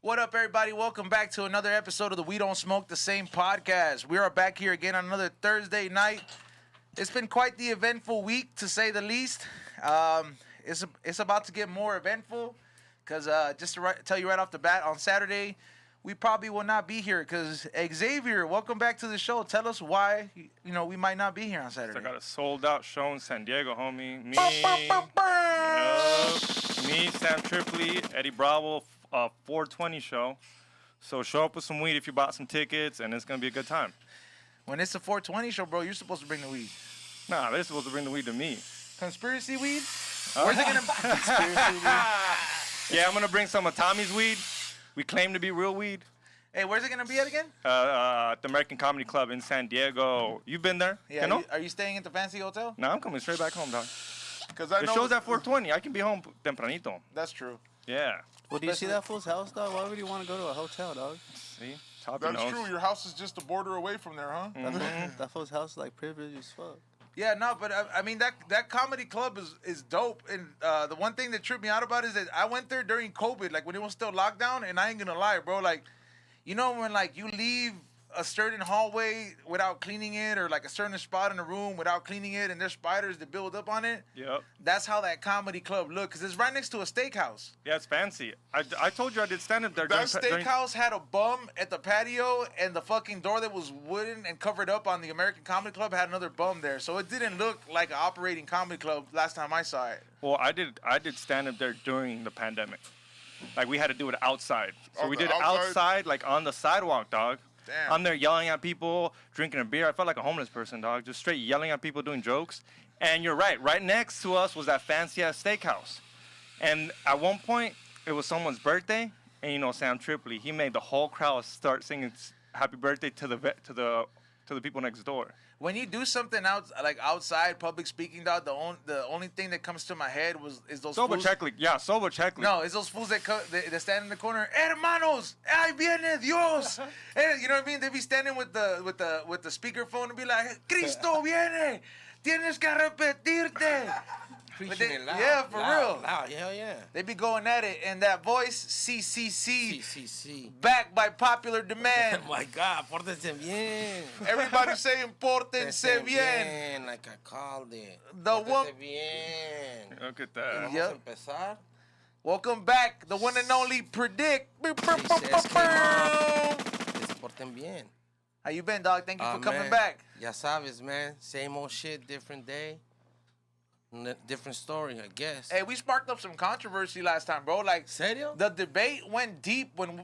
What up, everybody? Welcome back to another episode of the We Don't Smoke the Same podcast. We are back here again on another Thursday night. It's been quite the eventful week, to say the least. It's about to get more eventful because just to tell you right off the bat, on Saturday, we probably will not be here because Xavier, welcome back to the show. Tell us why we might not be here on Saturday. I got a sold-out show in San Diego, homie. Me, Sam Tripoli, Eddie Bravo, 420 show. So show up with some weed if you bought some tickets, and it's going to be a good time. When it's a 420 show, bro, you're supposed to bring the weed. Nah, they're supposed to bring the weed to me. Conspiracy weed? Where's it going to be? Conspiracy weed? Yeah, I'm going to bring some of Tommy's weed. We claim to be real weed. Hey, where's it going to be at again? At the American Comedy Club in San Diego. You've been there? Yeah. Are you staying at the fancy hotel? No, I'm coming straight back home, dog. Because the show's at 420. I can be home tempranito. That's true. Yeah. Well, do you see that fool's house, dog? Why would you want to go to a hotel, dog? See? That's true. Your house is just a border away from there, huh? Mm-hmm. That fool's house is like privileged as fuck. Yeah, no, but I mean that comedy club is dope, and the one thing that tripped me out about is that I went there during COVID, like when it was still locked down, and I ain't gonna lie, bro, like, when like you leave a certain hallway without cleaning it, or like a certain spot in the room without cleaning it, and there's spiders that build up on it. Yep. That's how that comedy club looked, because it's right next to a steakhouse. Yeah, it's fancy. I told you I did stand-up there. That steakhouse had a bum at the patio, and the fucking door that was wooden and covered up on the American Comedy Club had another bum there. So it didn't look like an operating comedy club last time I saw it. Well, I did stand-up there during the pandemic. Like, we had to do it outside. So we did it outside, like on the sidewalk, dog. Damn. I'm there yelling at people, drinking a beer. I felt like a homeless person, dog. Just straight yelling at people, doing jokes. And you're right. Right next to us was that fancy-ass steakhouse. And at one point, it was someone's birthday. And, Sam Tripoli, he made the whole crowd start singing happy birthday to the people next door. When you do something outside public speaking, dog, the only thing that comes to my head is those Sober fools. checkly. Yeah, sober checkly. No, it's those fools that stand in the corner. Hermanos, ahí viene Dios. You know what I mean? They be standing with the speakerphone and be like, Cristo viene. Tienes que arrepentirte. Preaching it loud. Yeah, for real. Loud, hell yeah. They be going at it, and that voice, CCC. CCC. Backed by popular demand. Oh my God, pórtense bien. Everybody saying, pórtense bien. Like I called it. The one. Pórtense bien. Look at that. Vamos Yep. a empezar. Welcome back, the one and only Predict. Recess came on. Que se porten bien. How you been, dog? Thank you for coming Man. back. Ya sabes, man. Same old shit, different day. Different story, I guess. Hey, we sparked up some controversy last time, bro. Like, Serio? the debate went deep when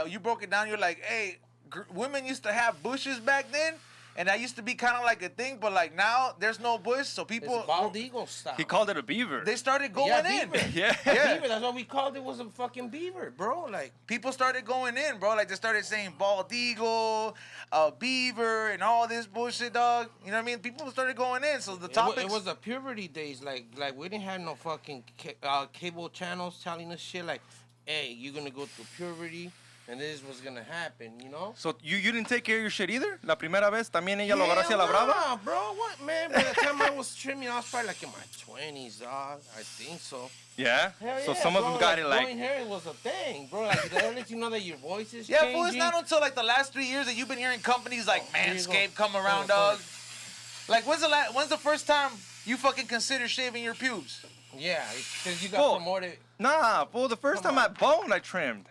you broke it down. You're like, hey, women used to have bushes back then, and that used to be kind of like a thing, but like now there's no bush, so people. It's bald eagle style. He called it a beaver. They started going in. Beaver. Yeah. Yeah. Beaver, that's what we called it, was a fucking beaver, bro. Like, People started going in, bro. Like, they started saying bald eagle, beaver, and all this bullshit, dog. You know what I mean? People started going in, so the topics. it was the puberty days. Like we didn't have no fucking cable channels telling us shit like, hey, you're gonna go through puberty, and this is what's gonna happen, So you didn't take care of your shit either? La primera vez también ella lo agarró hacia la brava? Nah, bro, what, man? By the time I was trimming, I was probably like in my 20s, dog. I think so. Yeah? Hell So yeah, some of bro, them got it growing hair was a thing, bro. Like, that lets you know that your voice is Yeah, changing. fool, it's not until like the last 3 years that you've been hearing companies like here you go. Manscaped come around, dog. Like, when's the first time you fucking consider shaving your pubes? Yeah, because you got Fool. promoted. Nah, fool, the first Come time on. I boned, I trimmed.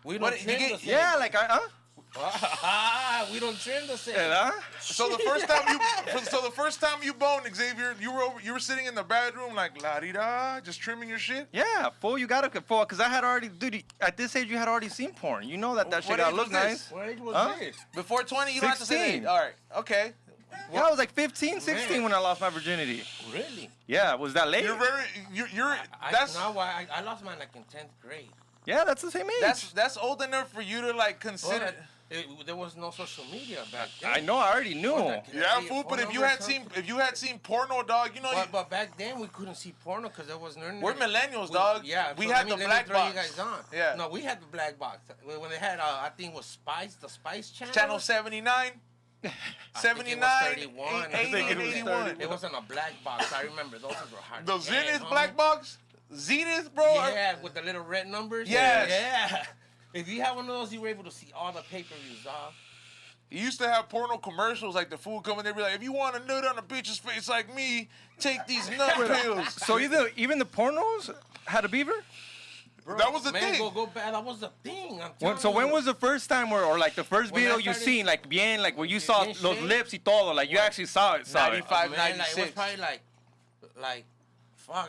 We What, don't you trim get- the same. Yeah, like We don't trim the same. So the first time you boned, Xavier, you were sitting in the bedroom like la di da, just trimming your shit. Yeah, fool, you gotta fool, because I had already, dude, at this age you had already seen porn. You know that shit What gotta age look was this? nice. What age was Huh? this? Before 20, you don't have to say 16. age. All right, okay. Yeah, I was like 15, 16 Man. when I lost my virginity. Really? Yeah, was that late? That's I lost mine like in 10th grade. Yeah, that's the same age. that's old enough for you to like consider. But there was no social media back then. I know, I already knew. Yeah, fool. But if you had seen porno, dog, But back then we couldn't see porno because there was no. We're millennials, dog. Yeah, we so had let the me black throw box. You guys on. Yeah. No, we had the black box when they had. I think it was the Spice channel. Channel 79. 79, 31. 80, I think it was 81. 30. It wasn't a black box. I remember those were hard. The to Zenith get, black homie. box? Zenith, bro? Yeah, with the little red numbers. Yes. Yeah. If you had one of those, you were able to see all the pay-per-views, dog. He used to have porno commercials like the fool coming there, be like, if you want a nut on a bitch's face like me, take these nut pills. So even the pornos had a beaver? Bro, That was the man, thing. Go back. That was the thing. I'm telling So when you. was the first time or like the first When I video you started- seen, like bien, like where you saw Bien those shit. lips y todo, like you actually saw it? 95, Man, like, it 96. was probably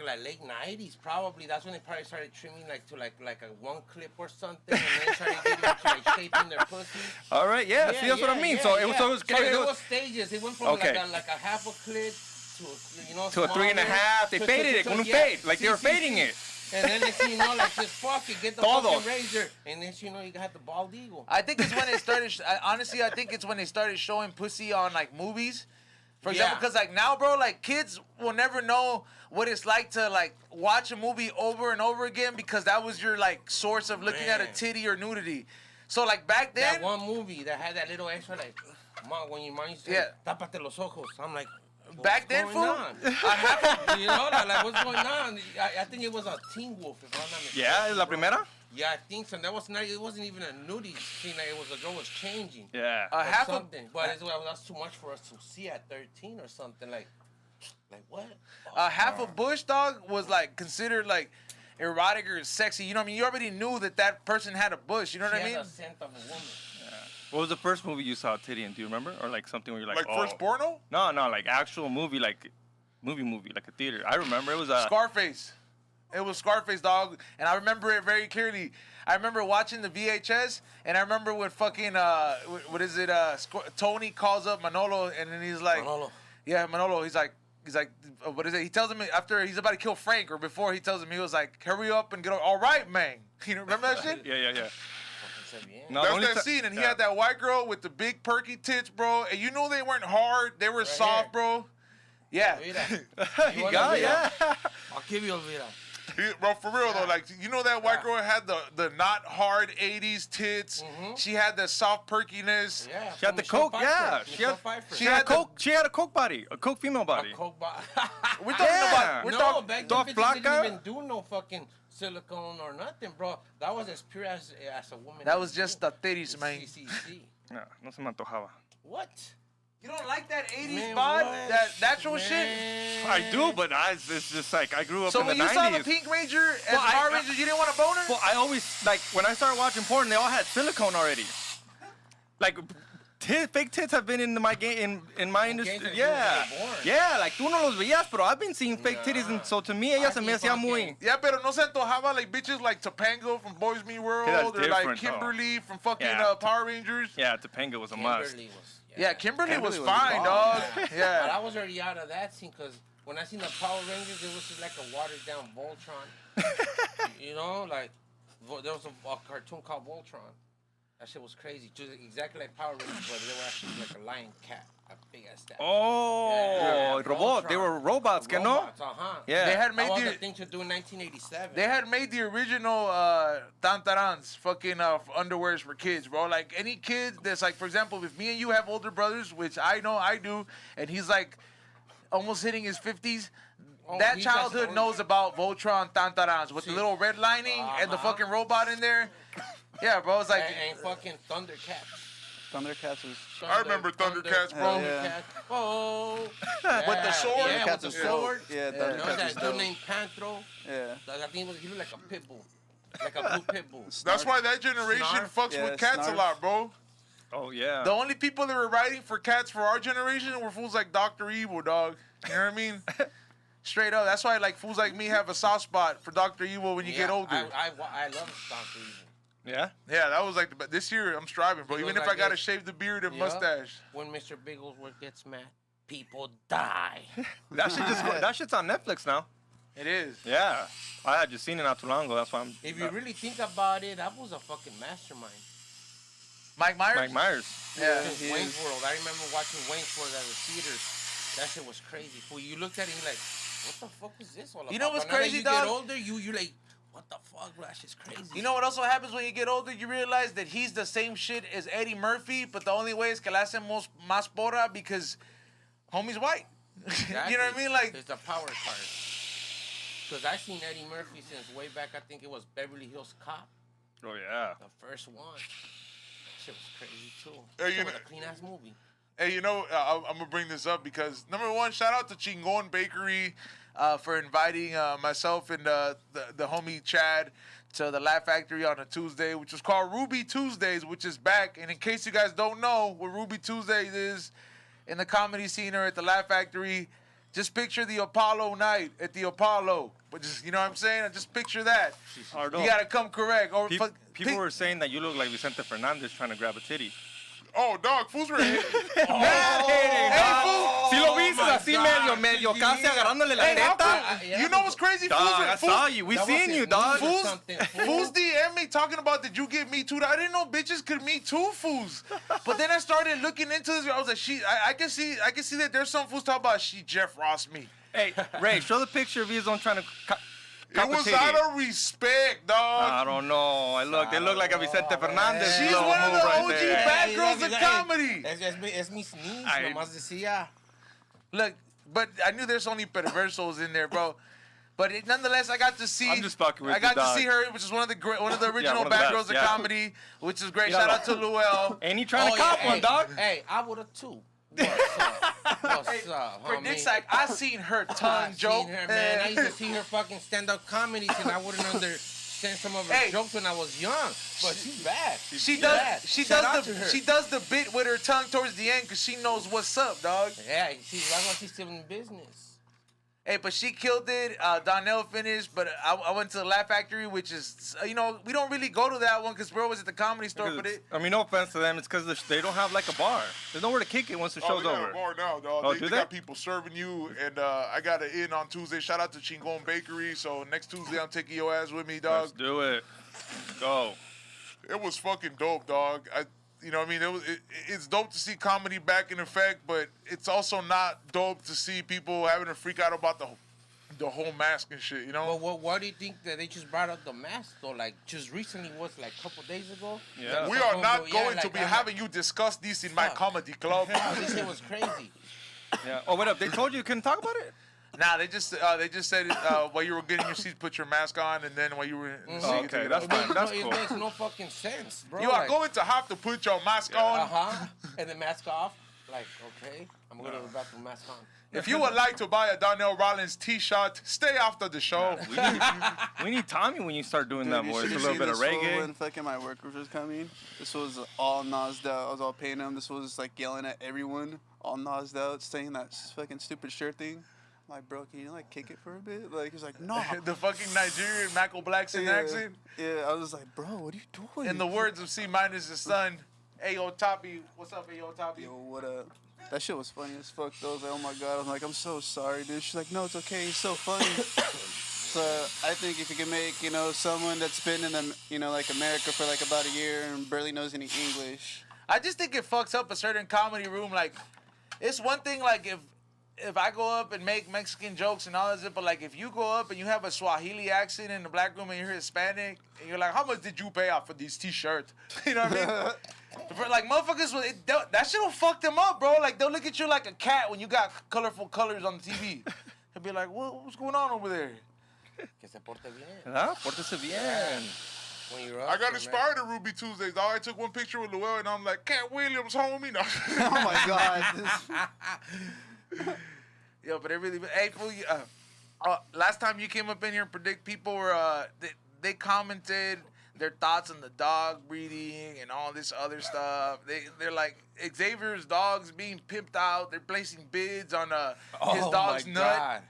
like late 90s probably. That's when they probably started trimming to like a one clip or something, and then started getting to like shaping their pussy. All right, yeah. See, that's what I mean. So it was, there was stages. It went from Okay. like a half a clip to to a 3.5. They faded it con un fade, like they were fading it. And then next thing you know, like, just fuck it, get the Todo. fucking razor. And then you know, you got the bald eagle. I think it's when they started. Honestly, I think it's when they started showing pussy on like movies. For example, because like now, bro, like kids will never know what it's like to like watch a movie over and over again because that was your like source of looking at a titty or nudity. So like back then, That one movie that had that little extra, like, mom, when your mom used to say, tápate los ojos. I'm like, back then, what's fool, going on? You know, like, what's going on? I think it was a Teen Wolf, if I'm not mistaken. Yeah, la primera? Yeah, I think so. That was not. It wasn't even a nudie scene. Like, it was a girl was changing. Yeah. Or half of something. But that's too much for us to see at 13 or something. Like what? half a bush dog was like considered like erotic or sexy. You know what I mean? You already knew that person had a bush. You know what I She mean? had the scent of a woman. What was the first movie you saw titty in? Do you remember? Or like something where you're like, Like first porno? No, like actual movie, like movie, like a theater. I remember it was a Scarface. It was Scarface, dog, and I remember it very clearly. I remember watching the VHS, and I remember when fucking what is it? Tony calls up Manolo, and then he's like, Manolo. Yeah, Manolo. He's like, what is it? He tells him after he's about to kill Frank, or before he tells him, he was like, hurry up and get all right, man. You remember that shit? Yeah. No, That's the only that scene, and he had that white girl with the big perky tits, bro. And you know they weren't hard; they were soft, here. bro. Yeah. He got it, yeah. I'll give you a vida. Bro, for real though, like you know that white girl had the not hard '80s tits. She had the soft perkiness. Yeah. She had the coke, yeah. She had a coke. She had a coke body, a coke female body. We're talking about. We're No, talking. back Dos then bitches didn't flaca. even do no fucking silicone or nothing, bro. That was as pure as a woman. That was just the titties, man. No se me antojaba. What? You don't like that 80s Man, bod? what? That natural shit? Man. I do, but it's just like I grew up So in the when you 90s. saw the Pink Ranger as Well, Power Rangers, you didn't want a boner? Well, I always, like, when I started watching porn, they all had silicone already. Like, fake tits have been in my game, in my industry. since Yeah. you were born. Yeah, like, tú no los veías, pero I've been seeing fake titties, and so to me, ella se me I hacía think muy... Yeah, pero no se antojaba like bitches like Topanga from Boys Meet World Yeah, that's or like different, though. Kimberly from fucking Yeah. Power Rangers. Yeah, Topanga was a must. Kimberly was. Yeah, Kimberly was was fine, bomb. dog. But Yeah. I was already out of that scene because when I seen the Power Rangers, it was just like a watered down Voltron. You know, like there was a cartoon called Voltron. That shit was crazy. Just exactly like Power Rangers, but they were actually like a lion cat, a big ass cat. Oh, Yeah, robot. They Voltron. were robots, que no? Robots, uh-huh. Yeah. They had That made was the the thing to do in 1987. they had made the original tantarans, fucking underwears for kids, bro. Like any kid that's like, for example, if me and you have older brothers, which I know I do, and he's like almost hitting his 50s, Oh, that he's childhood just- knows about Voltron tantarans with the See. little red lining and the Uh-huh. fucking robot in there. Yeah, bro, it's like and fucking Thundercats. Thundercats was. I remember Thundercats, bro. Yeah. Oh. With the sword? Yeah, with the Thundercats was sword. dope. Yeah, You know Thundercats that was dude dope. named Pantro? Yeah. I think he looked like a pit bull. Like a blue pit bull. That's why that generation Snarf. fucks Yeah, with cats a Snarf. lot, bro. Oh, yeah. the only people that were writing for cats for our generation were fools like Dr. Evil, dog. You know what I mean? Straight up. That's why like fools like me have a soft spot for Dr. Evil when you get older. I love Dr. Evil. Yeah? Yeah, that was like the. But this year I'm striving, bro. He Even goes if like I gotta this. shave the beard and Yeah. mustache. When Mr. Bigglesworth gets mad, people die. That shit's on Netflix now. It is. Yeah. I had just seen it not too long ago. That's why I'm... If you really think about it, that was a fucking mastermind. Mike Myers? Mike Myers. Yeah. Since he Wayne's is. World. I remember watching Wayne's World at the theaters. That shit was crazy. When you looked at it, you're like, what the fuck is this all about? You know what's But now that crazy, you dog? get older, you're like, what the fuck, bro? That shit's crazy. You know what also happens when you get older? You realize that he's the same shit as Eddie Murphy, but the only way is que la hacemos más porra because homie's white. You know what I mean? Like, It's the power card. Because I seen Eddie Murphy since way back, I think it was Beverly Hills Cop. Oh, yeah. The first one. Shit was crazy, too. Hey, It was a clean-ass movie. Hey, I'm going to bring this up because, number one, shout out to Chingon Bakery for inviting myself and the homie Chad to the Laugh Factory on a Tuesday, which was called Ruby Tuesdays, which is back. And in case you guys don't know what Ruby Tuesdays is in the comedy scene or at the Laugh Factory, just picture the Apollo night at the Apollo. But just, you know what I'm saying? Just picture that. You got to come correct. Or People were saying that you look like Vicente Fernandez trying to grab a titty. Oh, dog, fools were hitting. Si lo viste así medio casi agarrándole la teta. You know what's crazy? Dog, I saw you. We seen you, dog. Fools DM me talking about, did you get Me Too? I didn't know bitches could Me Too, fools. But then I started looking into this. I was like, I can see that there's some fools talking about she Jeff Ross me. Hey, Ray, show the picture of his on trying to. It was out of respect, dog. I don't know. They look like a Vicente Fernandez. She's one of the OG bad girls of comedy. Es mi sneeze, nomás decía. Look, but I knew there's only perversos in there, bro. But nonetheless, I got to see. I'm just fucking with I got you, dog. to see her, which is one of the original one of the bad best, girls of yeah. comedy, which is great. Shout out to Luel. Ain't he trying to cop one, dog? Hey, I would have too. What's up, For homie? Dick's sake, I seen her tongue joke. Seen her, man. I used to see her fucking stand-up comedies, and I wouldn't understand some of her jokes when I was young. But she's bad. She does the bit with her tongue towards the end because she knows what's up, dog. Yeah, that's why she's still in business. Hey, but she killed it. Donnell finished, but I went to the Laugh Factory, which is, we don't really go to that one because we're always at the Comedy Store. But I mean, no offense to them, it's because they don't have like a bar. There's nowhere to kick it once the show's over. They got a bar now, dog. Oh, they got people serving you, and I got an in on Tuesday. Shout out to Chingon Bakery. So next Tuesday, I'm taking your ass with me, dog. Let's do it. Go. It was fucking dope, dog. It's dope to see comedy back in effect, but it's also not dope to see people having to freak out about the whole mask and shit, you know? But why do you think that they just brought up the mask, though? Like, just recently, like a couple days ago? Yeah. We are not going to be having you discuss this in my comedy club. This shit was crazy. Yeah. Oh, wait up. They told you couldn't talk about it? Nah, they just said while you were getting your seat, put your mask on, and then while you were in the seat, you take it that's off. fine. That's It cool. makes no fucking sense, bro. You are going to have to put your mask on. And the mask off. Like, okay, I'm going to go to the bathroom, mask on. If you would like to buy a Donnell Rollins t-shirt, stay after the show. We need Tommy when you start doing that more. It's a little bit of When reggae. fucking my workers was coming, this was all nosed out. I was all paying him. This was like yelling at everyone, all nosed out, saying that fucking stupid shirt thing. I'm like, bro, can you like kick it for a bit? Like, he's like, no. The fucking Nigerian Michael Blackson accent. Yeah, I was like, bro, what are you doing? In the words of C Minus the son, Ayo Toppy, what's up, Ayo Toppy? Yo, what up? That shit was funny as fuck, though. I was like, oh my god. I'm like, I'm so sorry, dude. She's like, no, it's okay. He's so funny. So I think if you can make, someone that's been in, like America for like about a year and barely knows any English. I just think it fucks up a certain comedy room. Like, it's one thing, like, if I go up and make Mexican jokes and all that, but like if you go up and you have a Swahili accent in the black room and you're Hispanic and you're like, how much did you pay out for these t-shirts? You know what I mean? Like motherfuckers, that shit'll fuck them up, bro. Like they'll look at you like a cat when you got colorful colors on the TV. They'll be like, what's going on over there? Que se porte bien. ¿Ah? Pórtese bien. When you're I got inspired at Ruby Tuesdays, dog. I took one picture with Luel and I'm like, Cat Williams, homie. No. Oh my god. Yo, but it really, hey, fool, last time you came up in here and predict, people were, they commented their thoughts on the dog breeding and all this other stuff. They're like, Xavier's dog's being pimped out. They're placing bids on his dog's nut.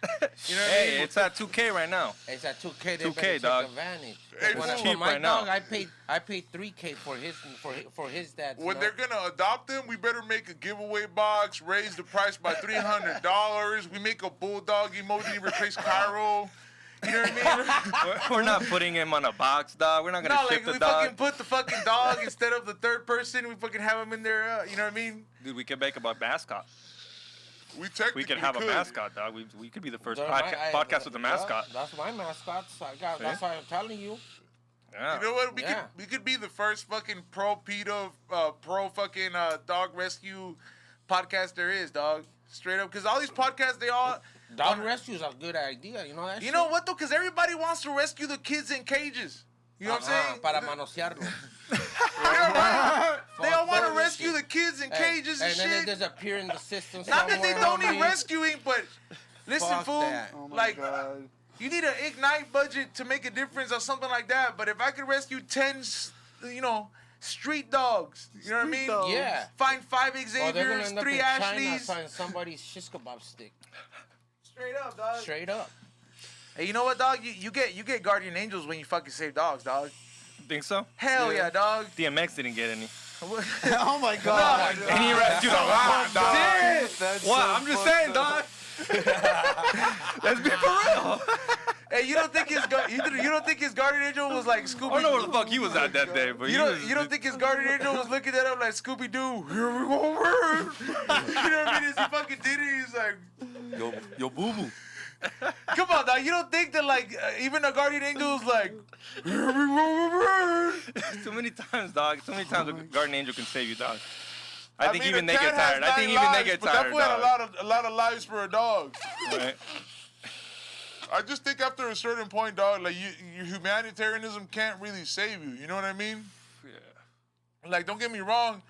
You know what I mean? It's at 2K right now. It's at 2K. They 2K, better dog. take advantage. Hey, When it's for cheap my right dog, now. I paid 3K for his dad's When nut. they're gonna adopt them, we better make a giveaway box, raise the price by $300. We make a bulldog emoji, replace Cairo. You know what I mean? We're not putting him on a box, dog. We're not gonna ship the we dog. fucking put the fucking dog instead of the third person. We fucking have him in there. You know what I mean? Dude, we could make him a mascot. We technically We could have a mascot, dog. We could be the first podcast with a mascot. That's my mascot. So that's why I'm telling you. Yeah. You know what? Yeah. We could be the first fucking pro PETA, pro fucking dog rescue podcast there is, dog. Straight up, because all these podcasts, they all. Dog rescue is a good idea. You know that. You know what though? Because everybody wants to rescue the kids in cages. You know what I'm saying? Para manosearlo. They all want to that rescue shit. the kids in cages and then they shit. disappear in the system. Not that they don't need homie. rescuing, but listen, Fuck fool. that. Oh my Like, God. you need an Ignite budget to make a difference or something like that. But if I could rescue 10, street dogs, you know what I Street mean? dogs. Yeah. Find 5 Or they're gonna Xaviers, end up 3 in China Ashleys. find somebody's shish kebab stick. Straight up, dog. Straight up. Hey, you know what, dog? You get guardian angels when you fucking save dogs, dog. Think so? Hell yeah, dog. DMX didn't get any. Oh my God. And he rescued a lot, dog. That's What? so I'm just fucked saying, up. dog. Let's be for real. Hey, you don't think his guardian angel was like Scooby? I don't know where the fuck he was at that day, but You don't think his guardian angel was looking at him like Scooby Doo? Here we go, bird. You know what I mean? As he fucking did it, he's like, yo boo boo. come on, dog. You don't think that like even a guardian angel is like, here we go, bird. Too many times, dog. Too many times a guardian angel can save you, dog. I think mean, even a they cat get tired. has I think 9 even they lives, get but tired, that fool had dog. a lot of lives for a dog. Right? I just think after a certain point, dog, like your humanitarianism can't really save you. You know what I mean? Yeah. Like, don't get me wrong.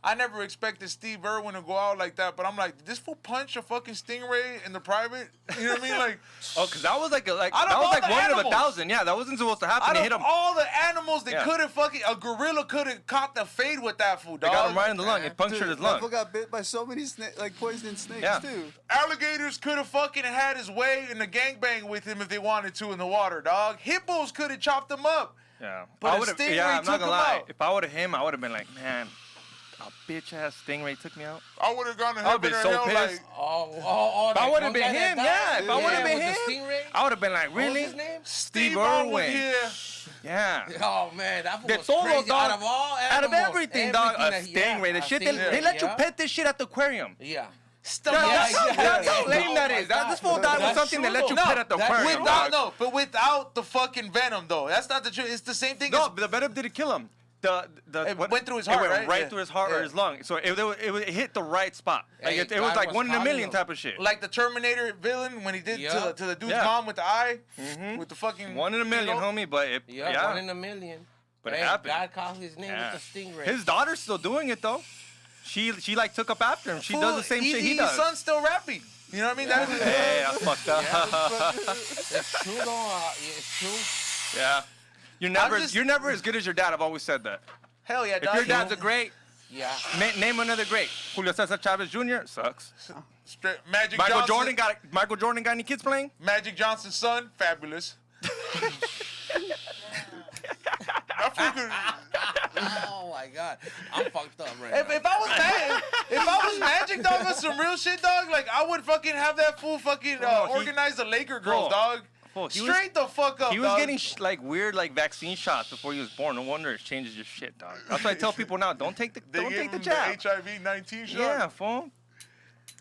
I never expected Steve Irwin to go out like that, but I'm like, did this fool punch a fucking stingray in the private? You know what I mean? Like, Oh, cause that was like Out of that all was like the one out of animals. 1,000. Yeah, that wasn't supposed to happen. They out hit of him. all the animals that Yeah. could have fucking, a gorilla could have caught the fade with that fool, They dog. got him right in the lung. It punctured Dude, his that lung. fool got bit by so many poisonous snakes Yeah. too. Alligators could have fucking had his way in the gangbang with him if they wanted to in the water, dog. Hippos could have chopped him up. Yeah. But a would've- stingray yeah, I'm took not him gonna lie. out. If I would have him, I would have been like, man, a bitch ass stingray took me out. I would have gone to I would've heaven been or so hell pissed. like, Oh, If I that would have one been guy that him, died? yeah. If I would have been with him, the stingray? I would have been like, What was really? his name? Steve Irwin, Irwin. yeah. Yeah. Oh man, that fool The was Solo crazy. dog, Out of all out of animals, everything, dog. A that he- stingray. The a shit stingray, they let you yeah. pet this shit at the aquarium. Yeah. That's exactly. how lame that Oh my is. This fool God. died with That's something they true, let you though. pet at the That's aquarium. Without, dog. but without the fucking venom, though. That's not the truth. It's the same thing. No, as, but the venom didn't kill him. It went through his heart, It went right? Yeah. through his heart or Yeah. his lung. So it hit the right spot. Like Hey, it was God like was 1 in a calling million him. type of shit. Like the Terminator villain when he did Yeah. to the dude's Yeah. mom with the eye, Mhm. with the fucking 1 in a million, you know? homie. But it, Yeah, yeah. 1 in a million. But it Hey, happened. God called his name Yeah. with the stingray. His daughter's still doing it though. She like took up after him. She does the same shit he Eazy-E's does. son's still rapping. You know what I mean? That's Hey, I fucked up. It's true though. It's true. Yeah. just- You're never as good as your dad. I've always said that. hell yeah, If dog. your dad's a great, Yeah. name another great. Julio Cesar Chavez Jr. sucks. Straight, Magic Michael Johnson. Jordan got any kids playing? Magic Johnson's son, fabulous. That fool could- Oh my God, I'm fucked up right If now. I was Magic, dog, on some real shit, dog, like I would fucking have that fool fucking Bro, he- organize the Laker girls, Bro, dog. bro, he was- Straight the fuck up, He was dog. getting like weird like vaccine shots before he was born. No wonder it changes your shit, dog. That's why I tell people now, don't take the They don't gave take the him jab. HIV-19 shot. Yeah, fool.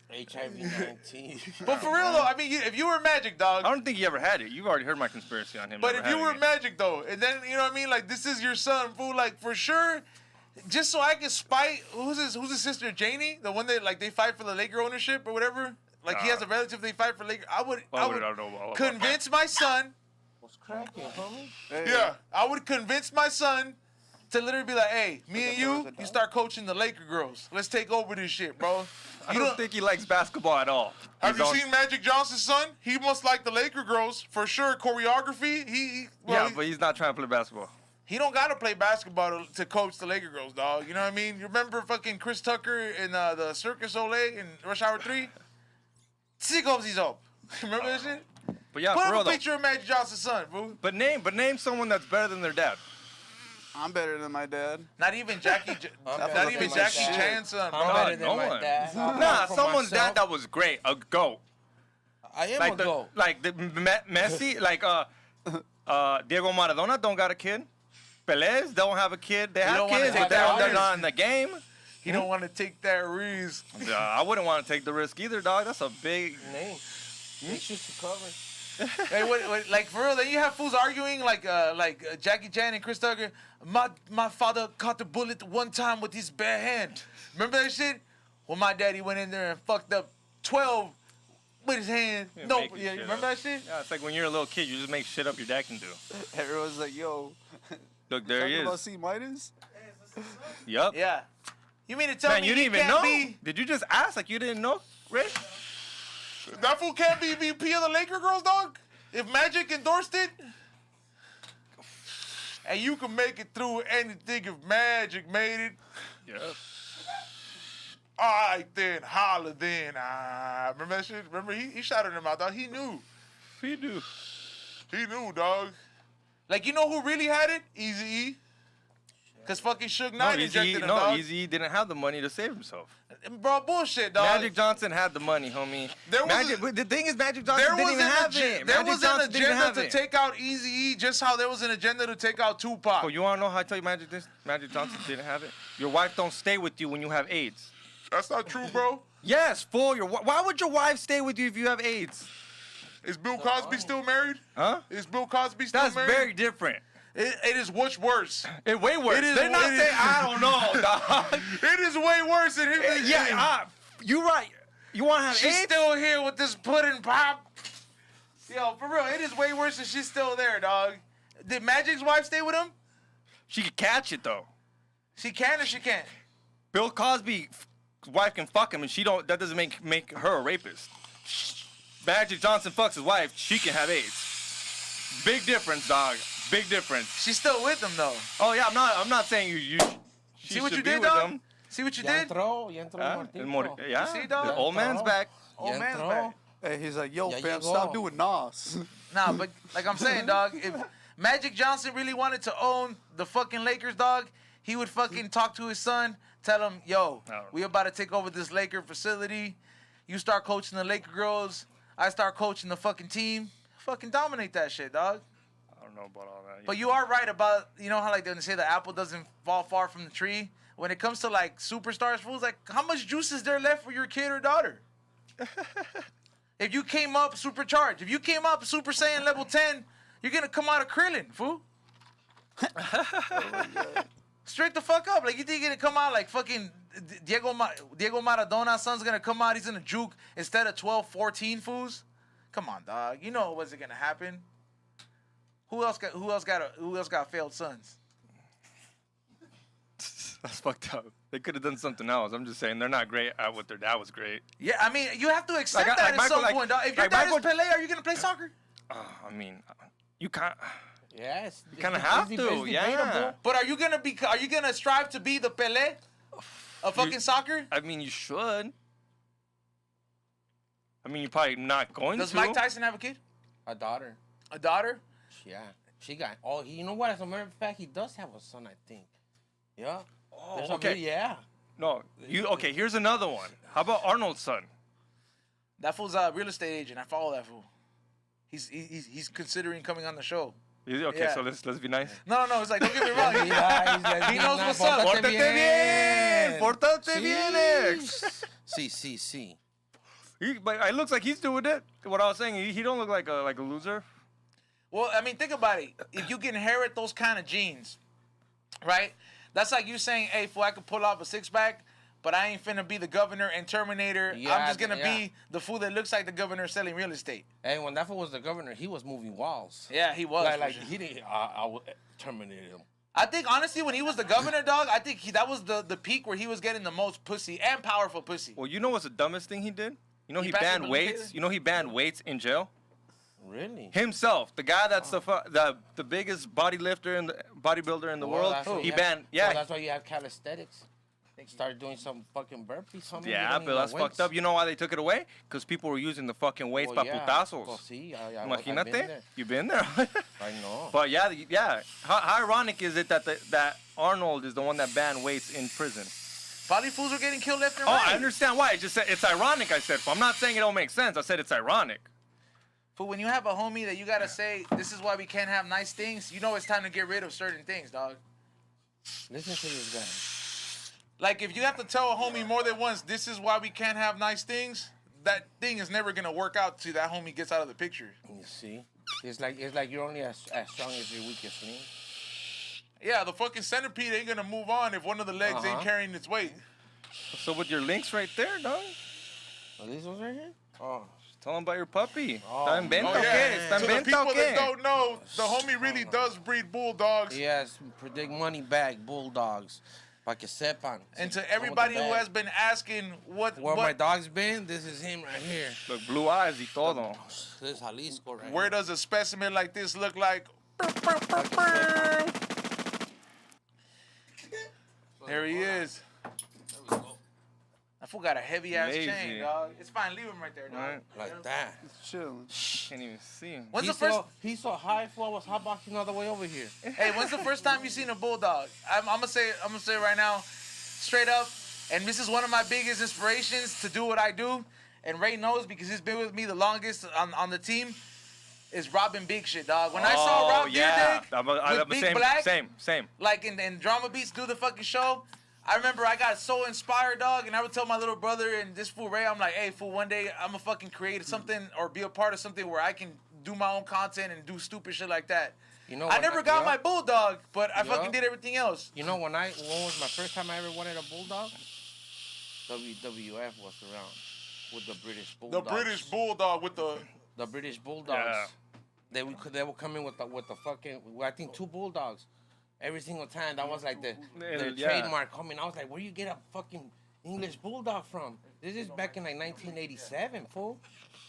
HIV-19. But for real though, I mean, if you were Magic, dog. I don't think he ever had it. You've already heard my conspiracy on him. But never if you having were it. Magic though, and then you know what I mean, like this is your son, fool, like for sure, just so I can spite who's his sister Janie, the one that like they fight for the Laker ownership or whatever. Like he has a relative they fight for Laker. I would convince my son. What's cracking, homie? Yeah, I would convince my son to literally be like, hey, me and you start coaching the Laker girls. Let's take over this shit, bro. I don't think he likes basketball at all. Have You you don't- seen Magic Johnson's son? He must like the Laker girls for sure. Choreography, Yeah, but he's not trying to play basketball. he don't gotta play basketball to coach the Laker girls, dog. You know what I mean? You remember fucking Chris Tucker in the Circus Olay in Rush Hour 3? Sick he's up. Remember that shit? But yeah, Put for up real a though. picture of Magic Johnson's son, bro. But name someone that's better than their dad. I'm better than my dad. Not even Jackie. I'm Not better even than my Jackie dad. Chan's son, I'm bro. better than no my one. dad. Nah, For someone's myself, dad that was great, a GOAT. I am Like a goat. the Messi, like Diego Maradona don't got a kid. Pelé don't have a kid. They have don't wanna kids, take but that they're risk. not in the game. He don't want to take that risk. I wouldn't want to take the risk either, dog. That's a big. Name. Make sure to cover. Hey, what, like for real? Then you have fools arguing like Jackie Chan and Chris Tucker. My father caught the bullet one time with his bare hand. Remember that shit? Well, my daddy went in there and fucked up 12 with his hand. Yeah, No, making yeah, you shit remember up. that shit? Yeah, it's like when you're a little kid, you just make shit up your dad can do. Everyone's like, yo. Look, there he Talking about is. C minus? Yup. Yeah. You mean to tell Man, me you he didn't even can't know? be... Did you just ask like you didn't know, Ray? That fool can't be VP of the Laker girls, dog? If Magic endorsed it? And you can make it through anything if Magic made it. Yeah. All right, then. Holla, then. Remember that shit? Remember, he shouted him out, dog. He knew. He do. He knew, dog. Like, you know who really had it? Eazy-E. Because fucking Suge Knight injected him, dog. Easy didn't have the money to save himself. Bro, bullshit, dog. Magic Johnson had the money, homie. The thing is, Magic Johnson There didn't was even have it. there Magic was an Johnson didn't agenda have to it. take out Eazy-E, just how there was an agenda to take out Tupac. Oh, you want to know how I tell you Magic Johnson didn't have it? Your wife don't stay with you when you have AIDS. That's not true, bro. Yes, fool. Why would your wife stay with you if you have AIDS? Is Bill Cosby still married? Huh? Is Bill Cosby still That's married? very different. It is much worse. It way worse. It is- They're not it is- saying, I don't know, dog. It is way worse than him. You right. You want to have She's AIDS? still here with this pudding pop. Yo, for real, it is way worse than she's still there, dog. Did Magic's wife stay with him? She could catch it, though. She can or she can't? Bill Cosby's wife can fuck him, and she don't. That doesn't make her a rapist. Magic Johnson fucks his wife. She can have AIDS. Big difference, dog. Big difference. She's still with him, though. Oh yeah, I'm not saying you. She See what should you be did, with dog? him. See what you Ya did? entró Huh? Martito. Yeah. You see, dog? The old man's back. Old Ya man's entró. back. Hey, he's like, yo, Ya fam, llegó. stop doing Nas. Nah, but like I'm saying, dog, if Magic Johnson really wanted to own the fucking Lakers, dog, he would fucking talk to his son, tell him, yo, we about to take over this Laker facility. You start coaching the Laker girls. I start coaching the fucking team. Fucking dominate that shit, dog. I don't know about all that. But you are right about, you know how like they say the apple doesn't fall far from the tree? When it comes to like superstars, fools, like how much juice is there left for your kid or daughter? If you came up supercharged, if you came up Super Saiyan level 10, you're gonna come out of Krillin, fool. Straight the fuck up. Like you think you're gonna come out like fucking Diego Maradona's son's gonna come out, he's gonna juke instead of 12, 14 fools? Come on, dog. You know it wasn't gonna happen. Who else got failed sons? That's fucked up. They could have done something else. I'm just saying they're not great at what their dad was great. Yeah, I mean, you have to accept Like, that like at Michael, some like- point, dog. If your like dad Michael- is Pele, are you gonna play soccer? I mean, you can't. Yeah, You kind of have to. Yeah. But are you gonna strive to be the Pele of fucking soccer? I mean, you should. I mean, you're probably not going Does to. Mike Tyson have a kid? A daughter. A daughter? Yeah. She got. Oh, you know what? As a matter of fact, he does have a son, I think. Yeah. There's a okay. video- yeah. No, okay. Here's another one. How about Arnold's son? That fool's a real estate agent. I follow that fool. He's considering coming on the show. Is it? Okay, Yeah. so let's be nice. No, it's like don't get me wrong. He knows what's up. Pórtate bien. Pórtate bien, ex. Sí. But it looks like he's doing it. What I was saying, he don't look like a loser. Well, I mean, think about it. If you can inherit those kind of genes, right? That's like you saying, hey, fool, I could pull off a six-pack, but I ain't finna be the governor and Terminator. Yeah, I'm just gonna yeah. be the fool that looks like the governor selling real estate. Hey, when that fool was the governor, he was moving walls. Yeah, he was. for Like sure. he didn't. I would terminate him. I think, honestly, when he was the governor, dog, I think that was the peak where he was getting the most pussy and powerful pussy. Well, you know what's the dumbest thing he did? You know He he passed banned the weights. limitator? You know he banned weights in jail. Really? Himself, the guy that's the biggest bodybuilder in the world. That's why He you banned. Have, Yeah. that's why you have calisthenics. They started doing some fucking burpees. Homie. Yeah, but that's fucked up. You know why they took it away? Because people were using the fucking weights pa putazos. Well, see, I've been Imagínate. there. You've been there. I know. But yeah. How ironic is it that Arnold is the one that banned weights in prison? Probably fools were getting killed left and Oh, right. I understand why. I just said it's ironic. I said, I'm not saying it don't make sense. I said it's ironic. Fool, when you have a homie that you gotta say, this is why we can't have nice things, you know it's time to get rid of certain things, dog. Listen to this guy. Like, if you have to tell a homie more than once, this is why we can't have nice things, that thing is never gonna work out till that homie gets out of the picture. You see, it's like you're only as strong as your weakest link. Yeah, the fucking centipede ain't gonna move on if one of the legs ain't carrying its weight. So with your links right there, dog. Are these ones right here? Oh, Tell them about your puppy. Oh, ¿Está en venta Oh, o yeah. qué? ¿Está To en the venta people o that qué? don't know, the homie really does breed bulldogs. Yes, predict money bag bulldogs. Pa que sepan. And to Come with everybody the who bag. has been asking Where my dog's been, this is him right here. Look, blue eyes y todo. This is Jalisco right where here. does a specimen like this look like? There he is. There we go. That fool got a heavy ass Lazy. chain, dog. It's fine, leave him right there, dog. Right. Like that. It's chilling. Can't even see him. When's the first? He's so high for I was hotboxing all the way over here. Hey, when's the first time you seen a bulldog? I'm gonna say right now, straight up. And this is one of my biggest inspirations to do what I do. And Ray knows because he's been with me the longest on the team. Is Robin Big Shit, dog. When I saw Rob yeah. Deerdick with Big same, Black, same. like in Drama Beats do the fucking show. I remember I got so inspired, dog, and I would tell my little brother and this fool Ray, I'm like, hey, fool, one day I'm gonna fucking create something or be a part of something where I can do my own content and do stupid shit like that. You know, I never got my bulldog, but I Yeah. fucking did everything else. You know when was my first time I ever wanted a bulldog? WWF was around with the British The bulldogs. British bulldog with the British bulldogs. Yeah. They would come in with the fucking I think 2 bulldogs every single time. That was like their Yeah. trademark coming. I was like, where you get a fucking English bulldog from? This is back in like 1987, fool.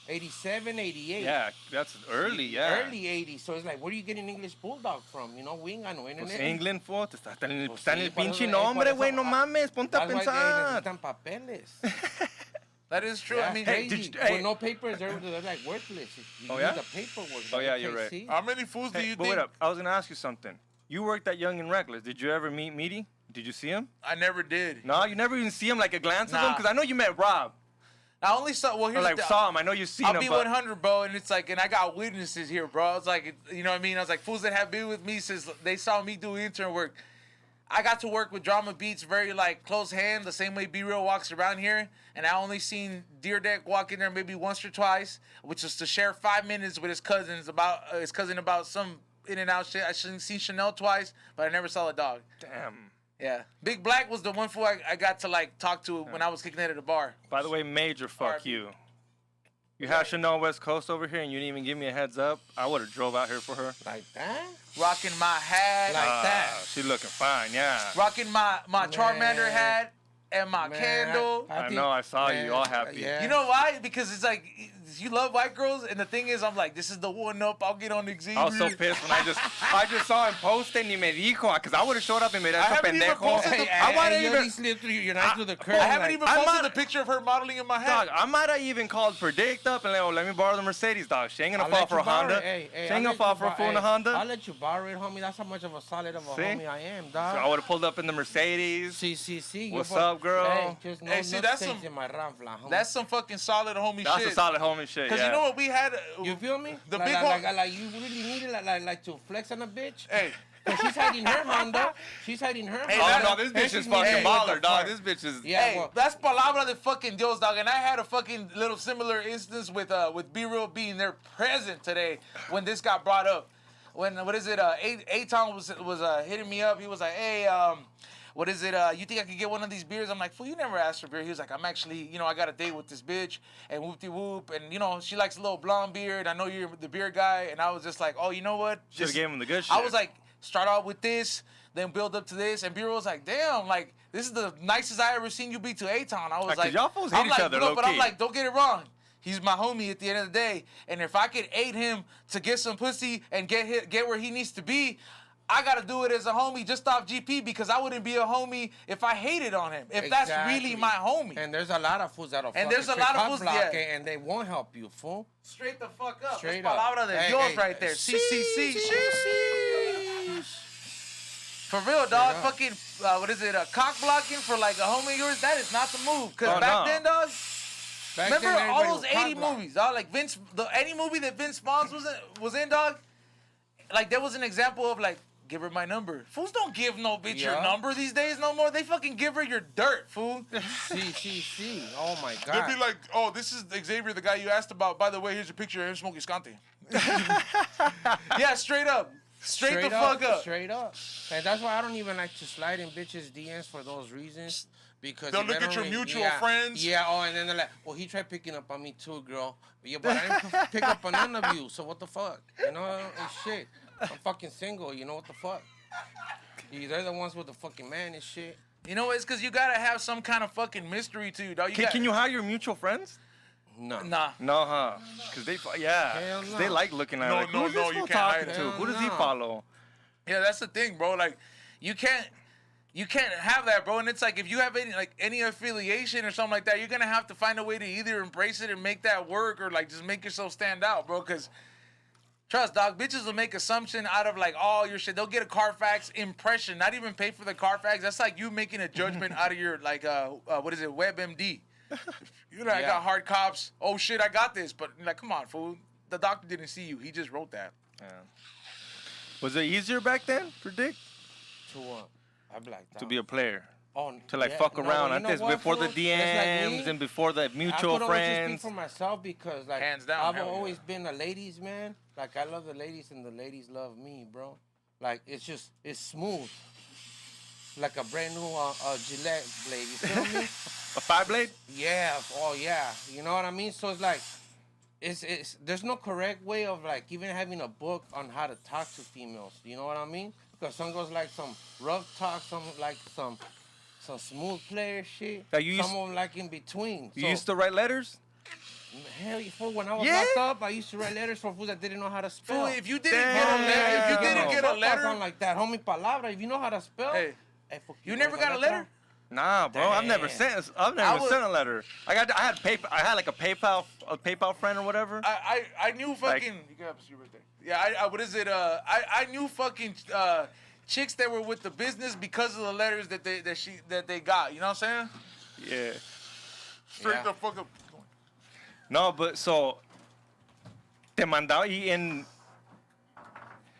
87, 88. Yeah, that's early, yeah. Early 80s. So it's like, where do you get an English bulldog from? You know, we ain't got no internet. Pues England, fo, está en el, Pues está en sí, el por pinche eso- nombre, por güey, eso- no mames, ponte a That's why pensar. they necesitan papeles. That is true. Yeah, I mean, crazy. did you- hey. With no papers, they're like worthless. You Oh, need yeah? the paperwork. Oh, yeah, You you're can't right. see. how many fools do Hey, you but think? wait up, I was gonna ask you something. You worked at Young and Reckless. Did you ever meet Meaty? Did you see him? I never did. No, you never even see him like a glance of him? Nah. Because I know you met Rob. I only saw. Well, Or here's like the, saw him. I know you've seen I'll him. be but 100, bro, and it's like, and I got witnesses here, bro. It's like, you know what I mean? I was like, fools that have been with me since they saw me do intern work. I got to work with Drama Beats very like close hand, the same way B-Real walks around here, and I only seen Deerdeck walk in there maybe once or twice, which was to share 5 minutes with his cousins about about some in and out shit. I seen Chanel twice, but I never saw a dog. Damn. Yeah, Big Black was the one fool I got to like talk to when I was kicking it at a bar. By the way, major fuck R.I.P. you. You had Chanel West Coast over here and you didn't even give me a heads up. I would have drove out here for her. Like that? Rocking my hat, Like that. She looking fine, yeah. rocking my Charmander Man. hat and my Man, candle. I know, I saw you, all happy. Yeah. You know why? Because it's like you love white girls, and the thing is, I'm like, this is the one up. I'll get on the Xavier. I was so pissed when I just saw him post and ni me dijo, because I would have showed up and made I that haven't even pendejo. posted the- I might have you even, only slid through your knife through the curtain. I haven't like, even I posted might- the picture of her modeling in my hat. dog, I might have even called Predict up and like, oh, let me borrow the Mercedes, dog. She ain't gonna I'll fall let for you a borrow Honda. it. Hey, She ain't I'll gonna let fall you for a bor- fool in a hey, Honda. I'll let you borrow it, homie. That's how much of a solid of a See? homie I am, So dog. I would have pulled up in the Mercedes. See. What's up, girl? Hey, just no Hey, see, that's mistakes some- in my ramfla, homie. That's some fucking solid homie That's shit. a solid homie shit, Because yeah. you know what we had? You feel me? The like, big like, one- like you really need it, like to flex on a bitch. Hey, 'Cause she's hiding her Honda. She's hiding her Hey, Honda. Oh, no, this bitch She's is fucking meeting with baller, the dog. front. This bitch is... Yeah, hey, well, that's palabra de fucking Dios, dog. And I had a fucking little similar instance with B-Real being there present today when this got brought up. When A-Town was hitting me up. He was like, hey, what is it? You think I could get one of these beers? I'm like, fool, you never asked for beer. He was like, I'm actually, I got a date with this bitch and whoop-de-whoop. And, she likes a little blonde beer. And I know you're the beer guy. And I was just like, oh, you know what? Should've Just- gave him the good shit. I was like, start out with this, then build up to this. And B-Real was like, damn, like, this is the nicest I ever seen you be to A-Town. I was Like, 'cause like, y'all fools hate I'm each like, other, no, but I'm low-key. like, don't get it wrong. He's my homie at the end of the day. And if I could aid him to get some pussy and get where he needs to be, I got to do it as a homie just off GP because I wouldn't be a homie if I hated on him. If that's really Exactly. my homie. And there's a lot of fools that'll And fucking there's a trick lot of up fools, block yeah. and they won't help you, fool. Straight the fuck up. Straight That's up. palabra de Hey, Dios hey, right there. CCC. For real, dog. up. Fucking, cock blocking for like a homie of yours? That is not the move. Because Oh, back no. then, dog, Back remember then, all everybody those was cock 80 blocked. movies, dog? Like any movie that Vince Vaughn was in, dog, like there was an example of like, give her my number. Fools don't give no bitch your Yeah. number these days no more. They fucking give her your dirt, fool. See. Oh my They'd God. be like, oh, this is Xavier, the guy you asked about. By the way, here's a picture of him smoking scante. Yeah, straight up. Straight the fuck up. Straight up. And that's why I don't even like to slide in bitches' DMs for those reasons. Because They'll look at your mutual friends. Yeah, and then they're like, well, he tried picking up on me too, girl. Yeah, but I didn't pick up on none of you, so what the fuck? You know, it's shit. I'm fucking single, you know what the fuck? They're the ones with the fucking man and shit. You know, it's because you gotta have some kind of fucking mystery to you, dog. Can you hire your mutual friends? No. Nah. No, huh? Because Hell no. they like looking at it. No, Who's this you fool can't hire talking them. to? Who does he Hell no. follow? Yeah, that's the thing, bro. Like, you can't have that, bro. And it's like, if you have any affiliation or something like that, you're gonna have to find a way to either embrace it and make that work, or like just make yourself stand out, bro. Because trust, dog, bitches will make assumption out of like all your shit. They'll get a Carfax impression, not even pay for the Carfax. That's like you making a judgment out of your like what is it, WebMD. You're like, I got hard cops. Oh shit, I got this. But you're like, come on, fool. The doctor didn't see you. He just wrote that. Yeah. Was it easier back then for Dick To what? I blacked out. to be a player? Oh, To like yeah, fuck no, around? you know Antes, what, before the fool? It's like DMs me. and before the I mutual could always just friends. speak for myself because, like, Hands down, I've hell yeah. always been a ladies' man. Like, I love the ladies and the ladies love me, bro. Like, it's smooth. Like a brand new Gillette blade, you feel me? A 5-blade? Yeah, oh yeah. You know what I mean? So it's like, it's there's no correct way of like even having a book on how to talk to females. You know what I mean? Because some goes like some rough talk, some like some smooth player shit. Now, you some of them like in between. You used to write letters? Hell, fool, when I was Yeah? locked up, I used to write letters for fools that didn't know how to spell. Fool, if you didn't Damn. get a letter, if you Yeah. didn't get a Fuck letter, something like that, homie palabra. If you know how to spell, Hey, fuck you never got a letter? Nah, bro. I've never Damn. sent I was- sent a letter. I had paper. I had like a PayPal friend or whatever. I knew fucking. You can have a seat right there. Yeah, I what is it? I knew fucking chicks that were with the business because of the letters that they got. You know what I'm saying? Yeah. Straight Yeah. the fuck up. No, but so te mandaba y en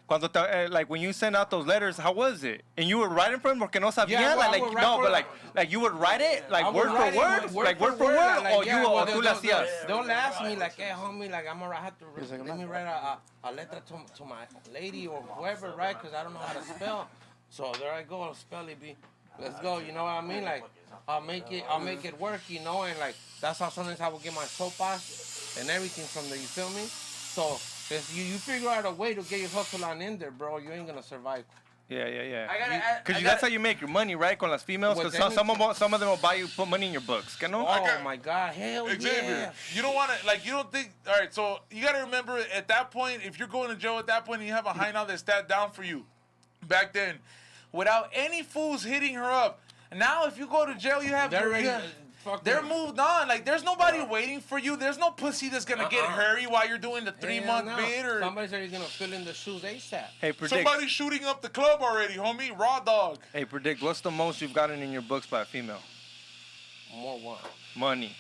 cuando like when you send out those letters, how was it? And you would write it for them porque no sabían. Yeah, well, I like would write no, for but them. like you would write it I like would word write for it word, like word for word, like, or yeah, you well, or tú le hacías. They'll ask me like, hey, homie, like I'm gonna have to let me write a letter to my lady or whoever, right? Because I don't know how to spell. So there I go, I'll spell it. Let's go. You know what I mean? Like I'll make it work. You know, and like that's how sometimes I will get my sopas and everything from there. You feel me? So if you figure out a way to get your hustle on in there, bro, you ain't gonna survive. Yeah. I Because gotta- that's how you make your money, right? Con las females. With Because some anything. of them will buy you, put money in your books. Que no? Oh my God, hell Xavier, yeah. you don't want to, like, you don't think, all right, so you got to remember at that point, if you're going to jail at that point and you have a high now that's sat down for you, back then, Without any fools hitting her up. Now, if you go to jail, you have They're ready. they're moved on. Like, there's nobody waiting for you. There's no pussy that's gonna get hurry while you're doing the 3-month bid or Somebody's already gonna fill in the shoes ASAP. Hey, predict. somebody's shooting up the club already, homie. Raw dog. Hey, predict. What's the most you've gotten in your books by a female? More what? Money.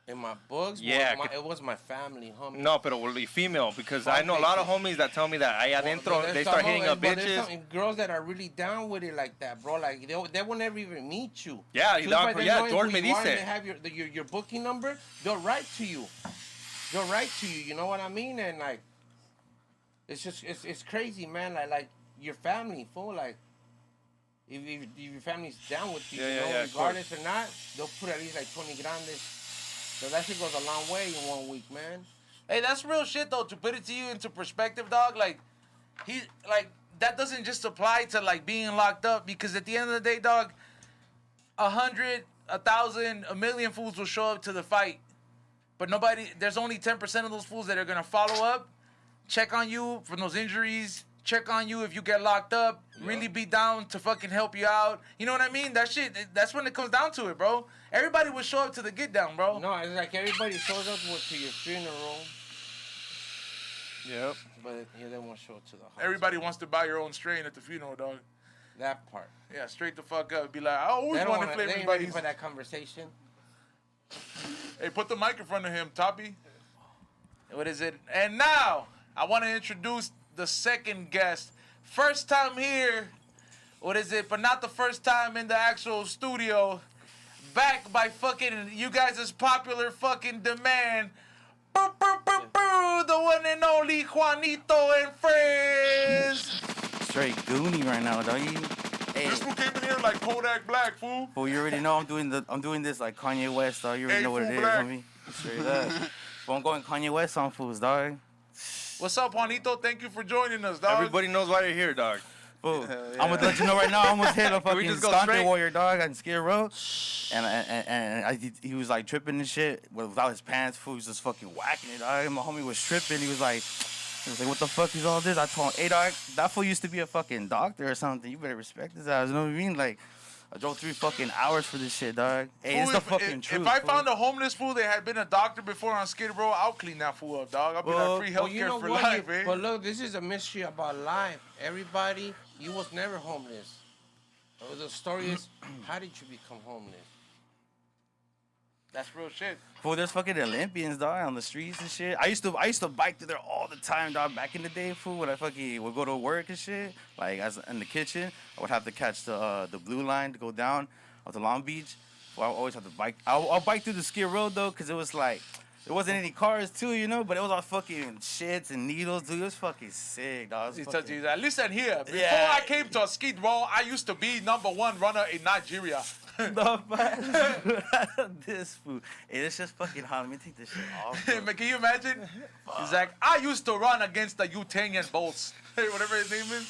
In my books? Yeah, It was my family, homie. No, pero well, female, because I know a lot of homies that tell me that ahí adentro But they there's start some hitting of- up but there's bitches. some girls that are really down with it like that, bro. Like they will never even meet you. Yeah, Just dog, by them yeah, knowing George who me you are and dice. They have your booking number. They'll write to you. They'll write to you. You know what I mean? And like, it's just it's crazy, man. Like your family, fool. Like. If your family's down with you, Yeah, you yeah, know, yeah, of regardless or not, they'll put at least like 20 grandes. So that shit goes a long way in 1 week, man. Hey, that's real shit though. To put it to you into perspective, dog. Like, that doesn't just apply to like being locked up, because at the end of the day, dog, 100, 1,000, 1,000,000 fools will show up to the fight, but there's only 10% of those fools that are gonna follow up, check on you from those injuries, check on you if you get locked up, really be down to fucking help you out. You know what I mean? That shit. That's when it comes down to it, bro. Everybody will show up to the get down, bro. No, it's like everybody shows up to your funeral, Yep. but they won't show up to the hospital. Everybody wants to buy your own strain at the funeral, dog. That part. Yeah, straight the fuck up. Be like, I always They don't want wanna, to they flame ain't ready everybody's. for that conversation. Hey, put the mic in front of him, Toppy. What is it? And now, I want to introduce the second guest. First time here. What is it? But not the first time in the actual studio. Back by fucking you guys' popular fucking demand. The one and only Juanito and friends. Straight Goonie right now, dog. Hey, This fool came in here like Kodak Black, fool. fool, you already know I'm doing this like Kanye West, dog. You already Hey, know what it fool, is, black. homie. Straight up. Fool, I'm going Kanye West on fools, dog. What's up, Juanito? Thank you for joining us, dog. Everybody knows why you're here, dog. Fool, Hell yeah. I'm gonna let you know right now. I almost hit a Can we fucking just go Scante straight? warrior, dog, on Skid Row, and he was like tripping and shit without his pants. Fool, he was just fucking whacking it, dog. And my homie was tripping. He was like, what the fuck is all this? I told him, hey, dog, that fool used to be a fucking doctor or something. You better respect his ass. You know what I mean? Like, I drove 3 fucking hours for this shit, dog. Hey, it's Fool, the fucking truth. If I fool. found a homeless fool that had been a doctor before on Skid Row, I'll clean that fool up, dog. I'll be Well, like free Well, healthcare you know for what? life, eh? But look, this is a mystery about life. Everybody, you was never homeless. The story is, how did you become homeless? That's real shit. Fool, there's fucking Olympians, dog, on the streets and shit. I used to bike through there all the time, dog. Back in the day, fool, when I fucking would go to work and shit, like as in the kitchen, I would have to catch the blue line to go down of the Long Beach. Well, I always have to bike. I'll bike through the Skid Row though, cause it was like there wasn't any cars too, you know, but it was all fucking shits and needles, dude. It was fucking sick, dog. It was fucking- Listen here. Before Yeah. I came to Skid Row, I used to be #1 runner in Nigeria. The fuck? This fool. Hey, this shit's fucking hot. Let me take this shit off. bro. Man, can you imagine? He's like, I used to run against the Utangian Bolts. Whatever his name is.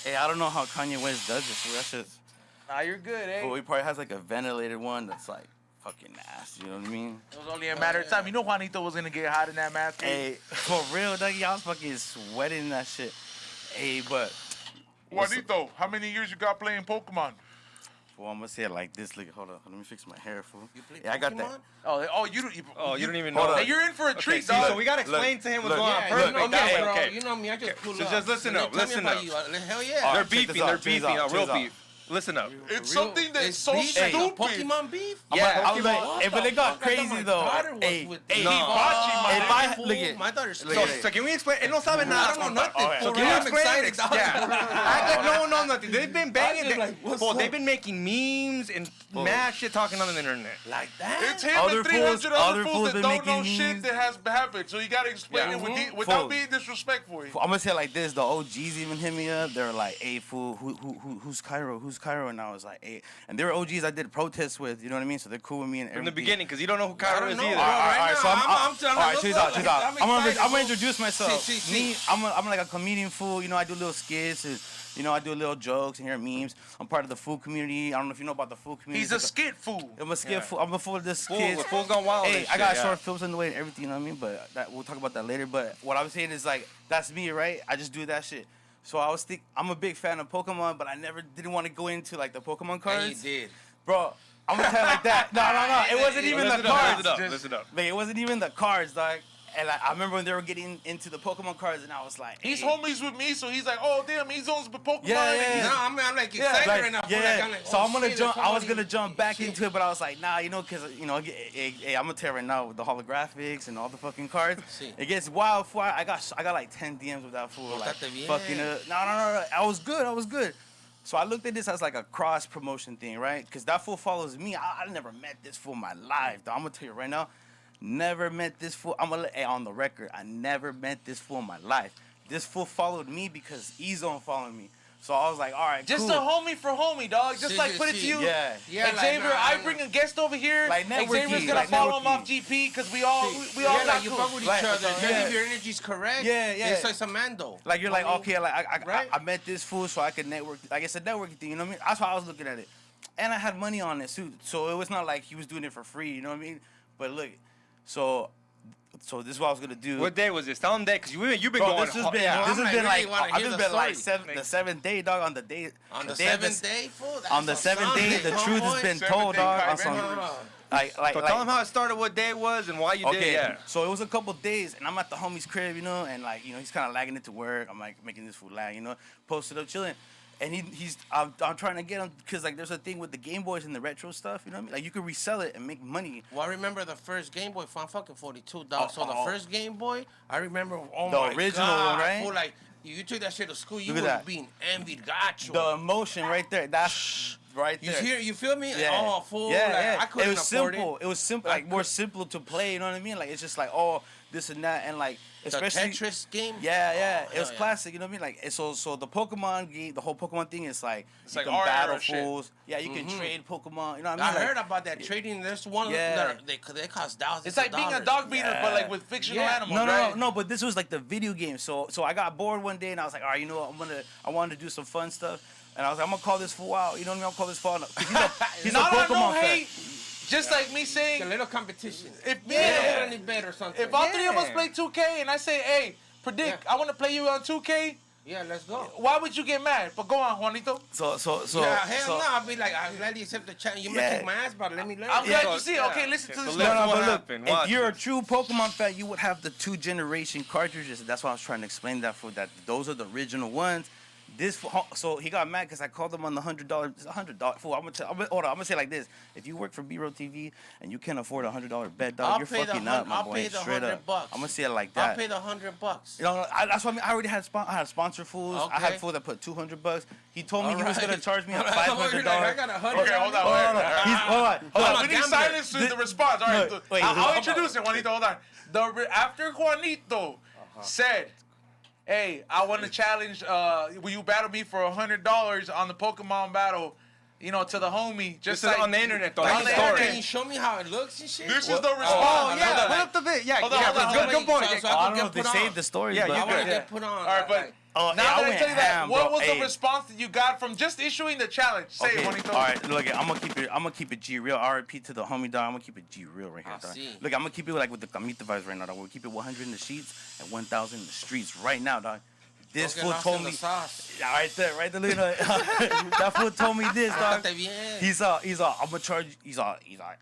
Hey, I don't know how Kanye West does this, fool. That's just. Nah, you're good, eh? Well, he probably has like a ventilated one that's like fucking nasty. You know what I mean? It was only a matter of time. You know Juanito was gonna get hot in that mask. Hey, for real, dog, y'all fucking sweating that shit. Hey, but Juanito, how many years you got playing Pokemon? well, I'm gonna say it like this. Look, hold up, let me fix my hair, fool. You play Yeah, I got Pokemon? that. Oh, you don't. Oh, you don't even Hold know. up. Hey, you're in for a Okay, treat, see, dog. so we gotta explain to him what's look, going on. Yeah, Perfect. you know me, that way, bro. okay. You know me, I just pull So up. just listen up, Tell me listen about up. you. Hell yeah. They're Alright, check beefing. this out, They're check this beefing. out, Real check this out. beef. Listen up. It's something that's It's so beef? Like stupid. Pokemon beef? Yeah. I was like, What hey, but the it got fuck? I thought crazy my though. daughter was Hey, with hey, the Hibachi, my if nigga. I fool. look at My daughter's So, scared. so can we explain? Él no sabe nada. I don't know nothing. Alright, fool. So can you I'm explain excited, it? dog. Yeah. Act like no one knows nothing. They've been banging. just like, what's Well, up? they've been making memes and mad shit talking on the internet. Like that? It's him Other and 300 fools- other other fools fools that been don't know making shit memes. that has happened. So you gotta explain Yeah. it Fool. without being disrespectful. I'm gonna say it like this: the OGs even hit me up. They're like, "Hey, fool, who's Kiero? Who's Kiero?" And I was like, "Hey," and they were OGs I did protests with. You know what I mean? So they're cool with me and From everything. the beginning, because you don't know who I Kyra don't is know. either. All right, so now, I'm I'm trying to all right, look check this up. out, check this out. I'm I'm excited, gonna fool. introduce myself. See. Me, I'm like a comedian, fool. You know, I do little skits and you know I do little jokes and hear memes. I'm part of the food community. I don't know if you know about the food community. He's a skit fool. I'm a skit Yeah. fool. I'm a fool of this Fool, kids. Fool's gone wild. Hey, and I got shit, short films on the way and everything, you know what I mean? But that, we'll talk about that later. But what I'm saying is like that's me, right? I just do that shit. So I'm a big fan of Pokemon, but I never didn't want to go into like the Pokemon cards. And you did. Bro, I'm gonna tell you like that. No. It wasn't even the Listen up, cards. listen up, listen up. Like, it wasn't even the cards, dog. And like, I remember when they were getting into the Pokemon cards, and I was like, He's hey. homies with me, so he's like, oh damn, he's on Pokemon. Yeah. No, I'm like Yeah, excited like, right now. fool. yeah. Like, I'm like, So oh, I'm gonna shit, jump. there's I was somebody- gonna jump back shit. into it, but I was like, nah, you know, cause you know, I'm gonna tell you right now with the holographics and all the fucking cards. See. It gets wild. I got like 10 DMs with that fool. Like, Portate bien. fucking. No. I was good. So I looked at this as like a cross promotion thing, right? Cause that fool follows me. I never met this fool in my life. Dog. I'm gonna tell you right now. Never met this fool. I'm gonna on the record. I never met this fool in my life. This fool followed me because Ezone followed me. So I was like, all right, Just cool. a homie for homie, dog. Just See, like put it to see. you. Yeah. Yeah, like, Xavier, nah, I nah. bring a guest over here. Like networking, Xavier's gonna like follow him networking. off GP because we all Yeah, got like you cool. fuck with each Like, other. yeah. If your energy's correct, Yeah. it's like some mando. Like you're like, I mean, okay, like right? I met this fool so I could network. Like it's a networking thing, you know what I mean? That's how I was looking at it. And I had money on it too, so it was not like he was doing it for free, you know what I mean? But look, so this is what I was gonna do. What day was this? Tell them day, because you've been Bro, going. this has hard. been Yeah, this I'm has been really like wanna I've hear just the been like story. the seventh day, dog. On the day On the day of seventh day, fool. That's on the on seventh day, Sunday, the truth has homeboy. been Seventh told, day dog. On kind some No. like So tell them how it started, what day it was, and why you did it. Yeah. So it was a couple days, and I'm at the homie's crib, you know, and like, you know, he's kind of lagging into work. I'm like making this fool lag, you know, posted up, chilling. And I'm trying to get him, because like there's a thing with the Game Boys and the retro stuff, you know what I mean? Like you could resell it and make money. Well, I remember the first Game Boy. I'm fucking 42, dog. So the oh. first Game Boy, I remember. Oh The my original God, one, right? Fool, like you took that shit to school, you Look at were that. being envied, gacho. The emotion right there, that's right You there. hear? You feel me? Yeah. Oh, fool. Yeah, like, yeah. I couldn't It was afford simple. it. It was simple, like more simple to play. You know what I mean? Like it's just like this and that, and like The especially Tetris game. Yeah, yeah. Oh, It was hell yeah. classic. You know what I mean? Like so the Pokemon game, the whole Pokemon thing is like It's you like can our battle era shit. fools. Yeah, you can trade Pokemon. You know what I I mean? Like, heard about that trading. There's one Yeah. that they cost thousands. It's like of being a dollars. dog beater, but Yeah. like with fictional Yeah. animals, No, right? no. But this was like the video game. So I got bored one day and I was like, all right, you know what? I wanted to do some fun stuff, and I was like, I'm gonna call this fool out. You know what I mean? I'm gonna call this fool out. 'Cause he's a Not on Pokemon no fan. hate. Just like me It's a saying, little competition. if me, Yeah. Any bet or something. if all three of us Yeah. play 2K and I say, hey, predict, Yeah. I want to play you on 2K, Yeah, let's go. why would you get mad? But go on, Juanito. So Yeah, hell no. I'll be like, I'm glad you accept the challenge. You Yeah. may kick my ass, but let me learn. I'm Yeah. glad you see. Yeah. Okay, listen to Okay, this. so No, let's- no, what but look, happened? if Watch you're a this. true Pokemon fan, you would have the 2 generation cartridges. That's why I was trying to explain that for that. Those are the original ones. So he got mad because I called him on the $100. It's $100. Fool, hold on. I'm gonna say it like this: if you work for B-Roll TV and you can't afford a $100 bet, dog, I'll you're pay the fucking up, my I'll boy. pay the Straight up. $100. I'm gonna say it like I'll that. pay the $100. You know, that's what I mean. I already had I had sponsor fools. I had Okay. fool that put $200. He told me All he was gonna right. charge me a Like, $500. I got $100. Okay, hold on. Hold on, wait. hold on. Hold on, I'm a we need gambler. silence to the response. All right, No, wait, I'll hold on. introduce it, Juanito. Hold on. After Juanito said, "Hey, I want to challenge. Will you battle me for $100 on the Pokemon battle? You know, to the homie. Just This is like on the internet, though. Like Not on the a story. internet. Can you show me how it looks and shit? This is the response. Oh, yeah. hold on. Pull up the vid. Yeah, Hold on, yeah. hold on, Good, hold good on. point. So I I don't could know if get they put saved on. the story. Yeah, but I you want to good. get put on. All right, but Oh, now yeah, that I I went tell you that, ham, what bro. was the Hey. response that you got from just issuing the challenge? Say it, Juanito. All right, look, I'm gonna keep it G real. RIP to the homie dog. I'm gonna keep it G real right here, I dog. see. Look, I'm gonna keep it like with the Camita vibes right now, dog. We'll keep it 100 in the sheets and 1,000 in the streets right now, dog. This Don't get fool lost told in me. the sauce. Yeah, right there. Look at that fool told me this, dog. Portate bien. He's I'm gonna charge.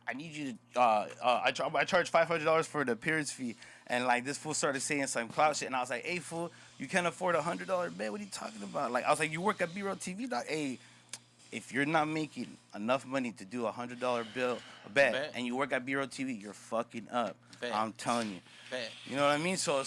I need you to. I charge $500 for the appearance fee, and like this fool started saying some clout shit, and I was like, hey fool, you can't afford a $100 bet. What are you talking about? Like I was like, you work at B-Roll TV, dog. Hey, if you're not making enough money to do a $100 bet, Bet. and you work at B-Roll TV, you're fucking up. Bet. I'm telling you. Bet. You know what I mean? So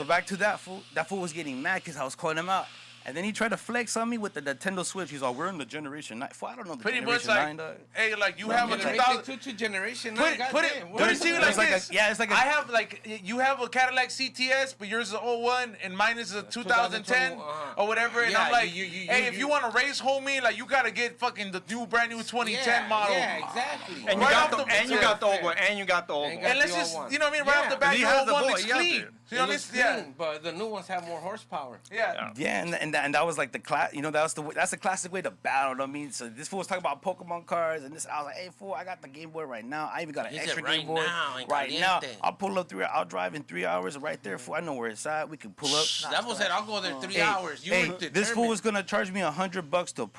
back to that fool. That fool was getting mad because I was calling him out. And then he tried to flex on me with the Nintendo Switch. He's like, we're in the Generation 9. Fool, I don't know the Pretty much Generation 9, like, dog. hey, like you have a Generation 2000. two to generation Put nine. it, put it, goddamn. put it to you like It's like a- this. yeah, it's like a- I have like you have a Cadillac CTS, but yours is a 01 and mine is a 2010 or whatever. And Yeah, I'm like, you- hey, if you want to race, homie, like you gotta get fucking the brand new 2010 Yeah, model. Yeah, exactly. And you Right got off the- and you got the old one, and you got the old And one. And let's the just, old one. you know what I mean, right Yeah. off the bat, He the has old the one boy, looks he has clean. it. You know, It looks yeah, clean, but the new ones have more horsepower. yeah. Yeah, and that was like the class. You know, that's the classic way to battle. You know what I mean, so this fool was talking about Pokemon cards, and this I was like, hey fool, I got the Game Boy right now. I even got an He said, extra "Right Game Boy now, en right now. caliente." I'll pull up I'll drive in 3 hours right there. Fool, I know where it's at. We can pull up. That was it. I'll go there 3 Hey, hours. You hey, were this fool determined. was gonna charge me $100 to.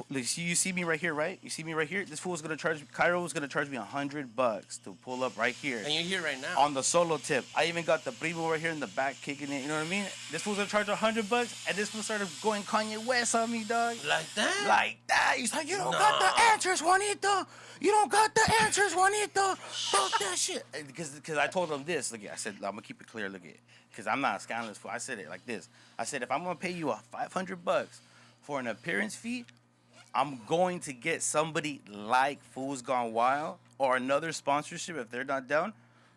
You see me right here, right? You see me right here. This fool was gonna charge. Cairo was gonna charge me $100 to pull up right here. And you're here right now. On the solo tip, I even got the primo right here in the back kicking it. You know what I mean? This fool's gonna charge $100, and this fool started going Kanye West on me, dog. Like that? Like that. He's like, you don't got the answers, Juanito. You don't got the answers, Juanito. Fuck that shit. Because I told him this. Look, I said I'm gonna keep it clear. Look, because I'm not a scandalous fool. I said it like this. I said if I'm gonna pay you $500 for an appearance fee, I'm going to get somebody like Fools Gone Wild or another sponsorship if they're not down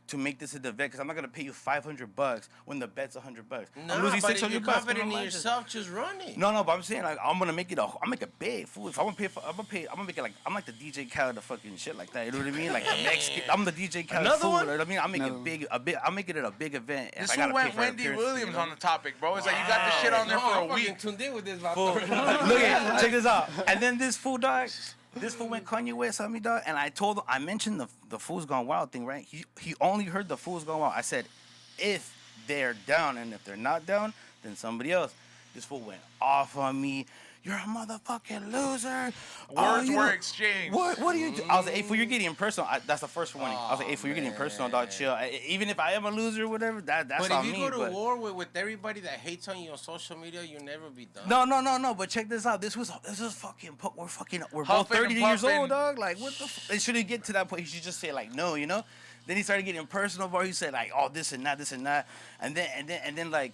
to make this a event, because I'm not gonna pay you $500 when the bet's $100. No, I'm losing but if you're $600. confident in Come on, just- yourself, just run it. No, but I'm saying like I'm gonna make it a big fool. If I'm gonna make it like I'm like the DJ Khaled of fucking shit like that. You know what I mean? Like the Mexican, I'm the DJ Khaled Another fool. one? You know what I mean? I make it big, I'll make it a big event. This I one gotta pay went for Wendy appearance fee, Williams you know? on the topic, bro. It's like you got this shit on there for a I'm fucking week. tuned in with this. Fool. Look at, check this out. And then this fool dog, this fool went Kanye West on me, dog. And I mentioned the Fools Gone Wild thing, right? He only heard the Fools Gone Wild. I said, if they're down, and if they're not down, then somebody else. This fool went off on me. You're a motherfucking loser. Words you were know- exchanged. What do you do? I was like, hey, fool, you're getting personal. That's the first warning. I was like, hey, fool, you're getting personal, dog. Chill. Even if I am a loser or whatever, that's But on if me. you go to but- war with everybody that hates on you on social media, you'll never be done. No. But check this out. This was fucking. We're both Huffing 30 and years puffing. old, dog. Like, what the? It shouldn't get to that point. He should just say like, no, you know. Then he started getting personal, bro. He said like, oh, this and that, and then like,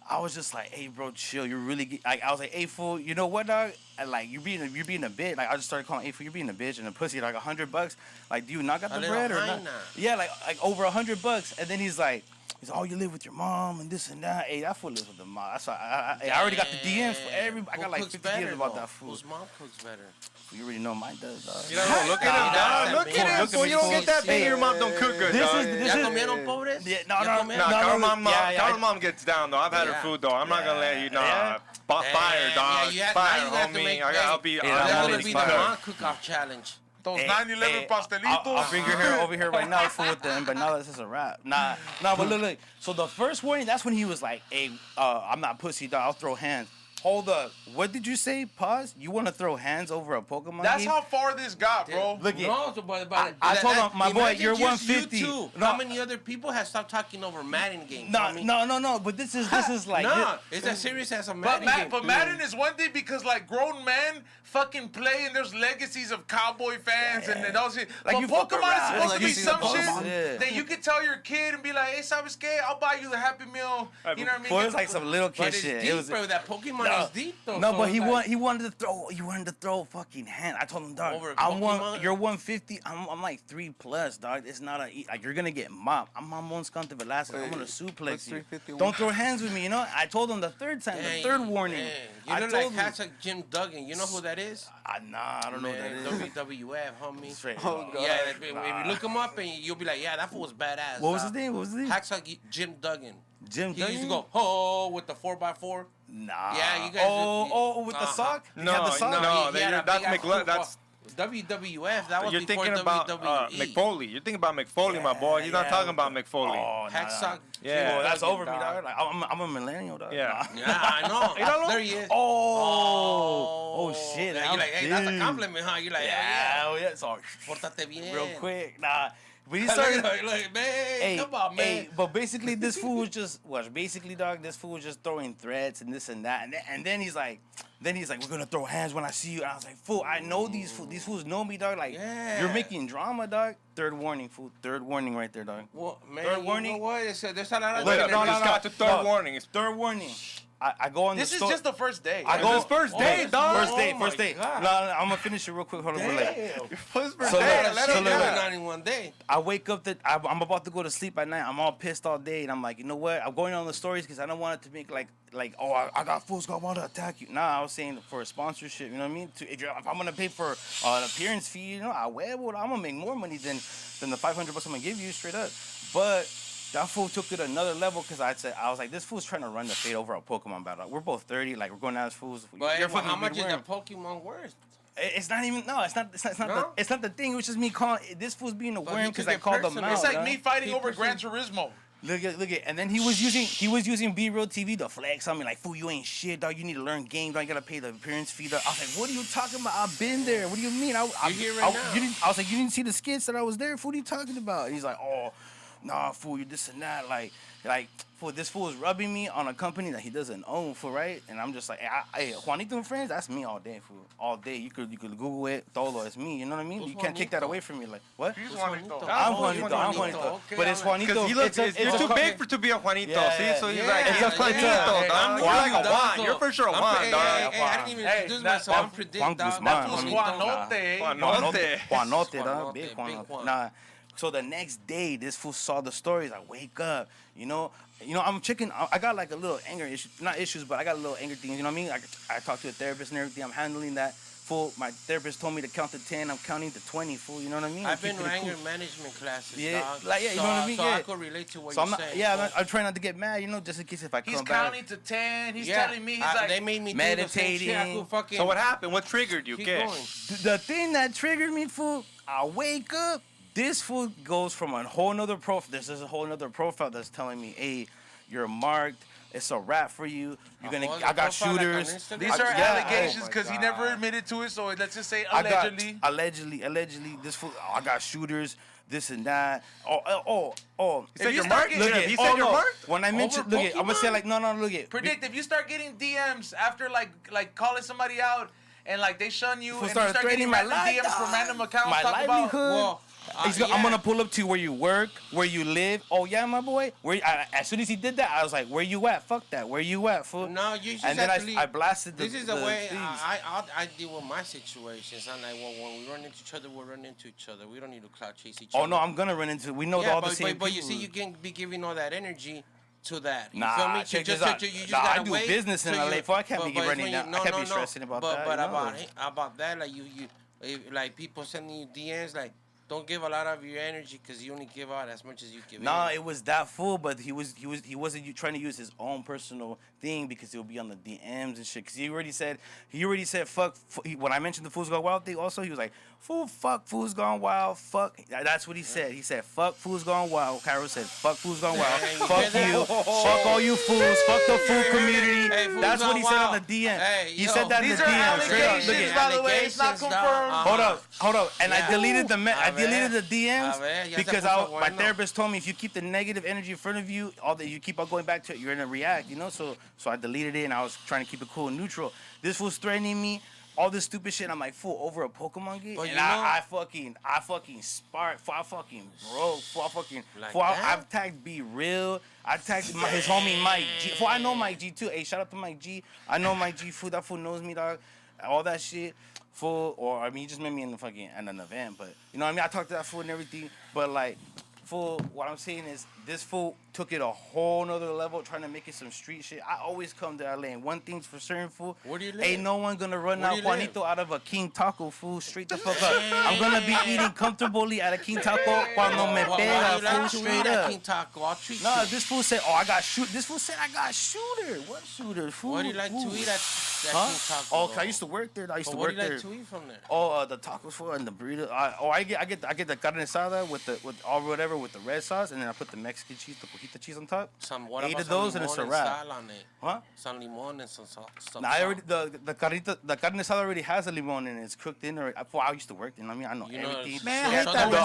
I was just like, hey, bro, chill. You're really like, I was like, hey, fool, you know what, dog? And like, you're being a bitch. Like, I just started calling, hey, fool, you're being a bitch and a pussy. Like, $100. Like, do you not got the bread or not? Yeah, like over $100. And then he's like, oh, you live with your mom and this and that. Hey, that fool lives with the mom. That's why I already got the DMs for everybody. I got like 50 DMs about that fool. Whose mom cooks better? You already know mine does, dog. You know, look at him, dog. Look at him. Fool, you don't get that big. Your mom don't cook good, dog. ¿Ya comieron, pobres? Yeah, Carol's mom gets down, though. I've had her food, though. I'm not going to let you know. Fire, dog. Fire, homie. I'll be That's going to be the mom cook-off challenge. Those 9/11 pastelitos. I'll bring your hair over here right now for with them, but now this is a wrap. Nah, but look. So the first warning, that's when he was like, hey, I'm not pussy, dog. I'll throw hands. Hold up. What did you say? Pause. You want to throw hands over a Pokemon That's game? how far this got, bro. Look No, I told him, my boy, you're just 150. You too. No. How many other people have stopped talking over Madden games? No. But this is like. No, it's as serious as a Madden game. But Madden is one thing because like grown men fucking play and there's legacies of cowboy fans and all shit. Like, but you fuck Pokemon around. is supposed to be Legacies some of shit Pokemon. that you can tell your kid and be like, hey, ¿sabes qué? I'll buy you the Happy Meal. You know what I mean? Well, it was like some little But kid it's shit. deep, It was bro. That Pokemon is deep, though. No, so but he like, wanted to throw fucking hand. I told him, dog, Over you're Pokemon? 150. I'm like 3+, dog. It's not like you're gonna get mopped. I'm Mamon Scante Velasquez. I'm gonna suplex what's you. 351? Don't throw hands with me, you know. I told him the third time, the third warning. You I know, told like him. hashtag Jim Duggan. You know who that is? I don't know what that is. WWF, homie. Straight. Oh, God. Yeah, if you look him up and you'll be like, yeah, that fool was badass. What was his name? What was his name? Hashtag Jim Duggan. Jim He Duggan? used to go, oh, with the 4x4. Nah. Yeah, you guys. With the sock? You No, had the sock? no, he had a that's big ass McLe- hoop that's- WWF. That was You're before thinking about WWE. McFoley. You're thinking about McFoley, my boy. He's not talking about McFoley. Oh, Hacksaw. Yeah. Well, that's Duggan, over me, dog. Like, I'm a millennial, dog. Yeah. Nah. Yeah, I know. There he is. Oh shit. Yeah, you're like, hey, that's a compliment, huh? You're like, Yeah, sorry. Pórtate bien. Real quick, nah. But he Look started. at him, like, man, come on, man. Hey, but basically, this fool was just dog. This fool was just throwing threats and this and that, and then he's like, we're gonna throw hands when I see you. And I was like, fool, I know these fools. These fools know me, dog. Like, you're making drama, dog. Third warning, fool. Third warning right there, dog. Well, man, Third you warning. know what? There's a lot of Look, things no, that just got the third warning. It's Third warning. I go on This the is store. just the first day. I go It's his first day, dog. First day, Oh first my day. God. No, I'm gonna finish it real quick. Hold on, we're late. First So day. look, Let so him look, do look. it. not in one day. I wake up I'm about to go to sleep at night. I'm all pissed all day, and I'm like, you know what? I'm going on the stories because I don't want it to make like I got fools gonna want to attack you. Nah, I was saying for a sponsorship. You know what I mean? If I'm gonna pay for an appearance fee, you know, I'm gonna make more money than the $500 I'm gonna give you straight up. But that fool took it another level because I was like, this fool's trying to run the fade over a Pokemon battle. We're both 30, like we're going at fools. But You're fucking how much big is worm. the Pokemon worth? It's not even it's not No? it's not the thing. It was just me calling this fool's being a But worm you because could I get called them personal. out. It's like dog. me fighting over People Gran Turismo. Look at, and then he was using B-Real TV to flex on me like, fool, you ain't shit, dog. You need to learn games, dog. You gotta pay the appearance fee, dog. I was like, what are you talking about? I've been there. What do you mean? You're here right now. I was like, you didn't see the skits that I was there. Fool, what are you talking about? And he's like, oh, nah, fool, you this and that, like, fool, this fool is rubbing me on a company that he doesn't own, fool, right? And I'm just like, hey, Juanito and friends, that's me all day, fool, all day. You could Google it, Tolo, it's me. You know what I mean? Who's You can't take that Juanito? away from me, like what? He's Juanito. I'm Oh, Juanito. you're I'm Juanito. Juanito. Okay, But it's I'm like- Juanito. Because he looks, you're too big to be a Juanito, Yeah, see? So he's yeah, like, he's a yeah, Juanito, yeah. dog. You're like a Juan. You're for sure a Juan, Hey, dog. I didn't even introduce myself. I'm Predict, Juan dog. Guzman. That Who's fool's Juanote? Juanote. Juanote, dog. Juanote, Big big Juanote. Juan. Nah. So the next day, this fool saw the stories. I wake up, you know, I'm checking. I got like a little anger issue, not issues, but I got a little anger things. You know what I mean? I talked to a therapist and everything. I'm handling that. Fool, my therapist told me to count to 10. I'm counting to 20. Fool, you know what I mean? I've been Keeping in it anger cool. management classes, Yeah, dog. like, yeah, you know what I mean? So Yeah. I could relate to what So you're I'm not. saying. Yeah, I'm trying not to get mad, you know, just in case if I He's come back. counting to 10. He's Yeah, telling me, he's like, they made me do the same shit. I meditating. could fucking So what happened? What triggered you? keep Okay. going. The thing that triggered me, fool, I wake up. This fool goes from a whole nother profile. This is a whole nother profile that's telling me, hey, you're marked. It's a wrap for you. You're gonna. whole I got profile like on shooters. Instagram? these are Yeah. allegations Oh my because he God. never admitted to it. So let's just say I got allegedly. allegedly. This fool. I got shooters. This and that. Oh. He said you you're start marked? getting- Look at. He said you're marked? When I mentioned, look at. I'm gonna say like no. Look at. Predict if you start getting DMs after like calling somebody out and like they shun you Fool and you started start getting threatening my random life, DMs from dog. random accounts My talking livelihood. about. Well, I'm gonna pull up to where you work, where you live. Oh yeah, my boy. As soon as he did that, I was like, where you at? Fuck that. Where you at, fool? No, you just And then I blasted the. This is the way things. I deal with my situations. I'm like, well, when we run into each other, we'll run into each other. We don't need to clout chase each other. Oh no, I'm gonna run into. We know all the same but people. you see, you can't be giving all that energy to that. You nah, feel me? check just, this out. you just Nah, I gotta do wait business in till LA. you- I can't be but running when down. you- I can't be stressing about that. But you know? about that, like you like people sending you DMs, like don't give a lot of your energy because you only give out as much as you give. Nah, it was that fool, but he wasn't trying to use his own personal thing because it would be on the DMs and shit. Because he already said fuck. When I mentioned the Fools Gone Wild thing, also he was like, fuck Fools Gone Wild, fuck. That's what he said. He said fuck Fools Gone Wild. Cairo said fuck Fools Gone Wild. Fuck you. Fuck all you fools. Fuck the fool community. Hey, That's what he said on the DM. He said that in the These are DM. Straight up. Look allegations, at- by the way. It's not Allegations, dog. confirmed. Hold up, and Yeah. I deleted the DMs A ver, ya se because puso my bueno. therapist told me if you keep the negative energy in front of you, all that you keep on going back to it, you're gonna react, you know. So I deleted it and I was trying to keep it cool and neutral. This was threatening me, all this stupid shit. I'm like, fool, over a Pokemon game, But and you know- I fucking sparked, I fucking broke, Like fool, that? I've tagged Be Real, I tagged his homie Mike G. Fool, I know Mike G too. Hey, shout out to Mike G. I know Mike G. Fool, that fool knows me, dog. All that shit. Fool, or I mean, he just met me in an event, but you know what I mean. I talked to that fool and everything, but like, fool, what I'm saying is this fool took it a whole nother level, trying to make it some street shit. I always come to LA, and one thing's for certain, fool. Where do you live? Ain't no one gonna run Where do out you Juanito live? out of a King Taco, fool. Straight the fuck up. I'm gonna be eating comfortably at a King Taco cuando me Why pega, you like fool. to Straight eat at up. King Taco? I'll treat No, you. this fool said, "Oh, I got shoot." This fool said, "I got shooter." What shooter, fool? What do you like to Fool. eat at King Taco? Oh, 'cause I used to work there. I used to What work do you there. like to eat from there? Oh, the tacos for and the burrito. I get the carne asada with all whatever with the red sauce, and then I put the Mexican cheese, the cojita cheese on top. What 8 about of those some and it's a limon wrap. sal on it? Huh? Some limon and some salt. Nah, I already the carne asada already has a limon in it. It's cooked in already. I used to work there. You know what I mean, I know You know, everything. Man, The- show the the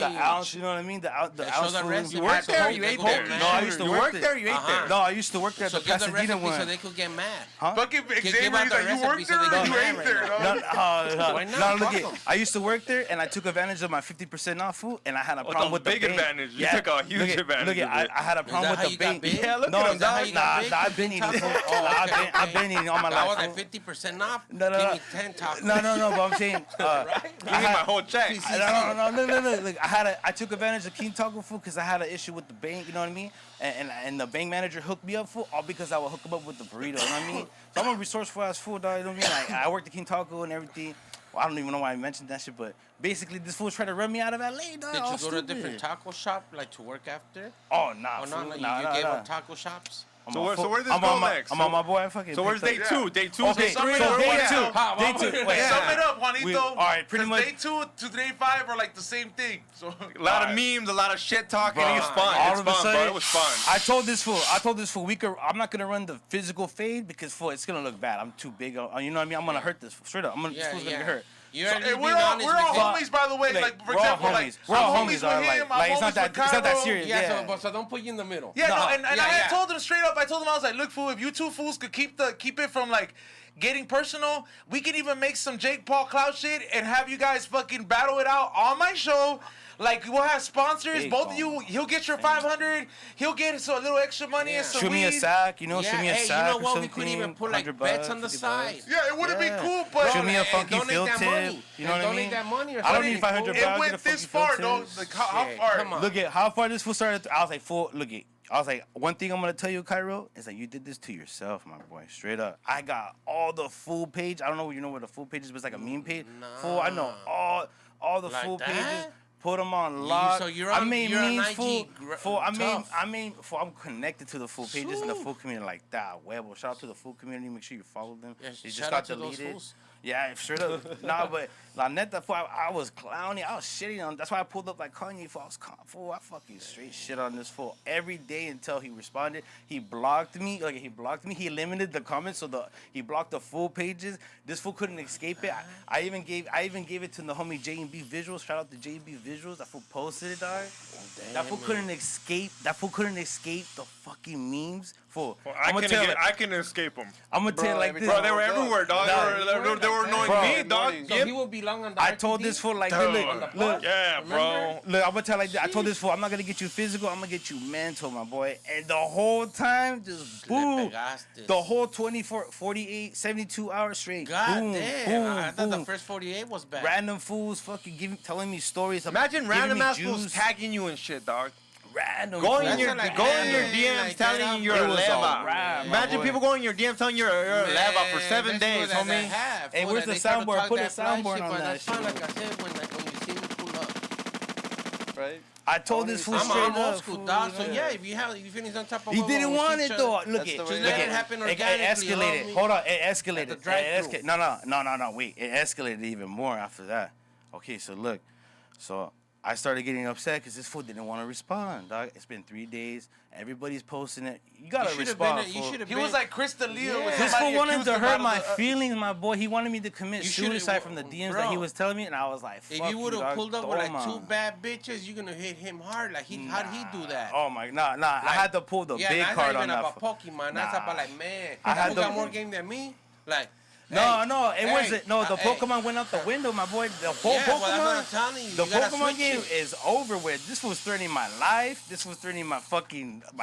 recipe. ounce, you know what I mean? The Yeah, show ounce the food. recipe. You worked there? You ate there? No, I used to work there. You ate Uh-huh. there. No, I used to work there at So the give the Pasadena recipe so one. they could get mad. Huh? Fucking give Xavier, out he's the like, you recipe worked so there they or get you mad ate right there, now. dog? Why not? Look Fuck 'em. I used to work there, and I took advantage of my 50% off food, and I had a problem the with the big bank. advantage. You took a huge advantage Look of at, it. I had a problem that with how the you got bank. big? Yeah, look No, at him, Is that how you got big? I've been eating. Taco? food. Oh, okay, I've been eating all my I was life. like 50% off. No, Give no. me 10 tacos. No, but I'm saying, Give me my whole check. no. Look, I took advantage of King Taco food because I had an issue with the bank. You know what I mean? And the bank manager hooked me up for all because I would hook him up with the burrito. You know what I mean? So I'm a resourceful ass food, dog. You know what I mean? Like I worked at King Taco and everything. Well, I don't even know why I mentioned that shit, but basically this fool tried to run me out of LA, dog. Did you all go to a stupid. different taco shop like to work after? Oh, nah, Oh, fool. no, you Nah, gave nah. up taco shops? I'm So on where- full- so where this I'm go on my, next? I'm on my boy. I fucking. So where's day picked up- two? Day two. Okay, is so three day or two. what? Day two. Wait, Sum it up, Juanito. all right, pretty 'Cause much. day 2 to day 5 are like the same thing. So A lot of memes, a lot of shit talking. Bro, It's fun. all It's of a fun, sudden, bro. It was fun. I told this fool, I'm not gonna run the physical fade because fool, it's gonna look bad. I'm too big. You know what I mean? I'm gonna hurt this straight up. This fool's gonna get hurt. You So, already hey, being we're all honest we're with all him. homies, by the way. Like for we're all example, like homies. We're all I'm homies, with dog. him. I'm Like it's homies not that with it's not that Cairo. serious. Yeah, Yeah. so don't put you in the middle. Yeah, no, No. and Yeah, I had yeah. told him straight up. I told him I was like, look, fool, if you two fools could keep it from like getting personal, we can even make some Jake Paul Clout shit and have you guys fucking battle it out on my show. Like we'll have sponsors, Big both ball. of you. He'll get your 500. He'll get a little extra money Yeah. and some Shoot me a weed. sack, you know. Yeah, shoot me a hey, sack you know or what? We something. could even put like 100 bets on the $50. side. Yeah, it would have been cool, but Shoot me a and funky donate field that tip. money. You know And what I donate mean? that money or I don't something. need 500 it bucks. went this far, though. Like how Shit, far? come on. Look at how far this fool started. I was like, fool, look at. I was like, one thing I'm gonna tell you, Cairo, is that you did this to yourself, my boy. Straight up. I got all the full page. I don't know if you know what a full page is, but it's like a meme page. Fool, I know all the Like full that? pages. Put them on lock. so you're I on- made you're on memes, IG fool. Fool, tough. fool, I'm connected to the full pages and the full community like that. Huevo. Shout out to the full community. Make sure you follow them. Yeah, They just shout got out to those deleted. fools. Yeah, straight up. Nah, but La Neta, fool, I was clowning. I was shitting on. That's why I pulled up like Kanye. Fool, I fucking straight shit on this fool every day until he responded. He blocked me. He limited the comments, so he blocked the full pages. This fool couldn't escape it. I even gave it to the homie J&B Visuals. Shout out to J&B Visuals. That fool posted it, dog. That fool couldn't escape. That fool couldn't escape the fucking memes. Fool, I couldn't escape them. I'm gonna tell you like this. Bro, they were everywhere, dog. Nah, They were were annoying Bro, me, dog. So he would belong on the I told RTD? this fool like, Dude. look, Yeah, bro. look, I'm gonna tell like this. I told this fool, I'm not gonna get you physical, I'm gonna get you mental, my boy. And the whole time, just boom. pegaste. The whole 24, 48, 72 hours straight. God boom, damn. boom, I thought boom. the first 48 was bad. Random fools fucking telling me stories. Imagine giving random me ass fools juice. tagging you and shit, dog. Random Going fools. in your like, going in your hey, DMs like telling that, you you're it a was leva. a wrap, my Imagine boy. people going in your DM telling you're a leva for 7 days, homie. Hey, where's the soundboard? Put a soundboard on that That's fine, shit. like I said, when you see me pull up. Right? I told this fool I'm straight old up. school, fool, dog. So yeah, if you feel some type of He way didn't with want each it other, though. Look That's it, the way look it let it. it happen It organically, escalated. homie. Hold on, it escalated. At the It drive-thru. escalated. No. Wait, it escalated even more after that. Okay, so look, so I started getting upset because this fool didn't want to respond, dog. It's been 3 days. Everybody's posting it. You gotta You should've respond. been. You fool. should have He been. was like Chris D'Elia. Yeah. with This somebody fool wanted accused to him hurt out of my the- feelings, my boy. He wanted me to commit You should've- suicide from the DMs that he bro. was telling me, and I was like, If fuck you would have dog. pulled up with like Toma. 2 bad bitches, you're gonna hit him hard. Like how'd he do that? Oh my, nah. I had to pull the yeah, big that's card not on even that. about Pokemon. That's Nah. about like, man, I had who the- got more game than me? Like, No, it hey, wasn't. No, the hey. Pokemon went out the window, my boy. The whole Yeah, well, that's what I'm Pokemon, telling you. the You gotta Pokemon switch game it. is over with. This was threatening my life. This was threatening my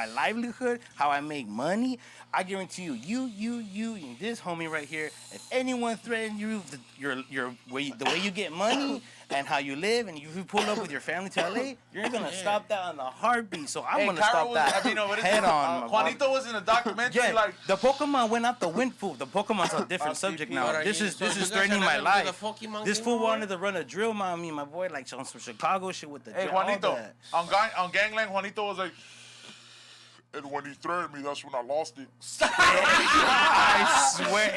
livelihood, how I make money. I guarantee you, and this homie right here. If anyone threatens you, the way you get money and how you live, and if you pull up with your family to LA, you're gonna stop that on the heartbeat. So I'm Hey, gonna Kiero stop was, that I mean, no, what is head it? on. my boy. Juanito was in a documentary, Yeah, like, the Pokemon went out the window. The Pokemon's a different subject now. Alright, This so is you guys threatening are my not gonna do life. the Pokemon This game fool no more? wanted to run a drill on me, my boy, like some Chicago shit with the hey, drill, all Juanito, that. on Gangland, Juanito was like, and when he threatened me, that's when I lost it. I swear,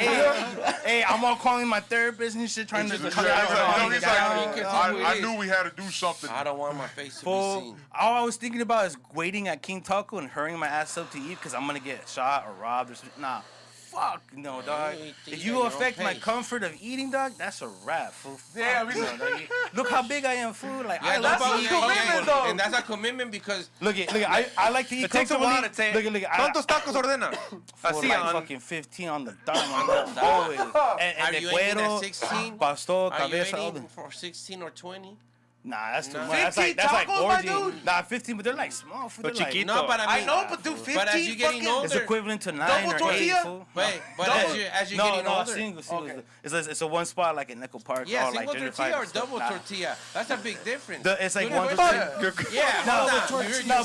hey, I'm all calling my therapist and shit, trying to He's calm like, down. I knew we had to do something. I don't want my face to be Fool, seen. all I was thinking about is waiting at King Taco and hurrying my ass up to eat because I'm gonna get shot or robbed or something. Nah, fuck no, dog. you eat If at you your own affect my pace. comfort of eating, dog, that's a wrap, fool. Yeah, Fuck we- no, dog. Look how big I am, fool. Like I Yeah, like that's to a eat. commitment, though. And that's a commitment because Look at, I like to eat It takes a while to comfortably. say. Look, ¿Cuántos tacos ordena? for Así like on. fucking 15 on the dime, always. And are the you aiming cuero, at 16? pastor, Are you cabeza, all aiming the- for 16 or 20? Nah, that's too Nah. much. That's 15 like tacos, my gorging. dude? Nah, 15, but they're like small food. But They're like, chiquito. No, but I mean, I know, but do 15 but as you getting fucking... older- it's equivalent to 9 Double or 8, tortilla? fool. Wait, but Double- as you No, getting no, older, single. okay. It's a one spot like in Echo Park. Yeah, or like single gentrified tortilla or and stuff. double Nah. tortilla. That's a big difference. It's like Dude, one if tortilla. it's- Yeah, No, hold but on. You're but cheating, dog.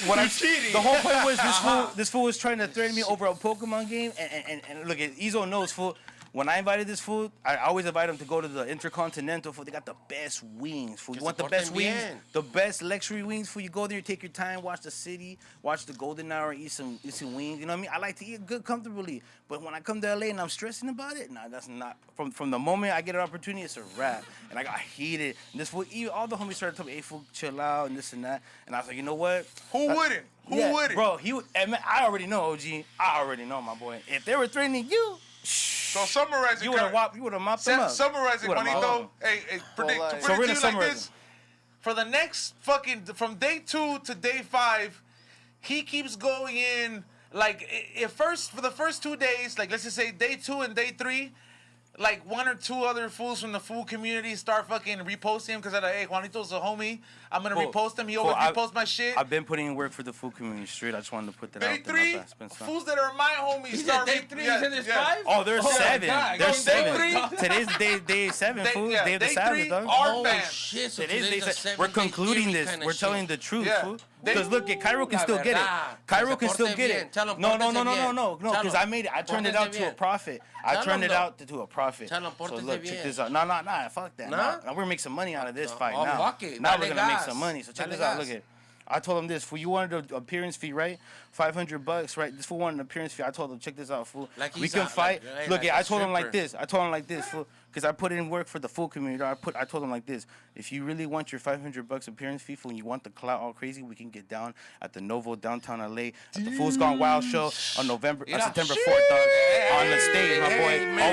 what I'm cheating. the whole point was Uh-huh. this fool was trying to threaten me over a Pokemon game, and look at Izzo knows, fool. When I invited this fool, I always invite him to go to the Intercontinental, fool. They got the best wings, fool. You Que want se the best porten wings, bien. the best luxury wings, fool. You go there, you take your time, watch the city, watch the golden hour, eat some wings. You know what I mean? I like to eat good comfortably, but when I come to LA and I'm stressing about it, nah, that's not. From the moment I get an opportunity, it's a wrap, and I got heated. And this fool, all the homies started telling me, "Hey, fool, chill out," and this and that, and I was like, you know what? Who wouldn't? Who Yeah, wouldn't? bro? And man, I already know, OG. I already know, my boy. If they were threatening you, So summarize it, you would have Kiero. mopped them up. Summarize it, You would've mopped them Juanito. up. Hey, predict, life. to So we're predict gonna you like summarize this. For the next fucking, from day 2 to day 5, he keeps going in, like, for the first 2 days, like, let's just say day 2 and day 3, like, 1 or 2 other fools from the food community start fucking reposting him because they're like, hey, Juanito's a homie. I'm going to Cool. repost him. He Cool. always reposts my shit. I've been putting in work for the food community straight. I just wanted to put that Day out there. 3, My bad. Spend some- fools that are my homies He said start day 3, you said there's 5? Oh, there's my 7. God, There's go day 7. three. Today's day 7, fool. Day of the day Sabbath, 3, dog. our Oh, band. shit. So Today's today's day a 7. We're 7-day concluding theory this. kinda We're shit. telling the truth, Yeah. fool. They- Because look, Cairo can La still get it. verdad. Cairo Se can still porte get bien. it. Tell 'em No, pórtense bien. because Tell I 'em. made it. I turned it Pórtense out to a bien. profit. I Tell turned 'em it though. out to a profit. Tell 'em So pórtense look, check bien. this out. Nah, fuck that. Nah? Nah, we're gonna make some money out of this fight Oh, now. fuck it. Now Dale we're gonna make gas. some money. So check Dale this out. gas. Look at. I told him this. For you wanted an appearance fee, right? $500, right? This fool wanted an appearance fee. I told him, check this out, fool. Like We he's can a- fight. like- Look, like I a told him like stripper. this, fool. Because I put in work for the full community. I told him like this. If you really want your $500 appearance fee, fool, and you want the clout all crazy, we can get down at the Novo downtown LA at the Fools Gone Wild show on September 4th, dog. On the stage, my boy.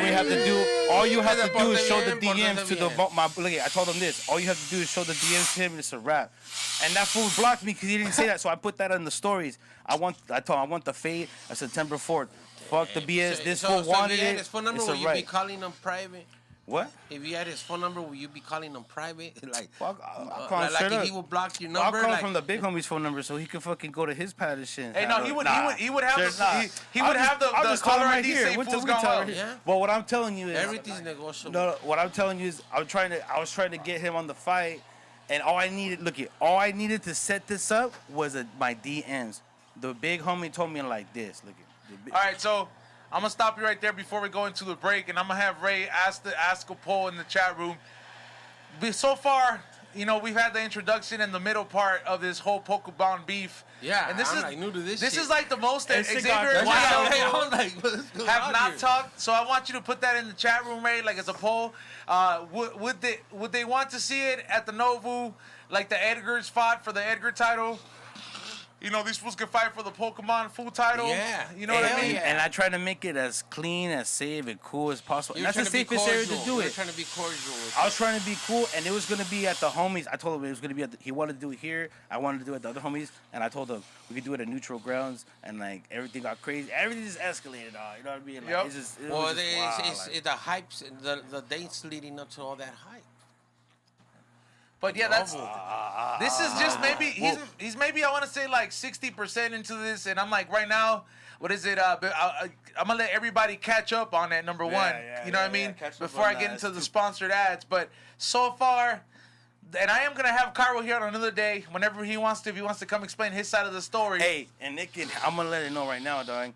All you have to do is show the DMs to the look at. I told him this. All you have to do is show the DMs to him, and it's a wrap. And that fool blocked me because he didn't say that, so I put that on the stories. I want the fade on September 4th. Fuck the BS. This so fool if you wanted had it. his phone number, It's will a you be right. calling him private? What? If you had his phone number, will you be calling him private? Like, Fuck, I'll call him like straight if up. he would block your I'll number, call him like, from the big homie's phone number so he can fucking go to his pad and shit. Hey, no, he would have he I'll would have I'll the just call him caller right ID here. say We'll fools tell gone him wild. right here. Yeah. Well, what I'm telling you is everything's negotiable. no, what I'm telling you is I was trying to get him on the fight, and all I needed to set this up was my DMs. The big homie told me like this. Look at. All right, so I'm gonna stop you right there before we go into the break, and I'm gonna have Ray ask a poll in the chat room. So far, we've had the introduction and the middle part of this whole Pokemon beef. Yeah, and this I'm is like new to this This shit. is like the most that It's Xavier cigar- and Wow. Hey, I myself was like, what's going have on not here? talked. So I want you to put that in the chat room, Ray, like as a poll. Would they want to see it at the Novu, like the Edgars fought for the Edgar title? These fools could fight for the Pokemon full title. Yeah. You know what I Hell mean? yeah. And I try to make it as clean, as safe, and cool as possible. And You're that's the trying to be safest area to cordial. do You're it. trying to be cordial. With I was trying to be cool, and it was gonna be at the homies. I told him it was gonna be he wanted to do it here. I wanted to do it at the other homies, and I told him we could do it at neutral grounds. And like everything got crazy. Everything just escalated. You know what I mean? Like, Yep. it's just, it Well, was just wild, like- the hypes, the dates leading up to all that hype. But yeah, this is just maybe he's maybe I want to say like 60% into this, and I'm like right now, what is it? I'm gonna let everybody catch up on that number one. yeah, You know what I yeah, mean? catch up Before on I get that. into the sponsored ads, but so far. And I am gonna have Cairo here on another day, whenever he wants to. If he wants to come explain his side of the story. Hey, and I'm gonna let it know right now, dog.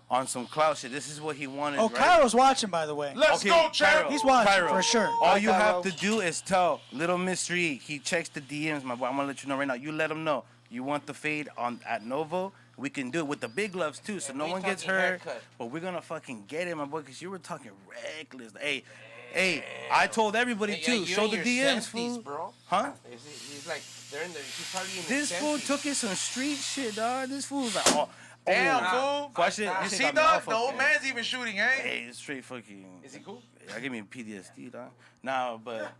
On some Clout shit. This is what he wanted. Oh, right? Cairo's watching, by the way. Let's go, champ. Cairo, He's watching Cairo, for sure. All you have Cairo. to do is tell Little Mystery. He checks the DMs, my boy. I'm gonna let you know right now. You let him know you want the fade at Novo. We can do it with the big gloves too, so And no we one gets talking hurt. haircut. But we're gonna fucking get it, my boy, because you were talking reckless. Hey, I told everybody Yeah, too. you're Show in the your DMs, 70s, fool. bro. Huh? He's like they're in the. He's probably in This his fool 70s. took it some street shit, dog. This fool's like, Damn, oh. fool. That shit- that You shit see, got me all dog? The old fucking- man's even shooting, eh? Hey, it's straight fucking. Is he cool? I give me PTSD, dog. Nah, but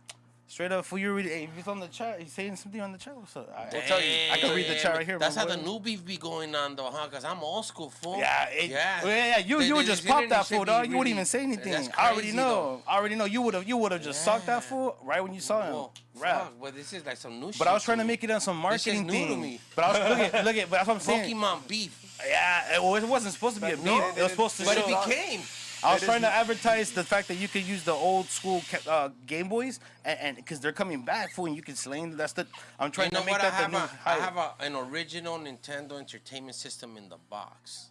straight up, fool, you already. Hey, if he's on the chat, he's saying something on the chat. What's up? I'll tell you. I can read the chat right here. That's my how boy. the new beef be going on, though, huh? Because I'm old school, fool. Yeah, Yeah. You They- would they just sit pop in that and shit fool, be dog. You wouldn't really- even say anything. That's I already crazy, know. I already know. You would have just sucked that Yeah. fool right when you saw him. Well, Rap. fuck, but this is like some new shit. But I was to trying to me. make it on some marketing new to thing. me. But I was look at. But that's what I'm saying. Pokemon beef. Yeah, it wasn't supposed to be a beef. No, It was supposed to But show. it became. I was trying to advertise the fact that you could use the old school Game Boys, and because they're coming back, fool, and you can sling. I'm trying You know to make what? that I the new have hype. an original Nintendo Entertainment System in the box.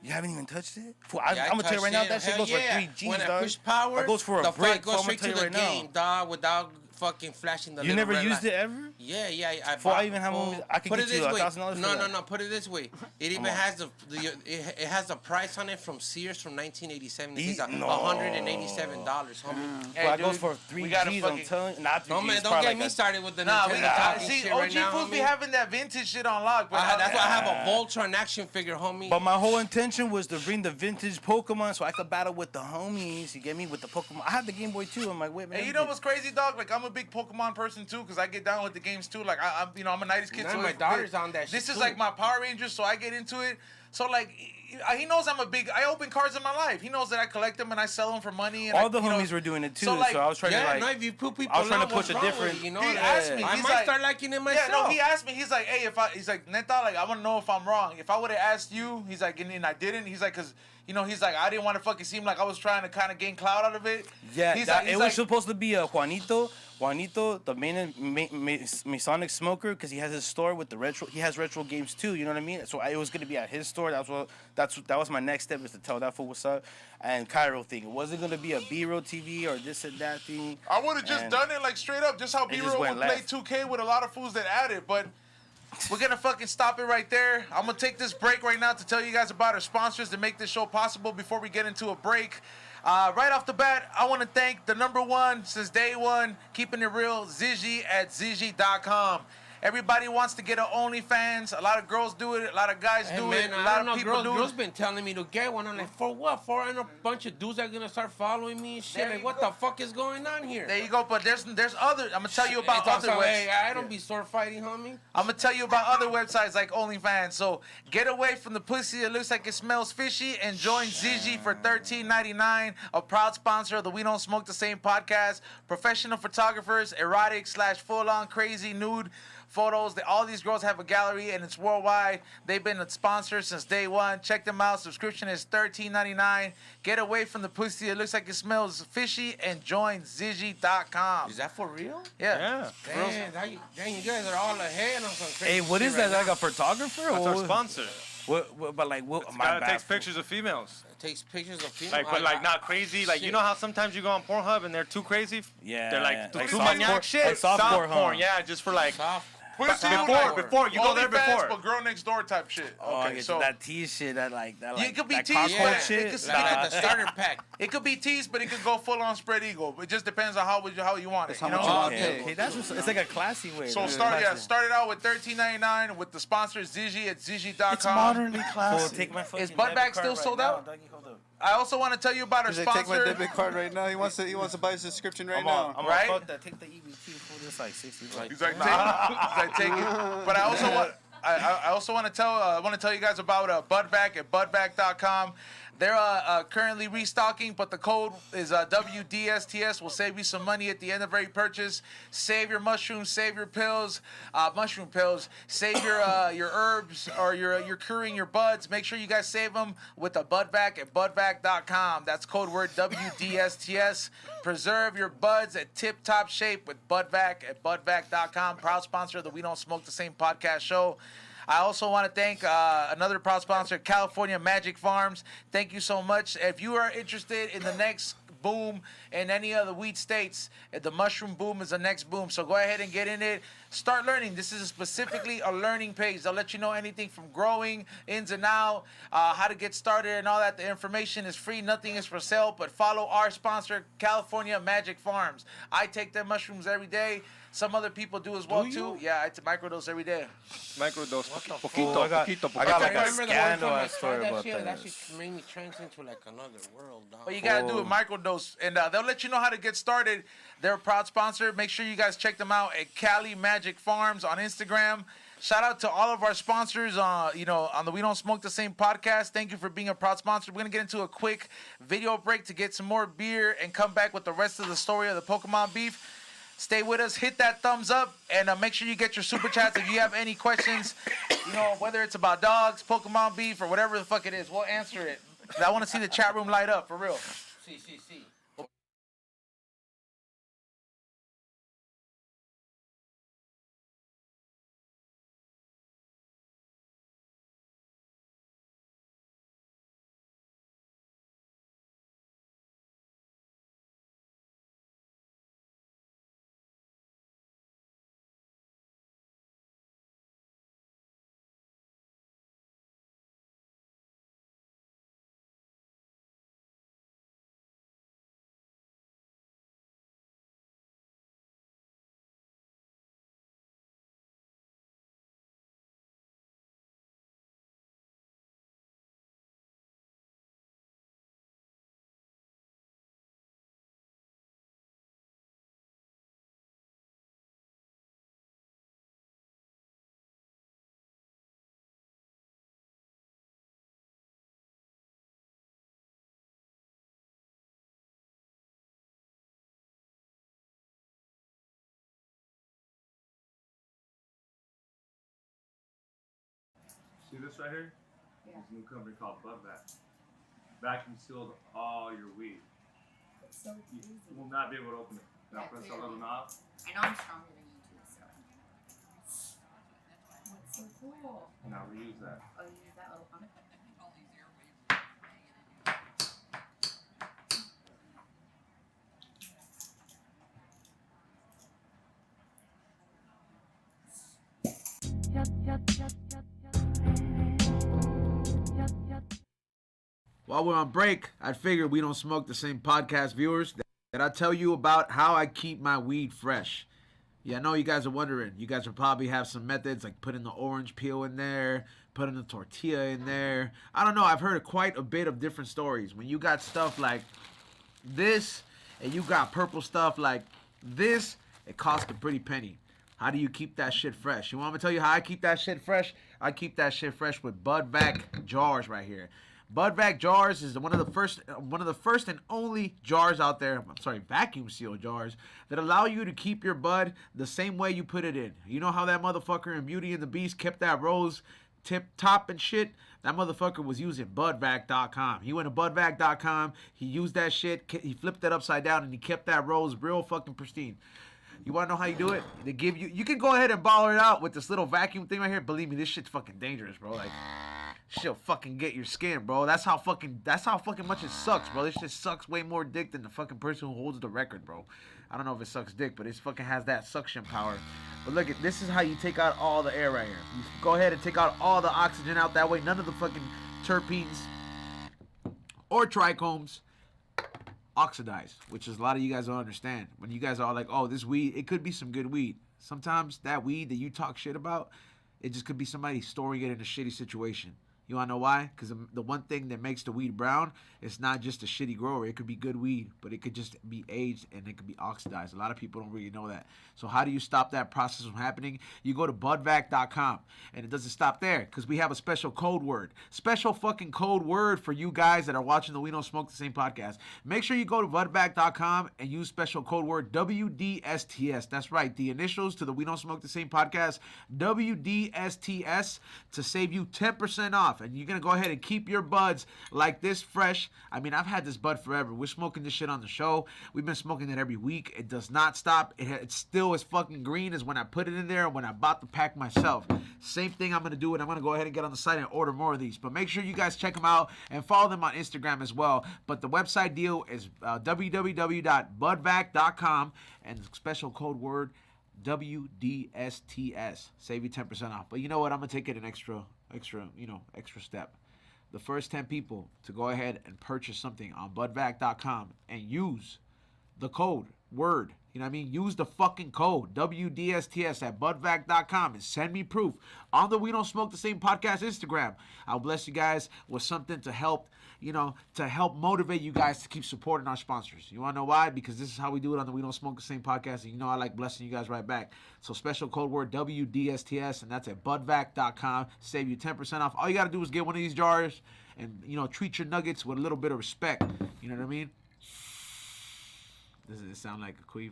You haven't even touched it? Fool, Yeah, I'm gonna tell you right now, touched that it. shit Hell goes yeah. for 3 G's, When dog. I push power, That goes for a the brick. fight goes so I'm straight gonna to tell you the right game, now. dog, without fucking flashing the You little never red used light. it ever? Yeah. I Fool, I bought- even have fool, one- I could put get it this you way. $1,000 for No, that. no. Put it this way. It even has it has a price on it from Sears from 1987. It's No. $187, homie. Hey, Well, that goes dude, for 3 we gotta G's, I'm fucking- telling you. Not 3 No G's, man, don't probably get me like started with the Nah, Nintendo we talking see shit OG right now, fools be homie. having that vintage shit on lock. But That's why I have a Voltron action figure, homie. But my whole intention was to bring the vintage Pokemon so I could battle with the homies. You get me? With the Pokemon. I have the Game Boy too. I'm like, wait, man. Hey, you know what's crazy, dog? Like, I'm a big Pokemon person too, because I get down with the games too. Like, I'm a 90s kid. Now so my it's- daughter's on that This shit, is too. like my Power Rangers, so I get into it. So like, he knows I open cards in my life. He knows that I collect them and I sell them for money. And All the homies were doing it too, so, I was trying to like. no, if you put people I was trying to out, push what's a wrong with different- it, you know, He like, asked me, I he's might like- start liking it Yeah, myself. no, he asked me. He's like, hey, he's like, Neta, like, I want to know if I'm wrong. If I would have asked you, he's like, and I didn't. He's like, cause he's like, I didn't want to fucking seem like I was trying to kind of gain clout out of it. Yeah, he's it he's was supposed to be a Juanito, the main Masonic smoker, because he has his store with the retro. He has retro games too. You know what I mean? So it was gonna be at his store. That was my next step, is to tell that fool what's up. And Cairo thing. It wasn't gonna be a B-roll TV or this and that thing. I would have just And done it like straight up, just how just B-roll went would play left. 2K with a lot of fools that added. But We're gonna fucking stop it right there. I'm gonna take this break right now to tell you guys about our sponsors to make this show possible before we get into a break. Right off the bat, I want to thank the number one since day one, keeping it real, Zishy at Zishy.com. Everybody wants to get an OnlyFans. A lot of girls do it. A lot of guys do it. A lot of people do it. Girls been telling me to get one. I'm like, for what? For a bunch of dudes that are gonna start following me and shit. Like, what the fuck is going on here? There you go. But there's other. I'm gonna tell you about other websites. Hey, I don't be sword fighting, homie. I'm gonna tell you about other websites like OnlyFans. So get away from the pussy that looks like it smells fishy and join Zishy for $13.99. A proud sponsor of the We Don't Smoke the Same podcast. Professional photographers, erotic / full-on crazy nude photos. All these girls have a gallery and it's worldwide. They've been a sponsor since day one. Check them out. Subscription is $13.99. Get away from the pussy that looks like it smells fishy and join Zishy.com. Is that for real? Yeah. Damn, you guys are all ahead on some crazy Hey, what shit is that? right Like now. a photographer? That's Or our sponsor. what? But like, what? This My guy bad. takes pictures of females. It takes pictures of people. Like, but like not crazy. Like, you know how sometimes you go on Pornhub and they're too crazy? Yeah. They're like too softcore- maniac shit. like softcore, huh? porn, yeah, just for like Pussy before you go there before. But girl next door type shit. Oh, Okay, it's so that tease shit, that like it could be that tease, cockroach yeah. shit. It could Like at the starter pack. It could be teased, but it could go full on spread eagle. It just depends on how you want it. That's how You know? much you want. Okay, okay, that's it's like a classy way. So right? start it out with $13.99 with the sponsor Zishy at Zishy.com. It's modernly classy. So take my fucking Is Butt Bag debit still card sold right out? now, doggy. Hold up. I also want to tell you about our He's like, take my sponsor. debit card right now. He wants to buy his subscription right I'm now. right? Fuck that. Take the EBT for this like 60 bucks. He's like, take it. But I also want to tell you guys about Budvac at budvac.com. They're currently restocking, but the code is WDSTS. Will save you some money at the end of every purchase. Save your mushrooms, save your pills, mushroom pills. Save your herbs, or you're curing your buds. Make sure you guys save them with the Budvac at budvac.com. That's code word WDSTS. Preserve your buds at tip-top shape with Budvac at budvac.com. Proud sponsor of the We Don't Smoke the Same podcast show. I also want to thank another proud sponsor, California Magic Farms. Thank you so much. If you are interested in the next boom in any of the weed states, the mushroom boom is the next boom. So go ahead and get in it. Start learning. This is specifically a learning page. They'll let you know anything from growing, ins and out, how to get started and all that. The information is free. Nothing is for sale. But follow our sponsor, California Magic Farms. I take their mushrooms every day. Some other people do as well, too. Yeah, I microdose every day. Microdose. Oh, I got like a remember the one scandal time I story tried that about shit. That that. shit made me trans into like another world, dog. But you gotta do a microdose, and they'll let you know how to get started. They're a proud sponsor. Make sure you guys check them out at Cali Magic Farms on Instagram. Shout out to all of our sponsors, on the We Don't Smoke the Same podcast. Thank you for being a proud sponsor. We're gonna get into a quick video break to get some more beer and come back with the rest of the story of the Pokemon beef. Stay with us, hit that thumbs up, and make sure you get your super chats if you have any questions. Whether it's about dogs, Pokemon beef, or whatever the fuck it is, we'll answer it. I want to see the chat room light up, for real. See. See this right here? Yeah. There's a new company called Budvac. Vacuum sealed all your weed. It's so easy. You will not be able to open it. Now press that little knob. I know I'm stronger than you too, so. That's so cool. Now reuse that. Oh, you use that little pump? While we're on break, I figured We Don't Smoke the Same podcast viewers that I tell you about how I keep my weed fresh. Yeah, I know you guys are wondering. You guys will probably have some methods like putting the orange peel in there, putting the tortilla in there. I don't know. I've heard quite a bit of different stories. When you got stuff like this and you got purple stuff like this, it costs a pretty penny. How do you keep that shit fresh? You want me to tell you how I keep that shit fresh? I keep that shit fresh with Bud Vac jars right here. Bud Vac jars is one of the first and only jars out there. I'm sorry, vacuum seal jars that allow you to keep your bud the same way you put it in. You know how that motherfucker in Beauty and the Beast kept that rose tip top and shit? That motherfucker was using budvac.com. He went to budvac.com. He used that shit. He flipped it upside down and he kept that rose real fucking pristine. You want to know how you do it? They give you. You can go ahead and ball it out with this little vacuum thing right here. Believe me, this shit's fucking dangerous, bro. Like, shit'll fucking get your skin, bro. That's how fucking much it sucks, bro. This shit sucks way more dick than the fucking person who holds the record, bro. I don't know if it sucks dick, but it fucking has that suction power. But look, this is how you take out all the air right here. You go ahead and take out all the oxygen out that way. None of the fucking terpenes or trichomes oxidized, which is a lot of you guys don't understand. When you guys are like, oh, this weed, it could be some good weed. Sometimes that weed that you talk shit about, it just could be somebody storing it in a shitty situation. You want to know why? Because the one thing that makes the weed brown, it's not just a shitty grower. It could be good weed, but it could just be aged and it could be oxidized. A lot of people don't really know that. So how do you stop that process from happening? You go to budvac.com, and it doesn't stop there because we have a special code word. Special fucking code word for you guys that are watching the We Don't Smoke the Same podcast. Make sure you go to budvac.com and use special code word WDSTS. That's right, the initials to the We Don't Smoke the Same podcast, WDSTS, to save you 10% off. And you're going to go ahead and keep your buds like this fresh. I mean, I've had this bud forever. We're smoking this shit on the show. We've been smoking it every week. It does not stop. It's still as fucking green as when I put it in there and when I bought the pack myself. Same thing I'm going to do, and I'm going to go ahead and get on the site and order more of these. But make sure you guys check them out and follow them on Instagram as well. But the website deal is www.budvac.com and the special code word WDSTS. Save you 10% off. But you know what? I'm going to take it an extra step. The first 10 people to go ahead and purchase something on budvac.com and use the code word, you know what I mean? Use the fucking code WDSTS at budvac.com and send me proof on the We Don't Smoke the Same podcast Instagram. I'll bless you guys with something to help, to help motivate you guys to keep supporting our sponsors. You want to know why? Because this is how we do it on the We Don't Smoke the Same podcast, and I like blessing you guys right back. So special code word WDSTS, and that's at budvac.com. Save you 10% off. All you got to do is get one of these jars and, treat your nuggets with a little bit of respect. You know what I mean? Does it sound like a queef?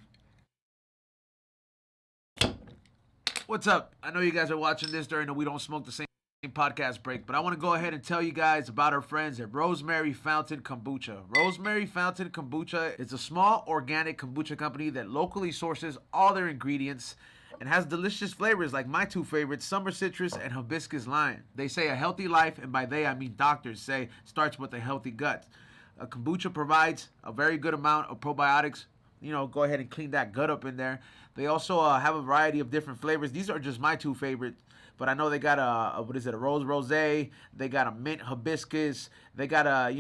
What's up? I know you guys are watching this during the We Don't Smoke the Same podcast break, but I want to go ahead and tell you guys about our friends at Rosemary Fountain Kombucha. Rosemary Fountain Kombucha is a small organic kombucha company that locally sources all their ingredients and has delicious flavors like my two favorites, summer citrus and hibiscus lime. They say a healthy life, and by they I mean doctors say, starts with a healthy gut. A kombucha provides a very good amount of probiotics. Go ahead and clean that gut up in there. They also have a variety of different flavors. These are just my two favorites, but I know they got a rose rosé. They got a mint hibiscus. They got a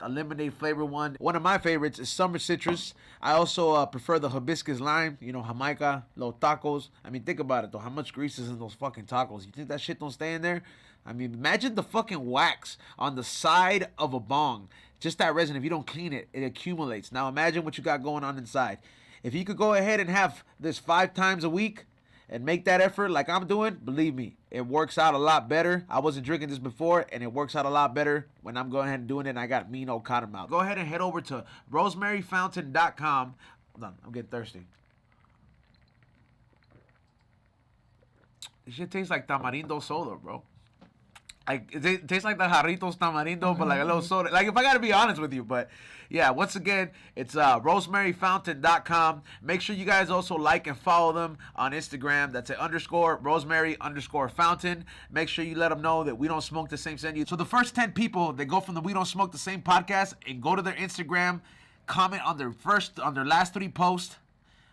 lemonade flavor one. One of my favorites is summer citrus. I also prefer the hibiscus lime. Jamaica, los tacos. I mean, think about it though. How much grease is in those fucking tacos? You think that shit don't stay in there? I mean, imagine the fucking wax on the side of a bong. Just that resin, if you don't clean it, it accumulates. Now imagine what you got going on inside. If you could go ahead and have this 5 times a week and make that effort like I'm doing, believe me, it works out a lot better. I wasn't drinking this before, and it works out a lot better when I'm going ahead and doing it and I got mean old cotton mouth. Go ahead and head over to rosemaryfountain.com. Hold on, I'm getting thirsty. This shit tastes like tamarindo soda, bro. It tastes like the Jarritos Tamarindo, but like a little soda. Like, if I gotta be honest with you, but yeah, once again, it's rosemaryfountain.com. Make sure you guys also like and follow them on Instagram. That's at _rosemary_fountain. Make sure you let them know that We Don't Smoke the Same send you. So the first 10 people that go from the We Don't Smoke the Same podcast and go to their Instagram, comment on their last 3 posts.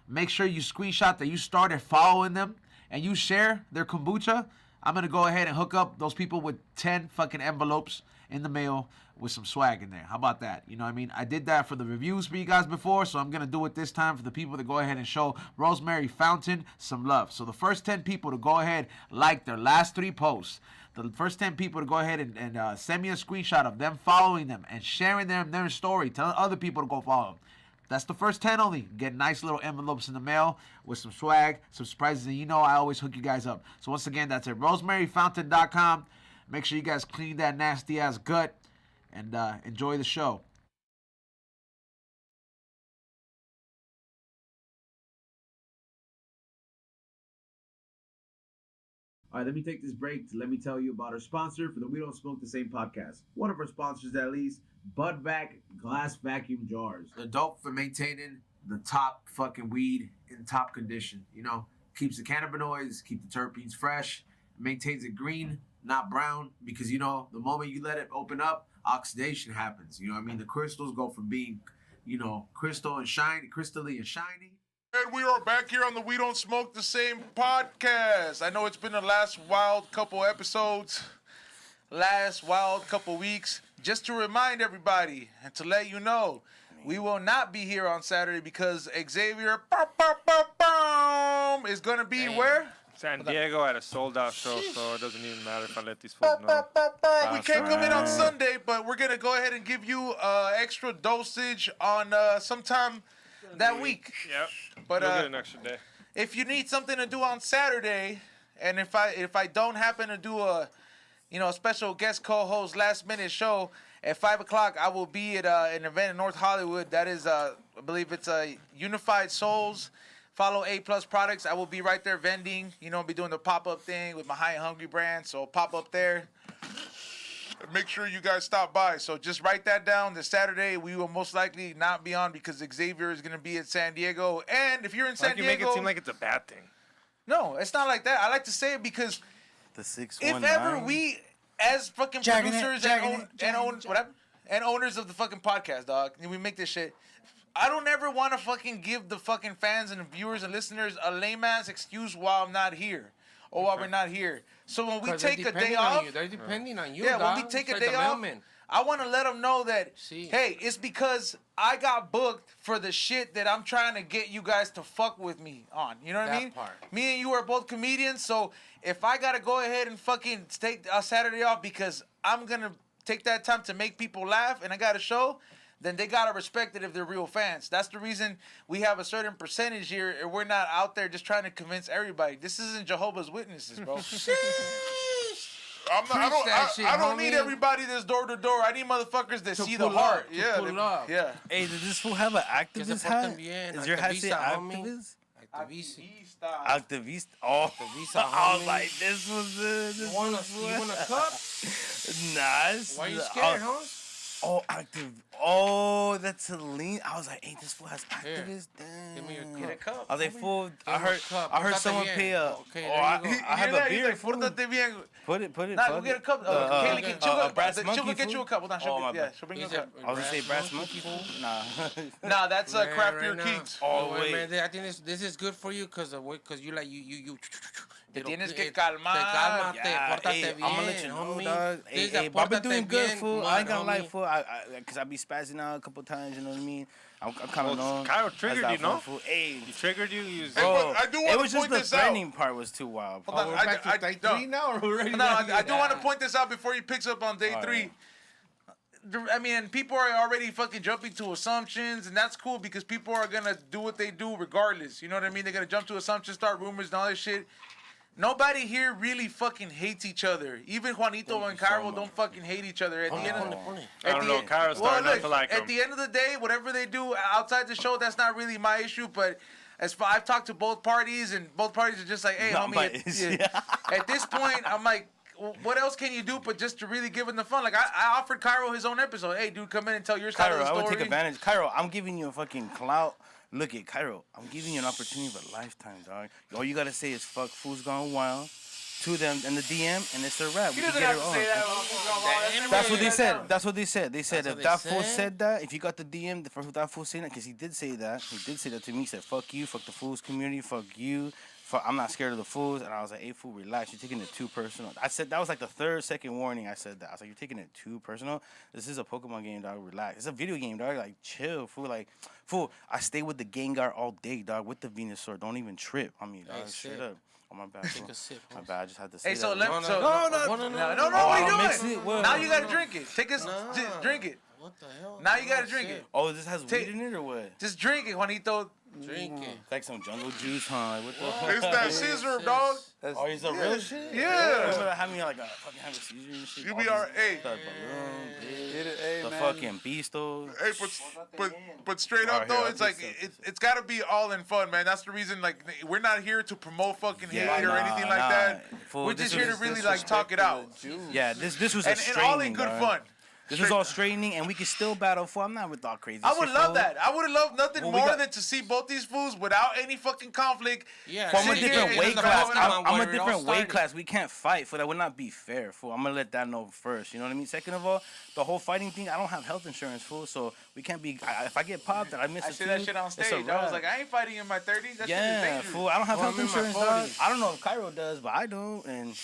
Make sure you screenshot that you started following them and you share their kombucha. I'm going to go ahead and hook up those people with 10 fucking envelopes in the mail with some swag in there. How about that? You know what I mean? I did that for the reviews for you guys before, so I'm going to do it this time for the people to go ahead and show Rosemary Fountain some love. So the first 10 people to go ahead, like their last 3 posts. The first 10 people to go ahead and send me a screenshot of them following them and sharing their story, telling other people to go follow them. That's the first 10 only. Get nice little envelopes in the mail with some swag, some surprises, and you know I always hook you guys up. So once again, that's at rosemaryfountain.com. Make sure you guys clean that nasty ass gut and enjoy the show. All right, let me take this break to let me tell you about our sponsor for the We Don't Smoke the Same podcast. One of our sponsors, at least, Budvac glass vacuum jars. They're dope for maintaining the top fucking weed in top condition. You know, keeps the cannabinoids, keep the terpenes fresh, maintains it green, not brown, because, you know, the moment you let it open up, oxidation happens. You know what I mean? The crystals go from being, you know, crystally and shiny. And we are back here on the We Don't Smoke the Same podcast. I know it's been the last wild couple episodes, last wild couple weeks. Just to remind everybody and to let you know, we will not be here on Saturday because Xavier is going to be where? San Diego at a sold-out show, so it doesn't even matter if I let these folks know. We can't come in on Sunday, but we're going to go ahead and give you extra dosage on sometime that week. Yep. But we'll get an extra day. if you need something to do on Saturday, and if I don't happen to do a special guest co-host last minute show at 5:00, I will be at an event in North Hollywood. That is, I believe it's Unified Souls. Follow A Plus Products. I will be right there vending. You know, be doing the pop-up thing with my High and Hungry brand. So pop up there. Make sure you guys stop by. So just write that down. This Saturday we will most likely not be on because Xavier is going to be in San Diego. And if you're in San Diego, you make it seem like it's a bad thing. No, it's not like that. I like to say it because The 619. if ever we, as fucking producers and owners of the fucking podcast, dog, and we make this shit, I don't ever want to fucking give the fucking fans and viewers and listeners a lame ass excuse while I'm not here or while we're not here. So when we take a day off, they're depending on you. yeah, dog. when we take It's a like day the off, mailman. I want to let them know that, See. hey, it's because I got booked for the shit that I'm trying to get you guys to fuck with me on. You know what I That mean? part. Me and you are both comedians, so if I got to go ahead and fucking take a Saturday off because I'm going to take that time to make people laugh and I got a show, then they got to respect it if they're real fans. That's the reason we have a certain percentage here and we're not out there just trying to convince everybody. This isn't Jehovah's Witnesses, bro. I don't need everybody that's door to door. I need motherfuckers that see the pull heart. up, to Yeah, pull up. yeah. Hey, does this fool have an Que se activist porten hat? bien, Is your hat say activista, homie. activist? Activista. Activist. Oh, Activista, I was homie. like, this was this You want a cup? nice. Why are you scared, huh? Oh, active. Oh, that's a lean. I was like, hey, this fool has activists. Damn. Give me your Get a cup. I was like, fool. I him a heard. cup. I heard Portate someone bien. pay a. Okay, oh, there I, you go. I have a beer. He's fool. like, "Pórtate bien." Put it. Nah, fuck go get a it. cup. Kaylee can chill up. Brass She'll monkey, get fool? you a cup. Hold on, Oh, my yeah, bad. she'll bring you a He's cup. I was gonna say brass monkey, fool. Nah. Nah, that's Man, craft beer right now. Keats. Oh, Well, wait. man, I think this is good for you because you like you. Te tienes que Te calmar. cálmate, Yeah, pórtate hey, bien, I'ma let you know, homie. dog. This Hey, is hey, a but I've been pórtate doing good, bien fool. I ain't gonna lie, homie. fool. Cause I be spazzing out a couple times. You know what I mean? I'm kind of Well, known. Cairo as triggered that you, no? fool. Hey, He triggered you. He was, bro, I do it wanna was just point the this out. threatening part was too wild. Hold on, We're back to day 3 now. Or already No, back I to do want to that? point this out before he picks up on day All 3. I mean, people are already fucking jumping to assumptions, and that's cool because people are gonna do what they do regardless. You know what I mean? They're gonna jump to assumptions, start rumors, and all this shit. Nobody here really fucking hates each other. Even Juanito and Cairo don't fucking hate each other. At the end of I don't know. Cairo's starting not to like at him. the end of the day, whatever they do outside the show, that's not really my issue. But as far, I've talked to both parties, and both parties are just like, "Hey, Not my homie." issue. At this point, I'm like, what else can you do but just to really give him the fun? Like I offered Cairo his own episode. Hey, dude, come in and tell your side Cairo, of the I story. would take advantage. Cairo, I'm giving you a fucking clout. Look at Cairo. I'm giving you an opportunity of a lifetime, dog. All you gotta say is "fuck, fool's gone wild" to them in the DM, and it's a wrap. He We can doesn't get have it to on. say that. That's what they said. That's what they said. They said That's if what that they fool said? said that, if you got the DM for that fool saying that, because he did say that. He did say that to me. He said, "Fuck you, fuck the fools community, fuck you, I'm not scared of the fools. And I was like, hey, fool, relax. You're taking it too personal. I said, that was like the second warning I said that. I was like, you're taking it too personal. This is a Pokemon game, dog. Relax. It's a video game, dog. Like, chill, fool. Like, fool, I stay with the Gengar all day, dog, with the Venusaur. Don't even trip on me, dog. Hey, Straight sip. up. Oh, my bad. Take fool. a sip. My bad. I just had to say Hey, so that. let No, so no, no, no, what are you mix doing? it? What? Now you gotta drink it. Take a Nah. drink it. What the hell? Now you gotta drink it. Oh, this has Take- weed in it or what? Just drink it, Juanito. Drink it. It's like some jungle juice, huh? Like, what the fuck? It's that scissor, dog. That's, Oh, it's a real shit? Yeah. Remember that having like a fucking have a seizure and shit? You All be these- alright. Hey, The balloon, bitch. Get it, hey, The man. fucking beastos. hey, but straight up Alright, though, here, it's I'll like get it's got to be all in fun, man. That's the reason. Like we're not here to promote fucking hate or anything like that. Fool, We're this just here to was- really like talk it out, Yeah, this was a and straightening, all in good dog. fun. This was all straightening, and we could still battle. For I'm not with all crazy. I would shit, love fool. that. I would have loved nothing Well, we more got- than to see both these fools without any fucking conflict. Yeah. From a Sit here different and weight the class. Pokemon I'm a where it all different weight started. class. We can't fight, for that would not be fair, fool. I'm gonna let that know first. You know what I mean? Second of all, the whole fighting thing. I don't have health insurance, fool. So we can't be. If I get popped and I miss I a said that tooth, shit on it's a stage. I was wrap. like, I ain't fighting in my 30s. That shit is yeah, dangerous. fool. I don't have Well, health I'm in my insurance, dog. 40s. I don't know if Cairo does, but I don't. And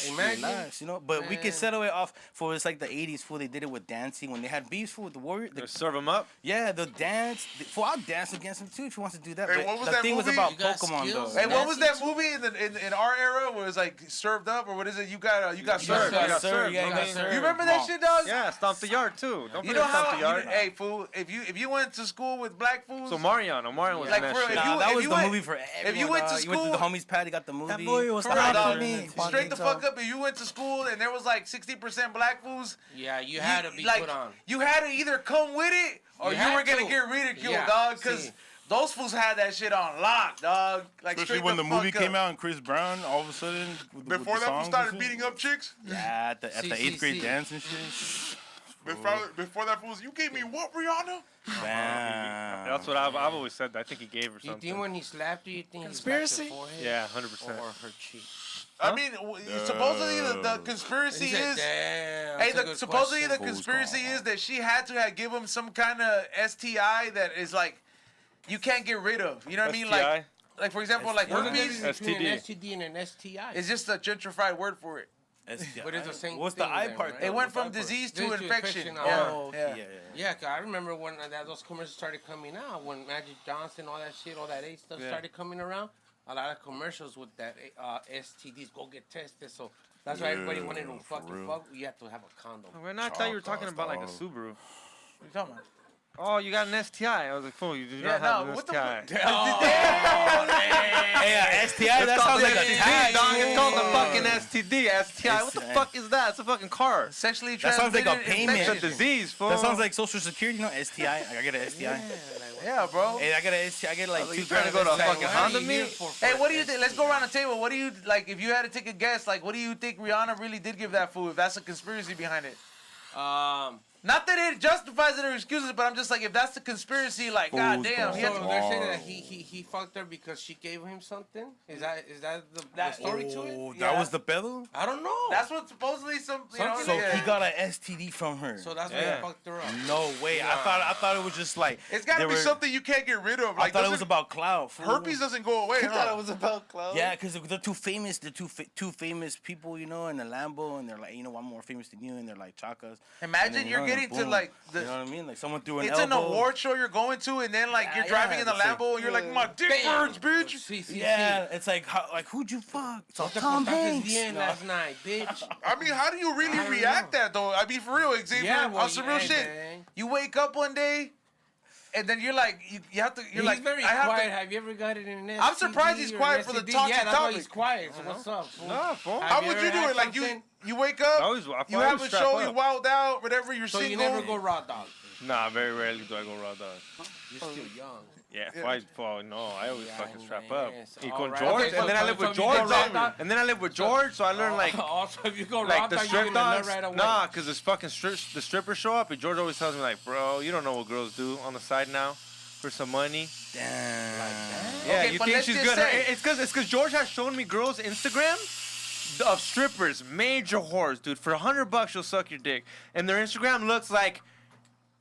Imagine. relax, you know. But we Man. can settle it off. For it's like the '80s, fool. They did it with dancing when they had beefs, fool, with the Warrior. Just serve them up. Yeah, the dance. Fool, I'll dance against him too if he wants to do that. Hey, but what was the that thing was movie? about You got Pokemon, skills. though. Hey, what was that Dancing movie in our era where it was like served up or what is it? You got served. got Yes, sir. served, Yeah, bro. you got You served. You remember that Come shit, dog? Yeah, stomp the yard too. Don't You forget know stomp how? the yard. Hey, fool. If you went to school with black fools, So Marion was Like, in that for- shit. if Nah, you- that was you the went- movie for everyone. you went to dog. You went to school- the homies pad, he got the movie. That movie was For the real, hype dog. for me. straight the Juanito. fuck up. If you went to school and there was like 60% black fools, Yeah, you had to be like, put on. you had to either come with it or You you had were gonna to. get ridiculed, Yeah, dog. Because see. those fools had that shit on lock, dog. Like Especially straight when the movie fuck came up. out and Chris Brown all of a sudden with Before the that fool songs started and shit. beating up chicks, Yeah, at the See, 8th grade see. dance and shit. before that fool was, you gave me what, Rihanna? Bam. That's what I've always said. I think he gave her You something. think when he slapped you think Conspiracy? he slapped her forehead? Yeah, 100%. Or her cheek? I mean, supposedly the conspiracy He said, is. damn. Hey, that's a good supposedly the question. conspiracy is that she had to give him some kind of STI that is like you can't get rid of. You know what I mean? STI? Like for example, like What's the herpes difference between an STD. STD and an STI? is just a gentrified word for it. But it's the same What's thing the I then, part? right? It though? went What's the I from part? disease Disease to to infection. infection, Yeah. Oh, okay. Yeah. Yeah, 'cause I remember when those commercials started coming out, when Magic Johnson, all that shit, all that AIDS stuff started coming around. A lot of commercials with that STDs, go get tested. So that's why everybody wanted to fucking fuck. You have to have a condom. When I thought you were talking about like a Subaru. What you talking about? Oh, you got an STI. I was like, fool, you do Yeah, not have no, an what the STI. Hey, STI, that sounds like a STD, tag. dog. It's called the fucking STD. STI. What the STI. fuck is that? It's a fucking car. Sexually That sounds like a transmitted payment. It's a infection. disease, fool. That sounds like Social Security, you know, STI. I get an STI. Yeah, bro. Hey, I got an STI. I get like you 2 trying to go to a STI. fucking Honda Here meet? for Hey, what do you think? Let's go around the table. What do you like? If you had to take a guess, like, what do you think Rihanna really did give that fool? If that's a conspiracy behind it, not that it justifies it or excuses it, but I'm just like, if that's the conspiracy, like, goddamn, he had So to. they're saying that he fucked her because she gave him something? Is that the story to it? Oh, Yeah. that was the pedo? I don't know. That's what supposedly some. You know, Something So yeah. he got an STD from her. so that's why Yeah. he fucked her up. No way. I thought it was just like It's got to they be were- something you can't get rid of. I Like thought it was doesn't- about Clout. fool. herpes doesn't go away. I thought Huh? it was about Clout. Yeah, because they're too famous. They're two famous people, you know, in the Lambo, and they're like, you know, I'm more famous than you, and they're like chakas. Imagine And then, you're you know, getting to boom. like You know what I mean? Like someone threw an it's an elbow. award show you're going to, and then like you're Yeah, driving yeah, in the it's like- Lambo, and you're like, my dick Bam. burns, bitch. See. Yeah, it's like who'd you fuck? It's all What the Tom fuck is Hanks. the end No. last night, bitch? I mean, how do you really I don't react know. that though? I mean, for real, Xavier, Yeah, well, on some real hey, shit. man. You wake up one day, and then you're like, you have to. You're He's like, very I have quiet. to. Have you ever got it in an I'm STD surprised he's or quiet an for the STD? toxic Yeah, that's why topic. he's quiet. So what's up, fool? No, fool. Have How you would ever you do had it? Like something? you wake up, I always you always have a strap show, up. you wild out, whatever. You're So you single. never go raw dog. Nah, very rarely do I go raw dog. You're still young. Yeah, no, I always Yeah, fucking strap man. up. So, You all go right. George, Okay, so- and then I so- live so with you go George, raw dog? and then I live with George, so I learned like Also, if you go raw like the dog, you're strip gonna nut dogs. right away. Nah, cause this fucking the strippers show up, and George always tells me like, bro, you don't know what girls do on the side now for some money. Damn. Yeah, Okay, you but think let's she's just good? say- It's cause George has shown me girls Instagram of strippers, major whores, dude. For $100, she'll suck your dick, and their Instagram looks like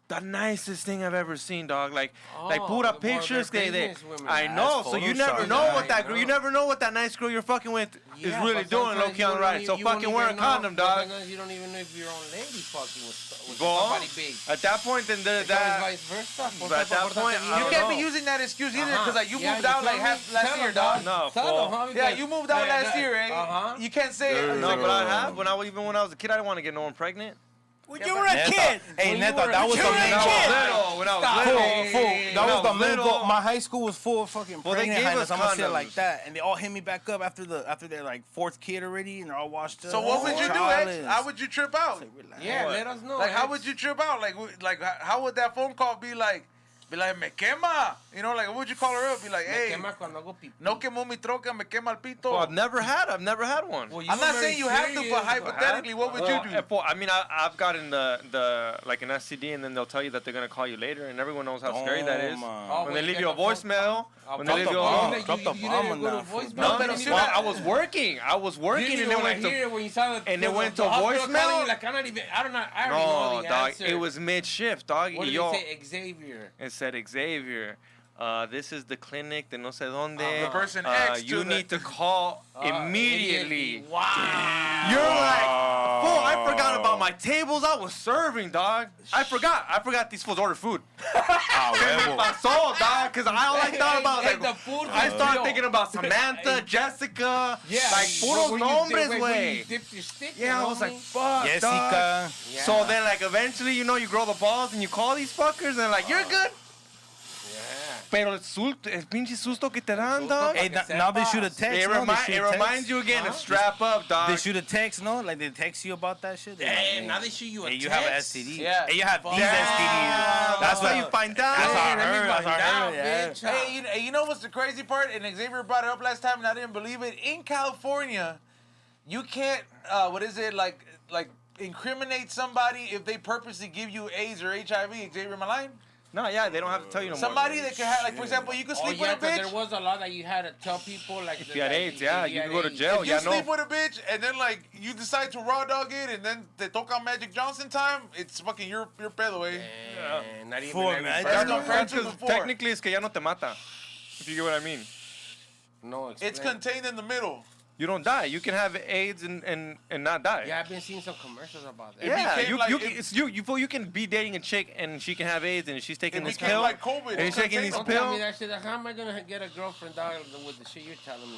the nicest thing I've ever seen, dog. Like Oh, put up well, pictures. they're They business women. I know. So you never Photoshop. know what Yeah, that girl. I You know. never know what that nice girl you're fucking with is Yeah, really but doing, sometimes low key on the you right. don't So even- you won't fucking wear a even know- condom, dog. Sometimes you don't even know if your own lady fucking with Well, somebody big. at that point, then It's that. always vice versa. But at that point, I You don't can't know. be using that excuse either, Uh-huh. because like you Yeah, moved you out feel like me? half last Tell year, them, dog. No, Tell fool. them, huh? Yeah, you moved out Yeah, last year, eh? Uh-huh. You can't say it. No, but I have. When I was a kid, I didn't want to get no one pregnant. When you were a kid. Hey, When Neta, you were that a was kid. the When main I was goal. little, when I was Stop. little. That was the No, main little. goal. My high school was full of fucking Well, they pregnant gave hyenas. us I'm gonna say it condoms. like that, and they all hit me back up after their like fourth kid already, and they're all washed up. So what would you do, Childish. X? How would you trip out? Yeah, What? let us know. Like, how X. would you trip out? Like, how would that phone call be like? Be like, me quema. You know, like, what would you call her up? Be like, Me hey, quema cuando hago pipí. no quemo mi troca, me quema el pito. Well, I've never had one. Well, you I'm were not very saying you have to, serious. but hypothetically, what would you do? I mean, I've gotten the like an STD, and then they'll tell you that they're gonna call you later, and everyone knows how scary that is. Oh, When they you leave get you a the phone voicemail, call. when they leave the you bomb. a Drop the you bomb didn't on go to that. voicemail. No, but but you well, I was working. I was working, and it went to. When you saw the, and it went the to hospital voicemail? calling you, like, I already know No, the dog. answer. It was mid shift, dog. What did Yo, it say? Xavier. it said Xavier. This is the clinic de no sé dónde. The person X You to the- need to call immediately. Wow. You're like, fool, I forgot about my tables I was serving, dog. I forgot these fools ordered food. Se me pasó, dog, because all I thought about, Hey, like, the food I was started real. thinking about Samantha, Jessica, like, puros when you nombres, when you güey. dipped your stick, Yeah, I was like, fuck, dog. Jessica. Yeah. So then, like, eventually, you grow the balls and you call these fuckers and they're like, you're good. Yeah. Pero el pinche susto que te dan, dog. Hey, now they shoot a text. It, no? They shoot it a text. reminds you again to strap up, dog. They shoot a text, no? Like they text you about that shit. They're like, Hey, now they shoot you a hey, text. you have an STD. Yeah. Hey, you have these Yeah. STDs. That's how you find out. That's how I Hey, let me heard. That's how I find out, heard. Yeah. bitch. Hey, you know what's the crazy part? And Xavier brought it up last time, and I didn't believe it. In California, you can't, like incriminate somebody if they purposely give you AIDS or HIV. Xavier, am I lying? No, yeah, they don't have to tell you no more. Somebody that can have, like, for example, you could Oh, sleep yeah, with a 'cause bitch. there was a law that you had to tell people, like, If you had AIDS, yeah, you could go to jail. If you Yeah, sleep no. with a bitch and then like you decide to raw dog it and then they toca Magic Johnson time, it's fucking your pedo, eh? And not even For every Magic That's person- no friends Because before. technically es que ya no te mata. If you get what I mean. No, It's explain. contained in the middle. You don't die. You can have AIDS and not die. Yeah, I've been seeing some commercials about that. Yeah, became you like- you it- can, it's you can be dating a chick and she can have AIDS and she's taking It this became pill like COVID. and It's she's taking contained. this Don't tell me pill. that shit. How am I gonna get a girlfriend, dog, with the shit you're telling me?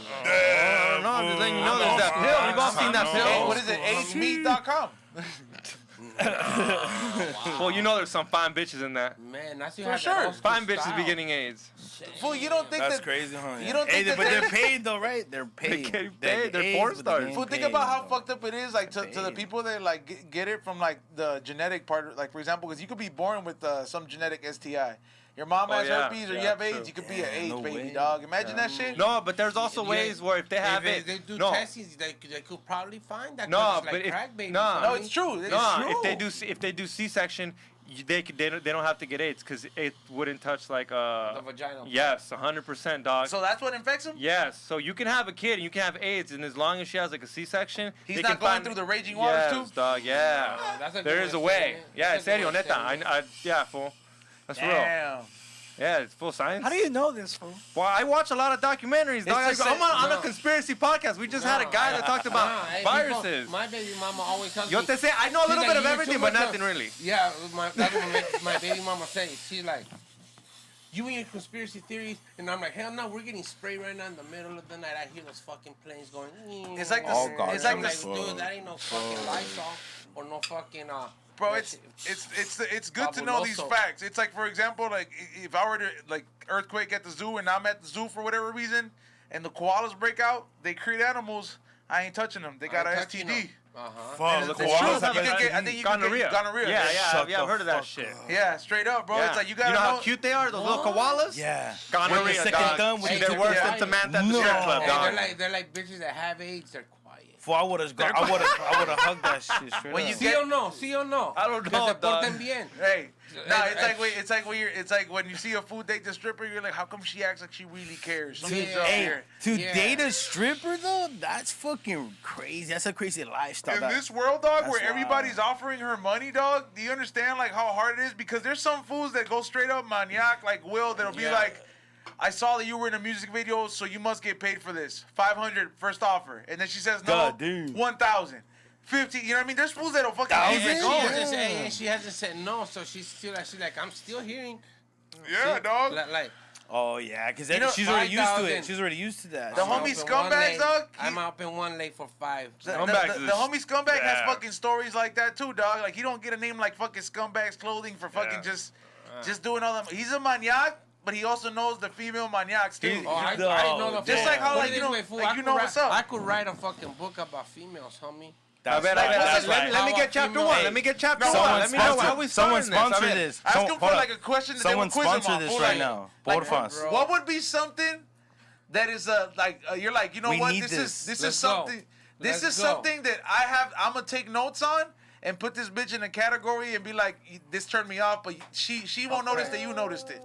No, I'm just letting you know there's that pill. You've all seen that Hey, pill. what is it? AIDSmeat.com. Well, you know there's some fine bitches in that. Man, that's you For have sure. that old school Fine bitches style. be getting AIDS. Fool, you don't think That's that? crazy, huh? You don't Hey, think that but they're they're- paid though, right? They're paid. getting They paid. get They're AIDS, porn but stars. getting Fool, think paid, about how though. fucked up it is, like to the Paid. people that like get it from like the genetic part. Like for example, because you could be born with some genetic STI. Your mom Oh, has yeah. herpes or you Yeah, have true. AIDS. You could be an Yeah, AIDS no baby, way. dog. Imagine that shit. No, but there's also Yeah. ways where if they have If it, they do no, testings, they could probably find that. 'cause No, it's like but if- crack babies, no. homie. No, it's true. It's no. true. If they do C-section, they don't have to get AIDS because it wouldn't touch like The vagina. Yes, 100%, dog. So that's what infects him. Yes, so you can have a kid and you can have AIDS, and as long as she has like a C-section, He's they not can going find, through the raging waters yes, too. dog. Yeah, That's a good there is a of way. saying it. Yeah, en That's a good serio, way of neta. saying it. Yeah, fool. That's real. Damn. Yeah, it's full science. How do you know this, fool? Well, I watch a lot of documentaries, dog. just I'm on no. a conspiracy podcast. We just had a guy that talked about Nah, hey, viruses. people- my baby mama always tells Yo me. te say, I know a she's little like, bit of "You're everything, too but much nothing really. Yeah, that's what my baby mama says. She's like, you and your conspiracy theories, and I'm like, hell no, we're getting sprayed right now in the middle of the night. I hear those fucking planes going. It's like the- Oh, God, it's like I'm the- like, dude, that ain't no fucking Lysol or no fucking Bro, that it's good to know these Fabuloso. facts. It's like, for example, like if I were to like earthquake at the zoo and I'm at the zoo for whatever reason, and the koalas break out, they create animals. I ain't touching them. They got an STD. Fuck, And the it's true. koalas have You could get- I STD. think you could Gonorrhea. get gonorrhea. Yeah, Shut I've the heard of that fuck shit. up. Yeah, straight up, bro. Yeah. It's like you gotta know how know. cute they are, those little koalas? Yeah. Gonorrhea, With the second dog. thumb, with Hey, the They're worse quiet. than Samantha at the No. strip club, Hey, dog. they're like bitches that have AIDS. They're quiet. Fool, I would have hugged that shit straight When up. you Sí o no? Sí o no? I don't Que know, se dog. porten bien. Hey, No, it's like when you see a food date the stripper, you're like, how come she acts like she really cares? Something's up here. To date a stripper though, that's fucking crazy. That's a crazy lifestyle. In this world, dog, that's where wild. everybody's offering her money, dog, do you understand like how hard it is? Because there's some fools that go straight up maniac, like Will, that'll be like, I saw that you were in a music video, so you must get paid for this. 500 first offer, and then she says no, God damn. 1,000. 50, you know what I mean? There's fools that'll fucking keep it And going. she hasn't said no, so she's like, I'm still hearing. Yeah, See? dog. Like Oh yeah, because know, she's already used to 5,000. it. She's already used to that. The I'm homie up in one scumbags, lane. dog. I'm up in one lane for 5. The Scumbags homie scumbag has yeah. fucking stories like that too, dog. Like he don't get a name like fucking scumbags clothing for fucking Yeah. just doing all that. He's a maniac, but he also knows the female maniacs too. Oh, I No, know the just like how, like, you know, fool, like, I you could know write- what's up. I could write a fucking book about females, homie. That's Let me get chapter female- 1. Let me get chapter 1. Someone Let me know how we someone starting sponsor this. this. Ask Someone- him for hold like up. a question that Someone they will quiz him sponsor on. this fool, right like- now. like, Porfas. bro. What would be something that is you're like, you know We what, need this this. is Let's something go. this Let's is go. something that I'm gonna take notes on and put this bitch in a category and be like, this turned me off, but she won't notice that you noticed it.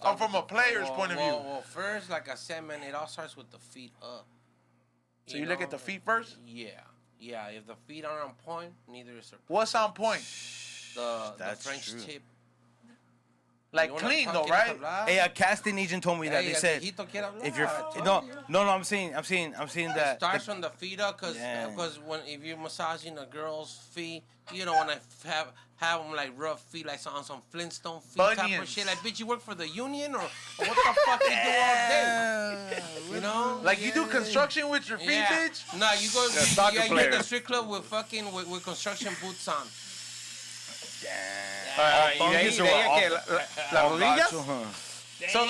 Oh, from a player's point of view. Well, first, like I said, man, it all starts with the feet up. So you look know? at the feet first? Yeah. If the feet aren't on point, neither is her. What's on point? The That's French true. tip. Like You wanna clean talk, though, ¿quieres right? hablar? Hey, a casting agent told me that. Hey, They el said viejito quiere hablar. if you're I told no, you. no, I'm saying that Starts from the feet up, cause Yeah. if you're massaging a girl's feet, you don't wanna have them like rough feet, like on some Flintstone feet type of Bunions. shit. Like, bitch, you work for the union or what the fuck you do all day? You know? Like you do construction with your feet, Yeah. bitch? No, you go. soccer You're in player. the strip club with fucking with construction boots on. fungus or La rodilla? gacho, huh? So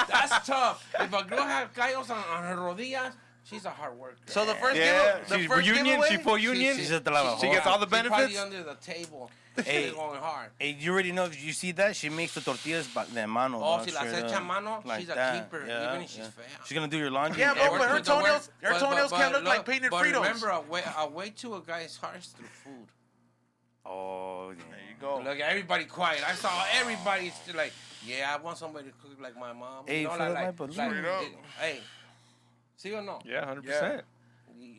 that's tough. If a girl has callos on her rodillas, she's a hard worker. So the first Yeah, the she's first union. giveaway, She full union. She's at the level. She gets all the She's probably benefits. under the table. Hey. She's going hard. Hey, you already know. You see that she makes the tortillas de mano. Oh, dog, si las straight echa up. mano, Like she's a that. keeper, Yeah, even if she's yeah. fat. She's gonna do your laundry. Yeah, bro, but her the work- toenails can't look like look, painted but Fritos. remember, a way to a guy's heart is through food. Oh, yeah. There you go. Look, everybody quiet. I saw everybody still like, yeah, I want somebody to cook like my mom. Hey, you know, fill up like, my balloon. Straight up. hey, see or no? Yeah, 100%.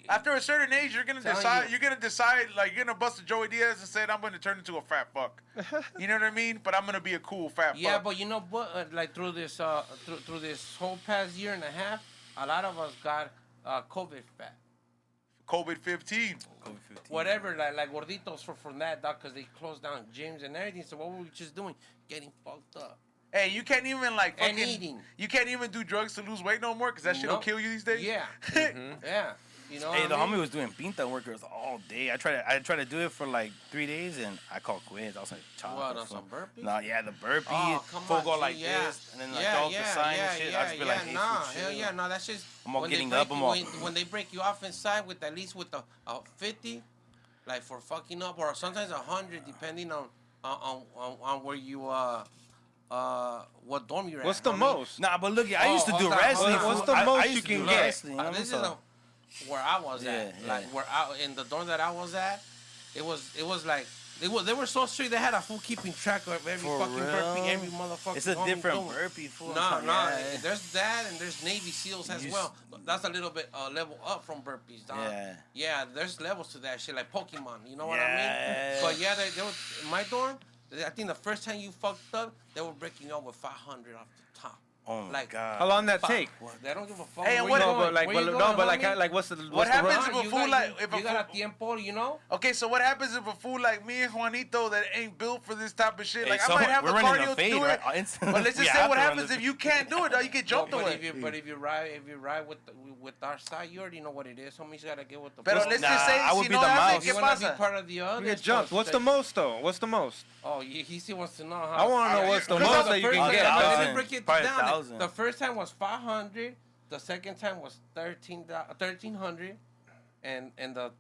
After a certain age, you're gonna Telling decide. you. You're gonna decide, like you're gonna bust a Joey Diaz and say, "I'm gonna turn into a fat fuck." You know what I mean? But I'm gonna be a cool fat Yeah, fuck. but you know what? Like through this through this whole past year and a half, a lot of us got COVID fat. COVID-15. Whatever, like gorditos from that, dog, because they closed down gyms and everything. So what were we just doing? Getting fucked up. Hey, you can't even like And fucking. eating. You can't even do drugs to lose weight no more, because that shit will Nope. kill you these days. Yeah. Yeah. You know Hey, what the I mean? homie was doing pinta workers all day. I tried to do it for like 3 days, and I called quits. I was like, chop. What, or on some burpees? No, yeah, the burpee. Oh, come Full on, go see, like yeah. this, and then like go up the sign and shit. I just be like, hey, nah, fool, hell chill. yeah, no, that's just. I'm all when they getting break up, I'm you- all- when they break you off inside with at least with a 50, like for fucking up, or sometimes 100, depending on where you what dorm you're at. What's the homie. most? Nah, but look, I used to do hold on, wrestling. hold on. What's the fool. I most used you to do can get? wrestling, you know, This is so- where I was Yeah, at. yeah. Like where I in the dorm that I was at, it was like they were so strict. They had a fool keeping track of every For fucking real? burpee, every motherfucker. It's a different burpee, fool. No, Yeah. there's that and there's Navy SEAls as You well. That's a little bit level up from burpees, dog. Yeah. Yeah, there's levels to that shit, like Pokemon. You know what I Yeah. mean? But yeah, they were in my dorm. I think the first time you fucked up, they were breaking you up with 500 off the top. Oh my Like, god. How long that Fuck. take? They don't give a fuck. Hey, and Where what- you No, going? but like, Where you no, going, but like, homie? what's the What the happens run? if a You fool got- like if you a got a fool, tiempo, you know? okay, so what happens if a fool like me and Juanito that ain't built for this type of shit? Hey, Like so I might have we're the running cardio a to fade, do it. right? But let's We just say have what to run happens this- if you can't do it, dog. You get jumped But away. if you ride with our side, you already know what it is. Homie's gotta get with the. Pero flow. let's Nah, just say, I would si be no the hace, mouse. You ¿qué wanna be pasa? part of the You other? get jumped. What's the most though? What's the most? Oh, he still wants to know. Huh? I want to know what's the Because most the that you first can time- get. let me $1,000. break it Probably down. 1,000. The first time was 500. The second time was 1,300, and the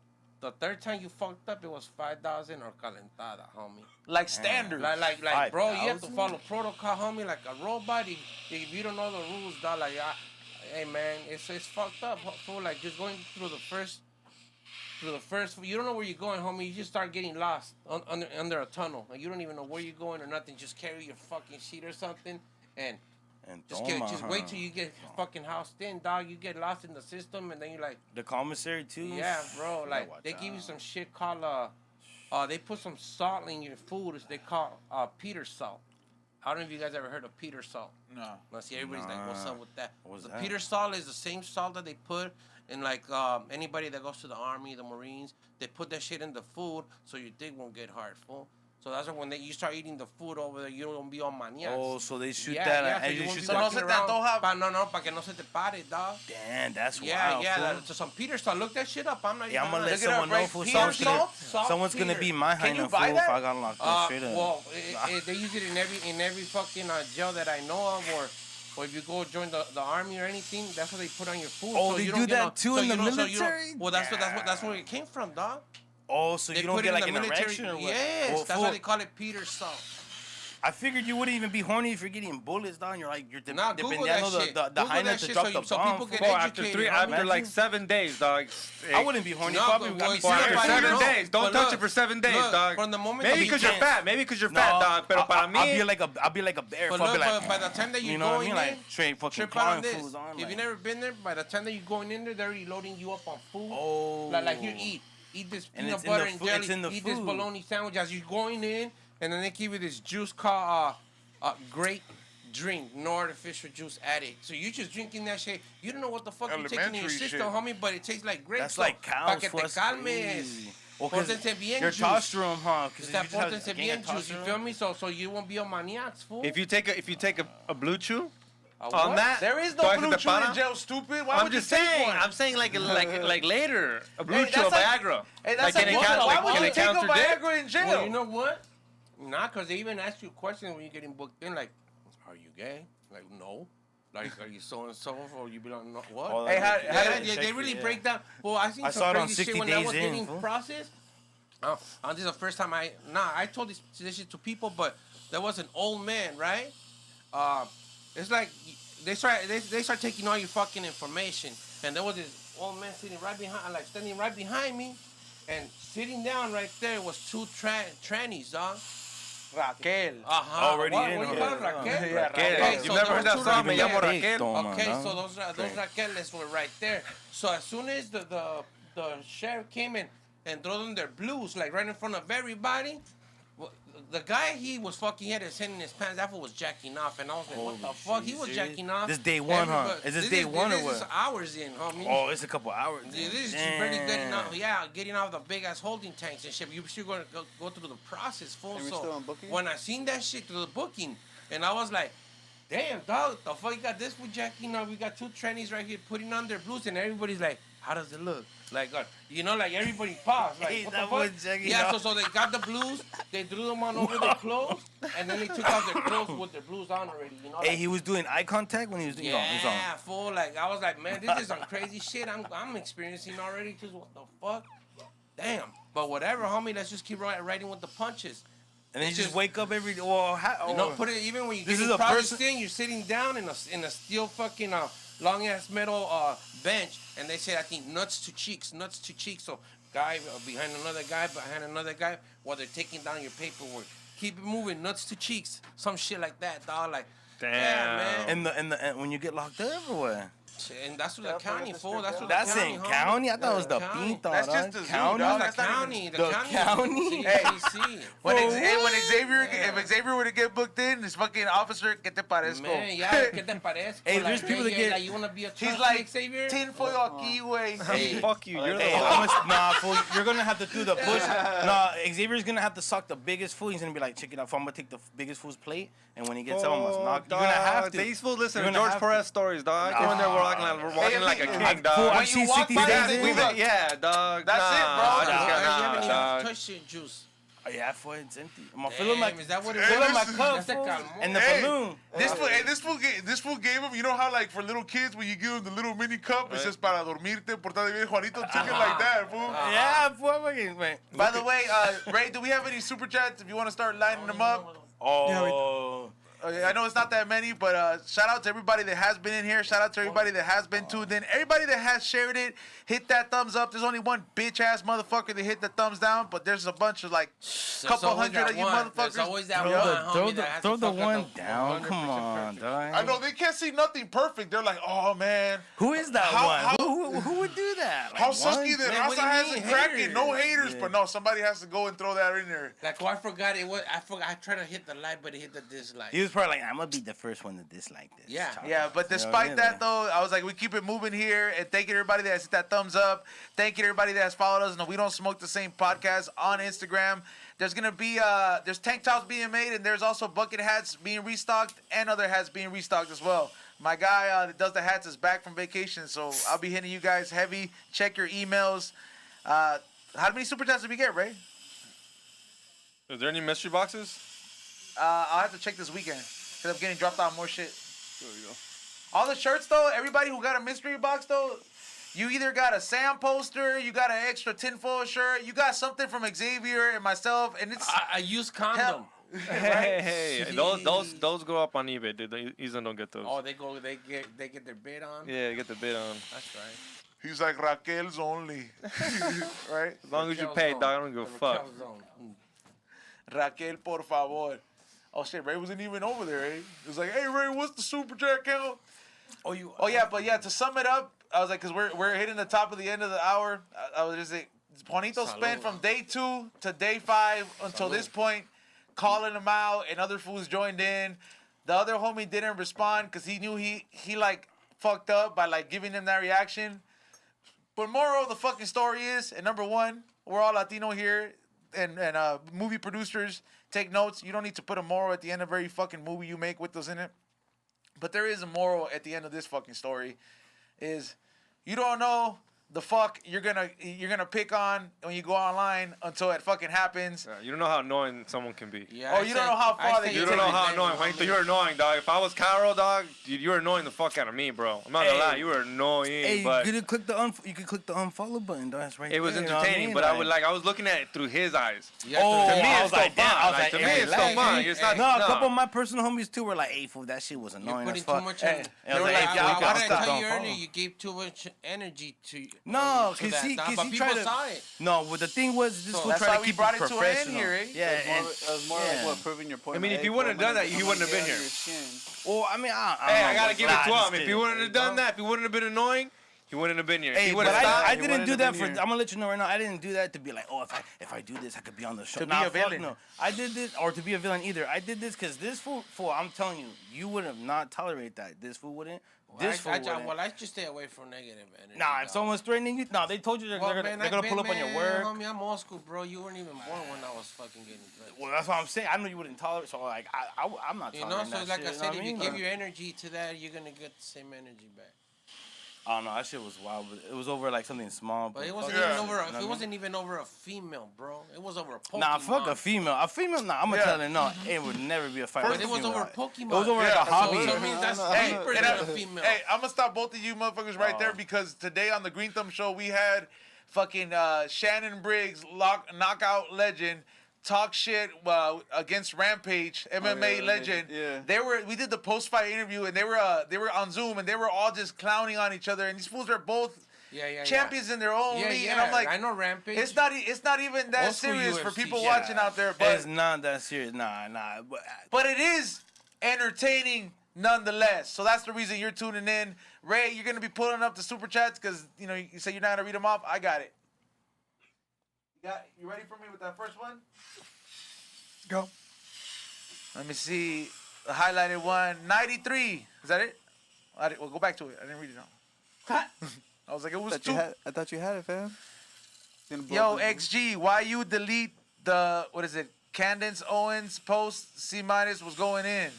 third time you fucked up, it was 5,000 or calentada, homie. Like standard. Like, bro, you have to 5,000? follow protocol, homie, like a robot. If you don't know the rules, dog, like, hey man, it's fucked up, fool. Like just going through the first through the first. You don't know where you're going, homie. You just start getting lost under a tunnel. Like, you don't even know where you're going or nothing. Just carry your fucking sheet or something, and just wait till you get fucking housed in, dog. You get lost in the system, and then you're like the commissary too. Yeah, bro. Like they give you some shit called they put some salt in your food. They call Peter salt. I don't know if you guys ever heard of Peter salt. No. Let's see, everybody's like, what's up with that? What's The that? Peter salt is the same salt that they put in, like, anybody that goes to the Army, the Marines, they put that shit in the food so your dick won't get hard, fool. So that's why when you start eating the food over there, you don't be on maniacs. Oh, so they shoot Yeah, that. yeah, so and you you won't shoot be that. walking around. No, para que no se te pare, dog. Damn, that's Yeah, wild. yeah. fool. So some Peter salt. Look that shit up. I'm not. Yeah, I'm gonna let Look it up, someone know right? for Peter someone's salt, gonna Peter. be my Can you hyena buy fool that? if I got locked up straight up. Well, they use it in every fucking jail that I know of, or if you go join the army or anything, that's what they put on your food. Oh, so they you do don't get that too in the military? Well, that's where it came from, dog. Oh, so They you don't put get it in like the an military. erection or what? Yes, Well, that's fool, why they call it Peter salt. I figured you wouldn't even be horny if you're getting bullets down. You're like, you're Nah, Google that shit. the Google hyena that to shit drop so the so bomb. people get fool. Bro, educated. after homie. like 7 days, dog. I wouldn't be horny. No, Probably but got me what- serious. After But 7 no, days. Don't but touch look, it for 7 days, look, dog. from the moment Maybe that because you you're can't- fat. Maybe because you're fat, dog. Pero para mí, I'll be like a bear. But I'll be look, like, by the time that you you know go what I in mean? there, Like straight fucking trip out on clawing this. fools on. If Like, you've never been there, by the time that you're going in there, they're already loading you up on food. oh, Like here, eat this And peanut it's in butter the and food- jelly. it's in the Eat this food. bologna sandwich as you're going in, and then they give you this juice called grape drink, no artificial juice added. So you just drinking that shit. You don't know what the fuck you're taking in your Elementary system, shit. homie, but it tastes like grape. that's So, like pa' cows. que te fool, that's calmes. crazy. Well, 'cause Pórtense bien your juice. testosterone, huh? 'Cause It's you that just have potency a gang bien of juice, you testosterone. feel me? So you won't be on maniacs, fool. if you take a blue chew A on what? that, There is no twice blue the chew in para, jail, stupid. Why I'm would you just take saying. one? I'm saying like later. A blue Hey, chew of that's like- Viagra. Hey, that's Like, like, can it count- why like, would can you it take a count your dick? Viagra in jail? Well, you know what? Nah, because they even ask you questions when you're getting booked in, like, are you gay? Like, no. Like, are you so and so? Or you be like, no, what? Oh, Hey, how Yeah, did they really break down. Well, I seen I some saw it on crazy shit 60 when I Days was In, getting fool. processed. This is the first time I told this shit to people, but there was an old man, right? It's like they start taking all your fucking information, and there was this old man sitting right behind, like standing right behind me, and sitting down right there was two trannies, dog. Raquel. Already what, in, what do you huh? call it, Raquel? Yeah, Okay, Okay, you so never there heard that was song? two Me llamo Raquel. Raquel. Toma, Okay, no? so those Raqueles were right there. So as soon as the sheriff came in and threw them their blues, like right in front of everybody, well, the guy, he had his hand in his pants. That fool was jacking off, and I was like, what the fuck? He was serious? jacking off. This day one, huh? Everybody- Is this day one or This is what? hours in, homie. Oh, it's a couple hours. This is Damn. really getting out. Yeah, getting out of the big ass holding tanks and shit. You're still gonna go through the process, full. And we're So still on booking? when I seen that shit through the booking, and I was like, damn, dog, the fuck you got this with jacking up? We got two trannies right here putting on their blues, and everybody's like, how does it look? Like, like everybody paused. Like, Hey, what that the fuck? was jacking Yeah, off. so they got the blues, they threw them on over their clothes, and then they took off their clothes with their blues on already. You know, Hey, like, he was doing eye contact when he was doing. He's on. yeah, fool. Like I was like, man, this is some crazy shit I'm experiencing already. Just what the fuck? Damn. But whatever, homie. Let's just keep riding with the punches. And then you It's just just- wake up every. Well, You know, put it even when you This get is a processed person- in, you're sitting down in a steel fucking long ass metal bench, and they say I think nuts to cheeks. So guy behind another guy while they're taking down your paperwork. Keep it moving, nuts to cheeks, some shit like that, dog. Like, Damn. yeah, man. And when you get locked up or what? And that's what the Yeah, county but for. That's what That's the county, in homie. county. I thought it was the county. Pinto. That's dog. just the zoo, county. dog. The That's not county. The county? Hey. CDC. When Whoa, Xavier, Yeah. if Xavier were to get booked in, this fucking officer, ¿qué te parezco? Man, yeah, ¿qué te parezco? Hey, Like, there's people that yeah, get- like, you wanna be a He's trustee, like, Xavier? tinfoil aquí, güey. Hey. Fuck you. You're the Hey, one. nah, fool. You're gonna have to do the push. Nah, Xavier's gonna have to suck the biggest fool. He's gonna be like, check it out. I'm gonna take the biggest fool's plate, and when he gets up, I'm gonna knock. You're gonna have to. These fools listen You're to gonna George have to. Perez stories, dog. Go in there, we're walking like a king, Fool, dog. I've seen 60 by days that, in. we look. Yeah, dog. That's it, bro. I just You haven't got even dog. touched your juice. Oh, yeah, fool, it's empty. I'm gonna fill up my Damn, is that what it Hey, fill up my listen, cup, that's a fool, calmon. and the Hey. balloon. This fool gave him, you know how like for little kids when you give them the little mini cup, it says para dormirte, portate bien, Juanito, took it like that, fool. Yeah, fool, I'm fucking man. By the way, Ray, do we have any super chats if you want to start lining them up? Oh. I know it's not that many, but shout out to everybody that has been in here. Shout out to everybody that has been tuned in. Everybody that has shared it, hit that thumbs up. There's only one bitch ass motherfucker that hit the thumbs down, but there's a bunch of like couple hundred of you motherfuckers. There's always that Throw the one down. Come on, dog. I know they can't see nothing perfect. They're like, oh man, who is that one? Who would do that? Like, how sucky that Rasa hasn't cracked it. No haters, Yeah. but no, somebody has to go and throw that in there. Like, I forgot it was. I tried to hit the like, but it hit the dislike. He was probably like, I'm gonna be the first one to dislike this. Yeah. Yeah, but despite that though, I was like, we keep it moving here, and thank you to everybody that has hit that thumbs up. Thank you to everybody that has followed us on the We Don't Smoke the Same podcast on Instagram. There's gonna be there's tank tops being made, and there's also bucket hats being restocked, and other hats being restocked as well. My guy that does the hats is back from vacation, so I'll be hitting you guys heavy. Check your emails. How many super chats did we get, Ray? Is there any mystery boxes? I'll have to check this weekend because I'm getting dropped off more shit. There we go. All the shirts though, everybody who got a mystery box though, you either got a Sam poster, you got an extra tinfoil shirt, you got something from Xavier and myself, and it's I use condom. Hey, those go up on eBay, dude. They easily don't get those. Oh, they get their bid on. Yeah, get the bid on. That's right. He's like Raquel's only, right? As long as you pay, dog, I don't give a fuck. Raquel, por favor. Oh shit, Ray wasn't even over there, eh? It was like, hey Ray, what's the super chat count? Oh yeah, but yeah, to sum it up, I was like, cause we're hitting the top of the end of the hour. I was just like, Juanito spent from day 2 to day 5 until this point, calling him out, and other fools joined in. The other homie didn't respond because he knew he like fucked up by like giving him that reaction. But moral of the fucking story is, and number one, we're all Latino here, and movie producers, take notes. You don't need to put a moral at the end of every fucking movie you make with those in it. But there is a moral at the end of this fucking story, is you don't know the fuck you're gonna pick on when you go online until it fucking happens. You don't know how annoying someone can be. Yeah, You don't know how far they You don't know how annoying. Juanito, you're annoying, dog. If I was Kiero, dog, you're annoying the fuck out of me, bro. I'm not gonna lie, you were annoying. Hey, but you could click the unfollow button, dog. That's right. it was there, you know what entertaining, I mean? but I was looking at it through his eyes. Yeah, Oh, To me, I it's was still like, fun. damn, I was Like, like, to me, hey, it's still like, fun. It's not. No, a couple of my personal homies too were like, "Hey, fool, that shit was You're annoying as putting fuck." too much Hey, energy. I was like, hey, What fool, did I stop, tell you don't earlier? follow. You gave too much energy to. No, to cause that, he, dog, cause but he people tried to. saw it. No, but the thing was, this So fool that's tried why to we keep brought it it to an professional. end here, eh? Yeah, and It was more like what, proving your point. I mean, if Hey, you wouldn't have fool, done that, I'm he gonna wouldn't have get been under here. your skin. well, I mean, Hey, I gotta give it to him. If he would. wouldn't have done that, if he wouldn't have been annoying, he wouldn't have been here. If Hey, he but would have stopped, I he didn't wouldn't do have that been for. here. I'm gonna let you know right now. I didn't do that to be like, oh, if I do this, I could be on the show. To be a villain. No, I did this, or to be a villain either. I did this because this fool, I'm telling you, you would have not tolerated that. This fool wouldn't. This fool wouldn't. Well, I just stay away from negative energy. Nah, if dog. someone's threatening you, they told you they're gonna pull up on your work. Homie, I'm old school, bro. You weren't even born when I was fucking getting threats. Well, that's what I'm saying. I know you wouldn't tolerate, so like I'm not You tolerating know, so that like shit, I you know said, what if I you mean? give your energy to that, you're gonna get the same energy back. I don't know. That shit was wild, but it was over like something small. But it wasn't Yeah. even over. You know what I It mean? wasn't even over a female, bro. It was over a Pokemon. Nah, fuck a female. A female, nah. I'm gonna Yeah. tell her no. It would never be a fight. But with it a was female. over Pokemon. It was over like Yeah, a so- hobby. So it means that's Hey, deeper and than a female. Hey, I'm gonna stop both of you motherfuckers right there because today on the Green Thumb Show we had fucking Shannon Briggs, knockout legend, talk shit against Rampage, MMA legend. yeah. We did the post fight interview and they were on Zoom and they were all just clowning on each other and these fools are both champions in their own league. And I'm like, I know Rampage. it's not even that Old school serious for UFC people shit. watching out there, but It's not that serious. Nah. but it is entertaining nonetheless. So that's the reason you're tuning in. Ray, you're going to be pulling up the super chats because, you know, you say you're not going to read them off. I got it. You ready for me with that first one? Go. Let me see. The highlighted one, 93. Is that it? Well, go back to it. I didn't read it all. I was like, it was I thought you had it, fam. Yo, XG, why you delete the, what is it, Candice Owens post? C- was going in.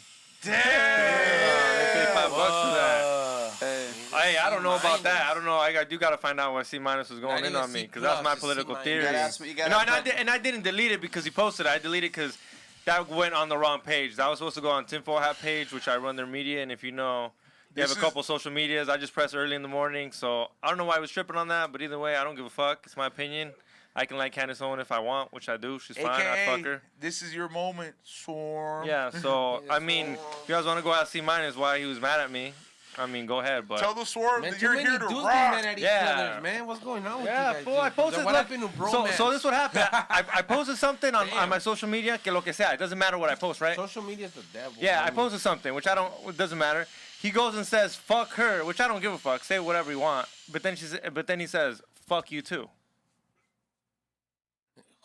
Damn! They paid $5 for that. Hey. Hey, I don't know about that. I don't know. I do gotta find out why C- was going Not in even on me C+, because that's my it's political C-. theory. You gotta ask me- you gotta No, ask me- and I didn't delete it because he posted it. I deleted it because that went on the wrong page. That was supposed to go on Tinfoil Hat page, which I run their media. And if you know, they have a couple social medias. I just press early in the morning, so I don't know why I was tripping on that. But either way, I don't give a fuck. It's my opinion. I can like Candice Owens if I want, which I do. She's fine. I fuck her. This is your moment, Swarm. Yeah, so, I mean, if you guys want to go out C minus why he was mad at me, I mean, go ahead, but... Tell the Swarm Man, that too you're many here to dudes rock. be mad at each Yeah. other, man. What's going on with Yeah, you guys? fool, I posted... What look, happened to so bromance? this what happened. I posted something on my social media, que lo que sea. It doesn't matter what I post, right? Social media's the devil. Yeah, I homie. posted something, which it doesn't matter. He goes and says, fuck her, which I don't give a fuck. Say whatever you want. But then he says, fuck you too.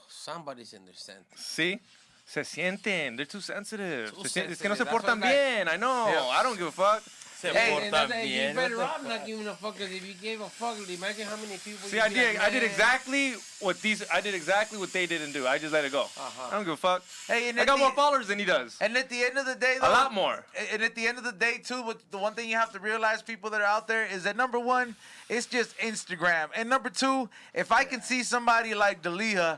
Somebody's in their sentence. See? Se sienten. They're too sensitive. Too Es que no se sensitive. That's portan what's like- bien. I know. I don't give a fuck. Se Hey, portan you bien. better What off the not fuck? giving a fuck, because if you gave a fuck, imagine how many people. See, you'd I be did. like, I did man. exactly what they didn't do. I just let it go. I don't give a fuck. Hey, and I at got the- more followers than he does. And at the end of the day, A though, lot more. And at the end of the day, too, the one thing you have to realize, people that are out there, is that number one, it's just Instagram. And number two, if I can see somebody like Dalia,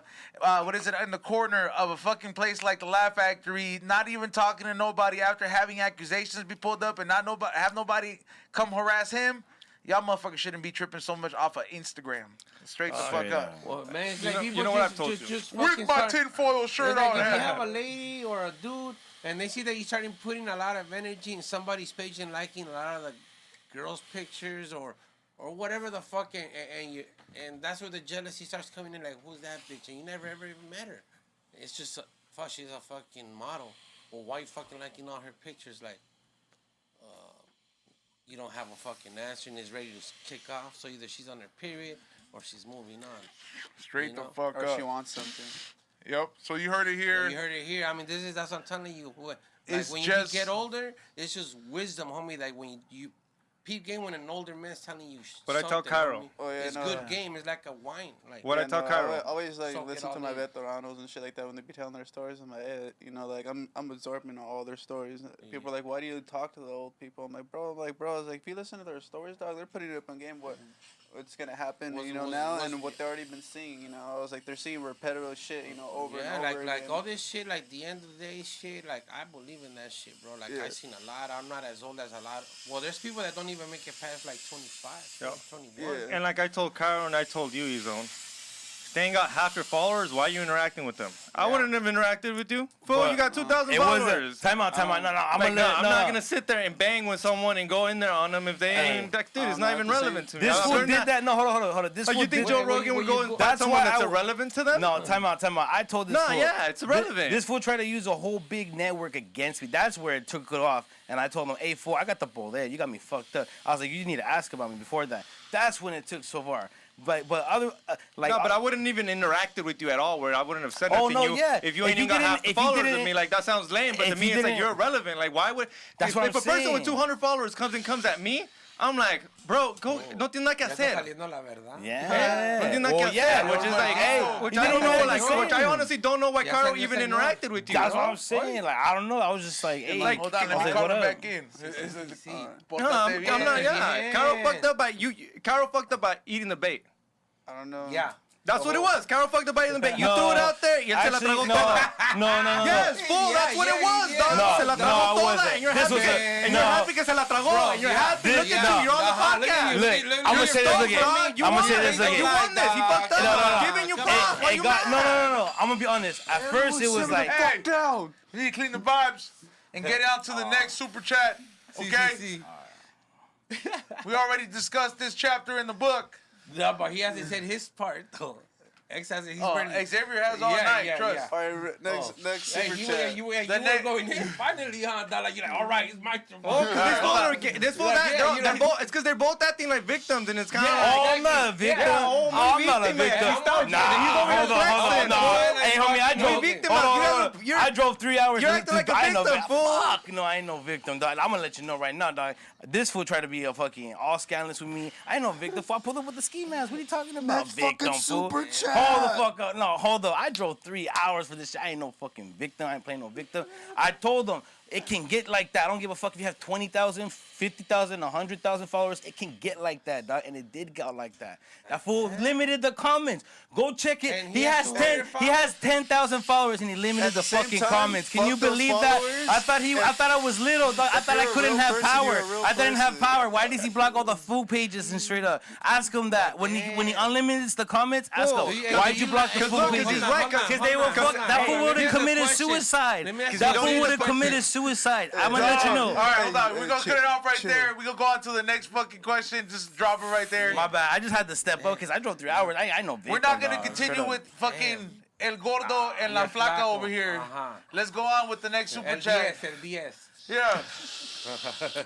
in the corner of a fucking place like the Laugh Factory, not even talking to nobody after having accusations be pulled up and have nobody come harass him, y'all motherfuckers shouldn't be tripping so much off of Instagram. Straight the fuck yeah. up. Well, man, it's You like know- people you know what just, I've told just, you. just With fucking my start- tinfoil shirt It's like on. if you have a lady or a dude and they see that you starting putting a lot of energy in somebody's page and liking a lot of the girls' pictures or whatever the fuck, and that's where the jealousy starts coming in. Like, who's that bitch? And you never ever even met her. It's just fuck. She's a fucking model. Well, why you fucking liking all her pictures? Like, you don't have a fucking answer and is ready to kick off. So either she's on her period or she's moving on. Straight You the know? fuck Or up. she wants something. Yep. So you heard it here. You heard it here. I mean, that's what I'm telling you. Like, It's when just- you get older, it's just wisdom, homie. Like when you peep game when an older man's telling you But I tell something, Cairo. homie, Oh, yeah, it's no. good game. It's like a wine. Like What I tell Cairo. I always like Soak it listen all to my in. veteranos and shit like that when they be telling their stories. I'm like, you know, like I'm absorbing all their stories. People are like, why do you talk to the old people? I'm like, bro, I was like, if you listen to their stories, dog, they're putting it up on game. What's gonna happen, What's- you know, what's- now what's- and what they already been seeing. You know, I was like, they're seeing repetitive shit, you know, over yeah, and over like again. all this shit. Like the end of the day shit. Like I believe in that shit, bro. Like Yeah. I seen a lot. I'm not as old as a lot. Well, there's people that don't even make it past like 25, Yep. 21. Yeah. And like I told Cairo and I told you, Ezone, if they ain't got half your followers, why are you interacting with them? I wouldn't have interacted with you. Fool, But, you got 2,000 It followers. was time out. No, I'm Like, gonna I'm not gonna sit there and bang with someone and go in there on them if they Hey. ain't. Like, dude, it's I'm not not even the same. relevant to me. This I've fool learned did that. No, hold on. This Oh, fool you think did Joe Wait, Rogan wait, would go wait, and you- find That's someone why that's I- irrelevant to them? No, time out. I told this No, fool. yeah, it's irrelevant. This fool tried to use a whole big network against me. That's where it took it off. And I told him, hey, fool, I got the ball there. You got me fucked up. I was like, you need to ask about me before that. That's when it took so far. But other, like... No, but I wouldn't even interacted with you at all. Where I wouldn't have said Oh, nothing no, to you yeah. if you If ain't you even got didn't- half the if you followers of didn't- me. Like that sounds lame, but to if me you it's like didn't- you're irrelevant. Like why would? That's if, what if I'm a person with saying. 200 followers comes at me, I'm like, bro, go. No tienes nada que Ya está hacer. saliendo la verdad. Yeah. No tienes nada Well, que yeah, hacer, which is like, hey, which you I didn't don't know, know like, what which I you're honestly don't know why Ya Caro salió, even señor. interacted with you. That's what bro. I'm saying. Like, I don't know. I was just like, hey, Like, Hold on, I let was me like, call what him up? back in. No, I'm not. Yeah, bien. Caro fucked up by you. Caro fucked up by eating the bait. I don't know. Yeah. That's what it was. Caro fucked up by eating the bait. You No. threw it out there. Y él se la Actually, tragó no, toda. no. Yes, fool. That's what it was, dog. No, Se la no, tragó I toda, wasn't. and you're This happy. was a- And you're no. happy que se la tragó. And you're happy. Look This- at no. you. You're on the Look at podcast. you. Look, Look, I'm gonna you're say this stoked, again. dog. You I'm won gonna say this. this again. You won this. He fucked up. No. I'm giving you Come props. on. Why Hey, you God, mad? no. I'm gonna be honest. At first, it was like, Hey, down. You need to clean the vibes and get out to the next super chat. Okay? We already discussed this chapter in the book. No, but he hasn't said his part though. X hasn't. He's Oh, ready. Xavier has all Yeah, night. yeah, Trust. yeah. All right, next Hey, super you chat. were next- going in finally, huh? Dog? Like you're like, all right, it's my turn. Oh, 'cause this fool are- this fool Like, that yeah, they're- you're they're like- both. It's because they're both acting like victims, and it's kind of Yeah. like. oh, I'm not a victim. Yeah, oh, I'm not a muy victim. víctima. Nah, hold on. No. Hey, homie, I drove. Muy víctima. Hold on, You hold guys on. are- I drove 3 hours. you're to- acting like a I know victim, that- fool. Fuck, no, I ain't no victim, dog. I'm gonna let you know right now, dog. This fool tried to be a fucking all scandalous with me. I ain't no victim. Fool. I pulled up with the ski mask. What are you talking about, Next victim, fucking fool? super chat. Hold the fuck up. No, hold up. I drove 3 hours for this shit. I ain't no fucking victim. I ain't playing no victim. I told them, It can get like that. I don't give a fuck if you have 20,000, 50,000, 100,000 followers. It can get like that, dog. And it did get like that. That fool limited the comments. Go check it. And He has 10. He has 10,000 followers, and he limited At the the same fucking time, comments. Can you fuck those believe that? followers. I thought I was little, dog. I thought I you're a couldn't real have person, power. you're a real I didn't have person. power. Why does he block all the food pages and straight up? Ask him that when he unlimits the comments. Ask him why'd you block the food pages? Because they were fuck. That fool would have committed suicide. That fool would have committed suicide. I'm gonna let you know. All right, hold on. We're gonna chill, cut it off right chill. there. We're gonna go on to the next fucking question. Just drop it right there. My bad. I just had to step up because I drove 3 hours. I know. We're not gonna continue with fucking El Gordo and La Flaca over here. Let's go on with the next super chat. El DS. Yeah.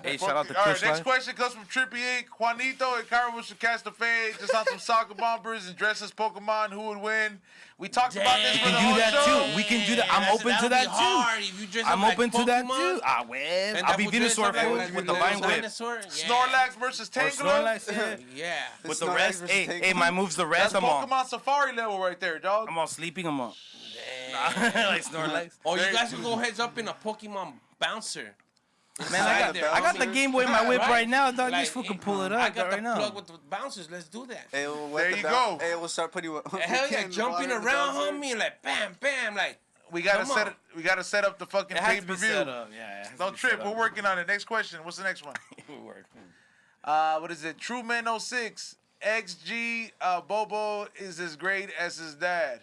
Hey, shout out to All right, Kush next Life. question comes from Trippy Inc. Juanito and Kiero should cast a fade just on some soccer bombers and dress as Pokemon. Who would win? We talked about this We for can the do whole that show. too. We can do that. I'm open to that too. I'm open to that too. Ah, well, I'll be Venusaur with the vine whip. Snorlax versus Or Tangela. Snorlax, yeah. Yeah. With the Snorlax rest, versus hey, Tangela. my moves the rest. That's I'm on. Pokemon Safari level right there, dog. I'm all sleeping. I'm on. Like Snorlax. Oh, you guys can go heads up in a Pokemon bouncer. Man, I got the Game Boy in my whip right now, dog. This fool can pull it I up got right the now. plug with the bouncers. Let's do that. Hey, we'll There you go. Hey, we'll start putting you. Hell yeah, jumping around, homie, like bam, bam, like. We gotta Come set on. it. We gotta set up the fucking It has pay to per be set view. up. Yeah, it has to Don't be trip. set We're up. working on it. Next question. What's the next one? We're working. What is it? Trueman06. XG Bobo is as great as his dad.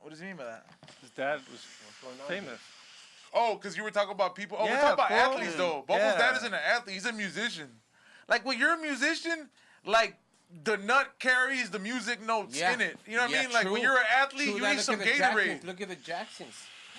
What does he mean by that? His dad was famous. Oh, because you were talking about people. Oh, we're Yeah, talking about fool. athletes, though. Bobo's Yeah. dad isn't an athlete. He's a musician. Like, when you're a musician, like, the nut carries the music notes Yeah. in it. You know what I Yeah, mean? Like, true. when you're an athlete, True you that. need Look some at the Gatorade. Jacksons. Look at the Jacksons.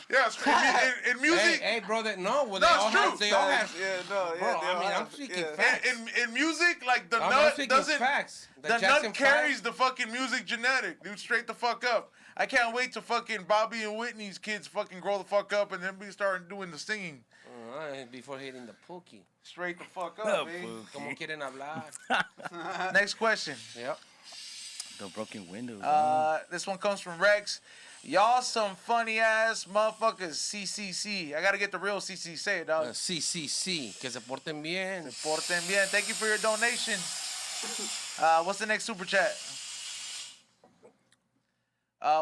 Yeah, it's, in music. Hey, bro, that no, well, No, they it's all true. have. They all have. Yeah, no, yeah. Bro, they I all mean, I'm have- speaking yeah. facts. In music, like, the I'm nut speaking doesn't. facts. The Jackson nut carries five- the fucking music genetic, dude. Straight the fuck up. I can't wait till fucking Bobby and Whitney's kids fucking grow the fuck up and then be starting doing the singing. Before hitting the pookie. Straight the fuck Oh, up, man. Como quieren hablar. Next question. Yep. The broken windows. This one comes from Rex. Y'all some funny ass motherfuckers. CCC. I gotta get the real CC. Say it, dog. CCC. Que se porten bien. Porten bien. Thank you for your donation. What's the next super chat?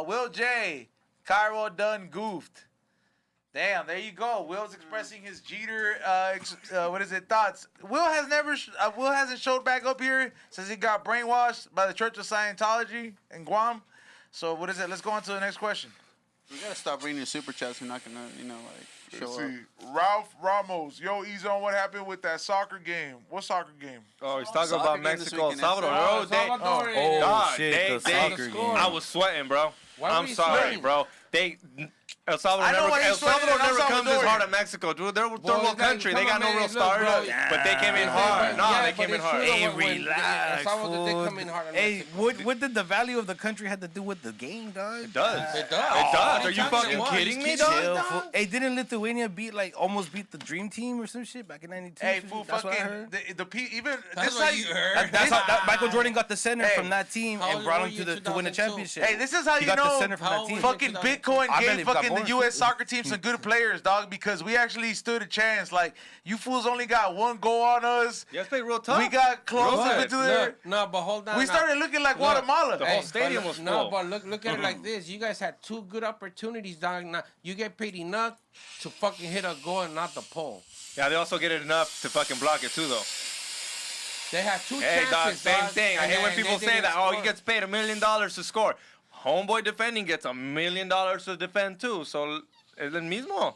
Will J. Cairo done goofed. Damn, there you go. Will's expressing his Jeter, thoughts. Will hasn't showed back up here since he got brainwashed by the Church of Scientology in Guam. So what is it? Let's go on to the next question. We gotta stop reading your super chats. We're not gonna, like, show Let's up. see. Ralph Ramos. Yo, E-Zone, what happened with that soccer game? What soccer game? Oh, he's talking Soccer about game this Mexico, weekend, Salvador. Oh, Oh, they, Salvador. Oh, dog, shit, the soccer game. I was sweating, bro. Why were I'm you sorry, sweating? bro. El Salvador I know why he's sweating, never El comes as Salvadorian. hard as Mexico, dude. They're a third Well, world country. They come got on, no man, real look, stars, bro. but they came in hard. No, they came in hard. Hey, El relax, Salvador did fool. come in hard on Hey, Mexico. what did the value of the country have to do with the game, dog? It does. It does. It does. Are you talking fucking about? kidding You me, kidding dog? Chill, fool. Hey, didn't Lithuania almost beat the Dream Team or some shit back in '92? Hey, fool, That's what I fucking heard. even That's this what how you heard. That's how Michael Jordan got the center Hey, from that team how and old brought were him you to in win the 2002? championship. Hey, this is how He you got the know center from how that team. old- fucking Bitcoin I gave believe got fucking the born. U.S. soccer team some good players, dog, because we actually stood a chance. Like, you fools only got one goal on us. You guys played real tough. We got close up Good. into there. No, but hold on. We now. started looking like Look, Guatemala. the whole stadium was No, full. but look at it like this. You guys had two good opportunities, dog. Now you get paid enough to fucking hit a goal and not the pole. Yeah, they also get it enough to fucking block it too, though. They had two Hey, dog, chances. same dog, thing. I and hate when they people say didn't that. Oh, score. he gets paid $1 million to score. Homeboy defending gets $1 million to defend too. So es el mismo.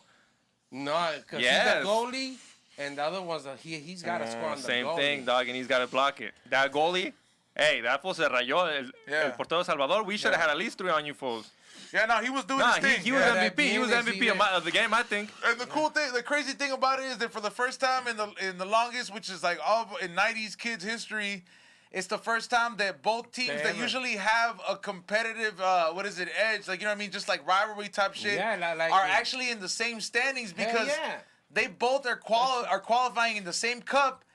No, because Yes. he's the goalie, and the other one's he's got to score on the Same goalie. thing, dog, and he's got to block it. That goalie, hey, that fool se rayó. El portero de Salvador, we should have had at least 3 on you fools. Yeah, no, he was doing Nah, his thing. he was Yeah. that MVP. He was game is MVP even- of the game, I think. And the cool thing, the crazy thing about it is that for the first time in the longest, which is like all in '90s kids history, it's the first time that both teams that Damn. usually have a competitive edge, like, you know what I mean, just like rivalry type shit, Yeah, like are actually in the same standings because yeah. they both are qualifying in the same cup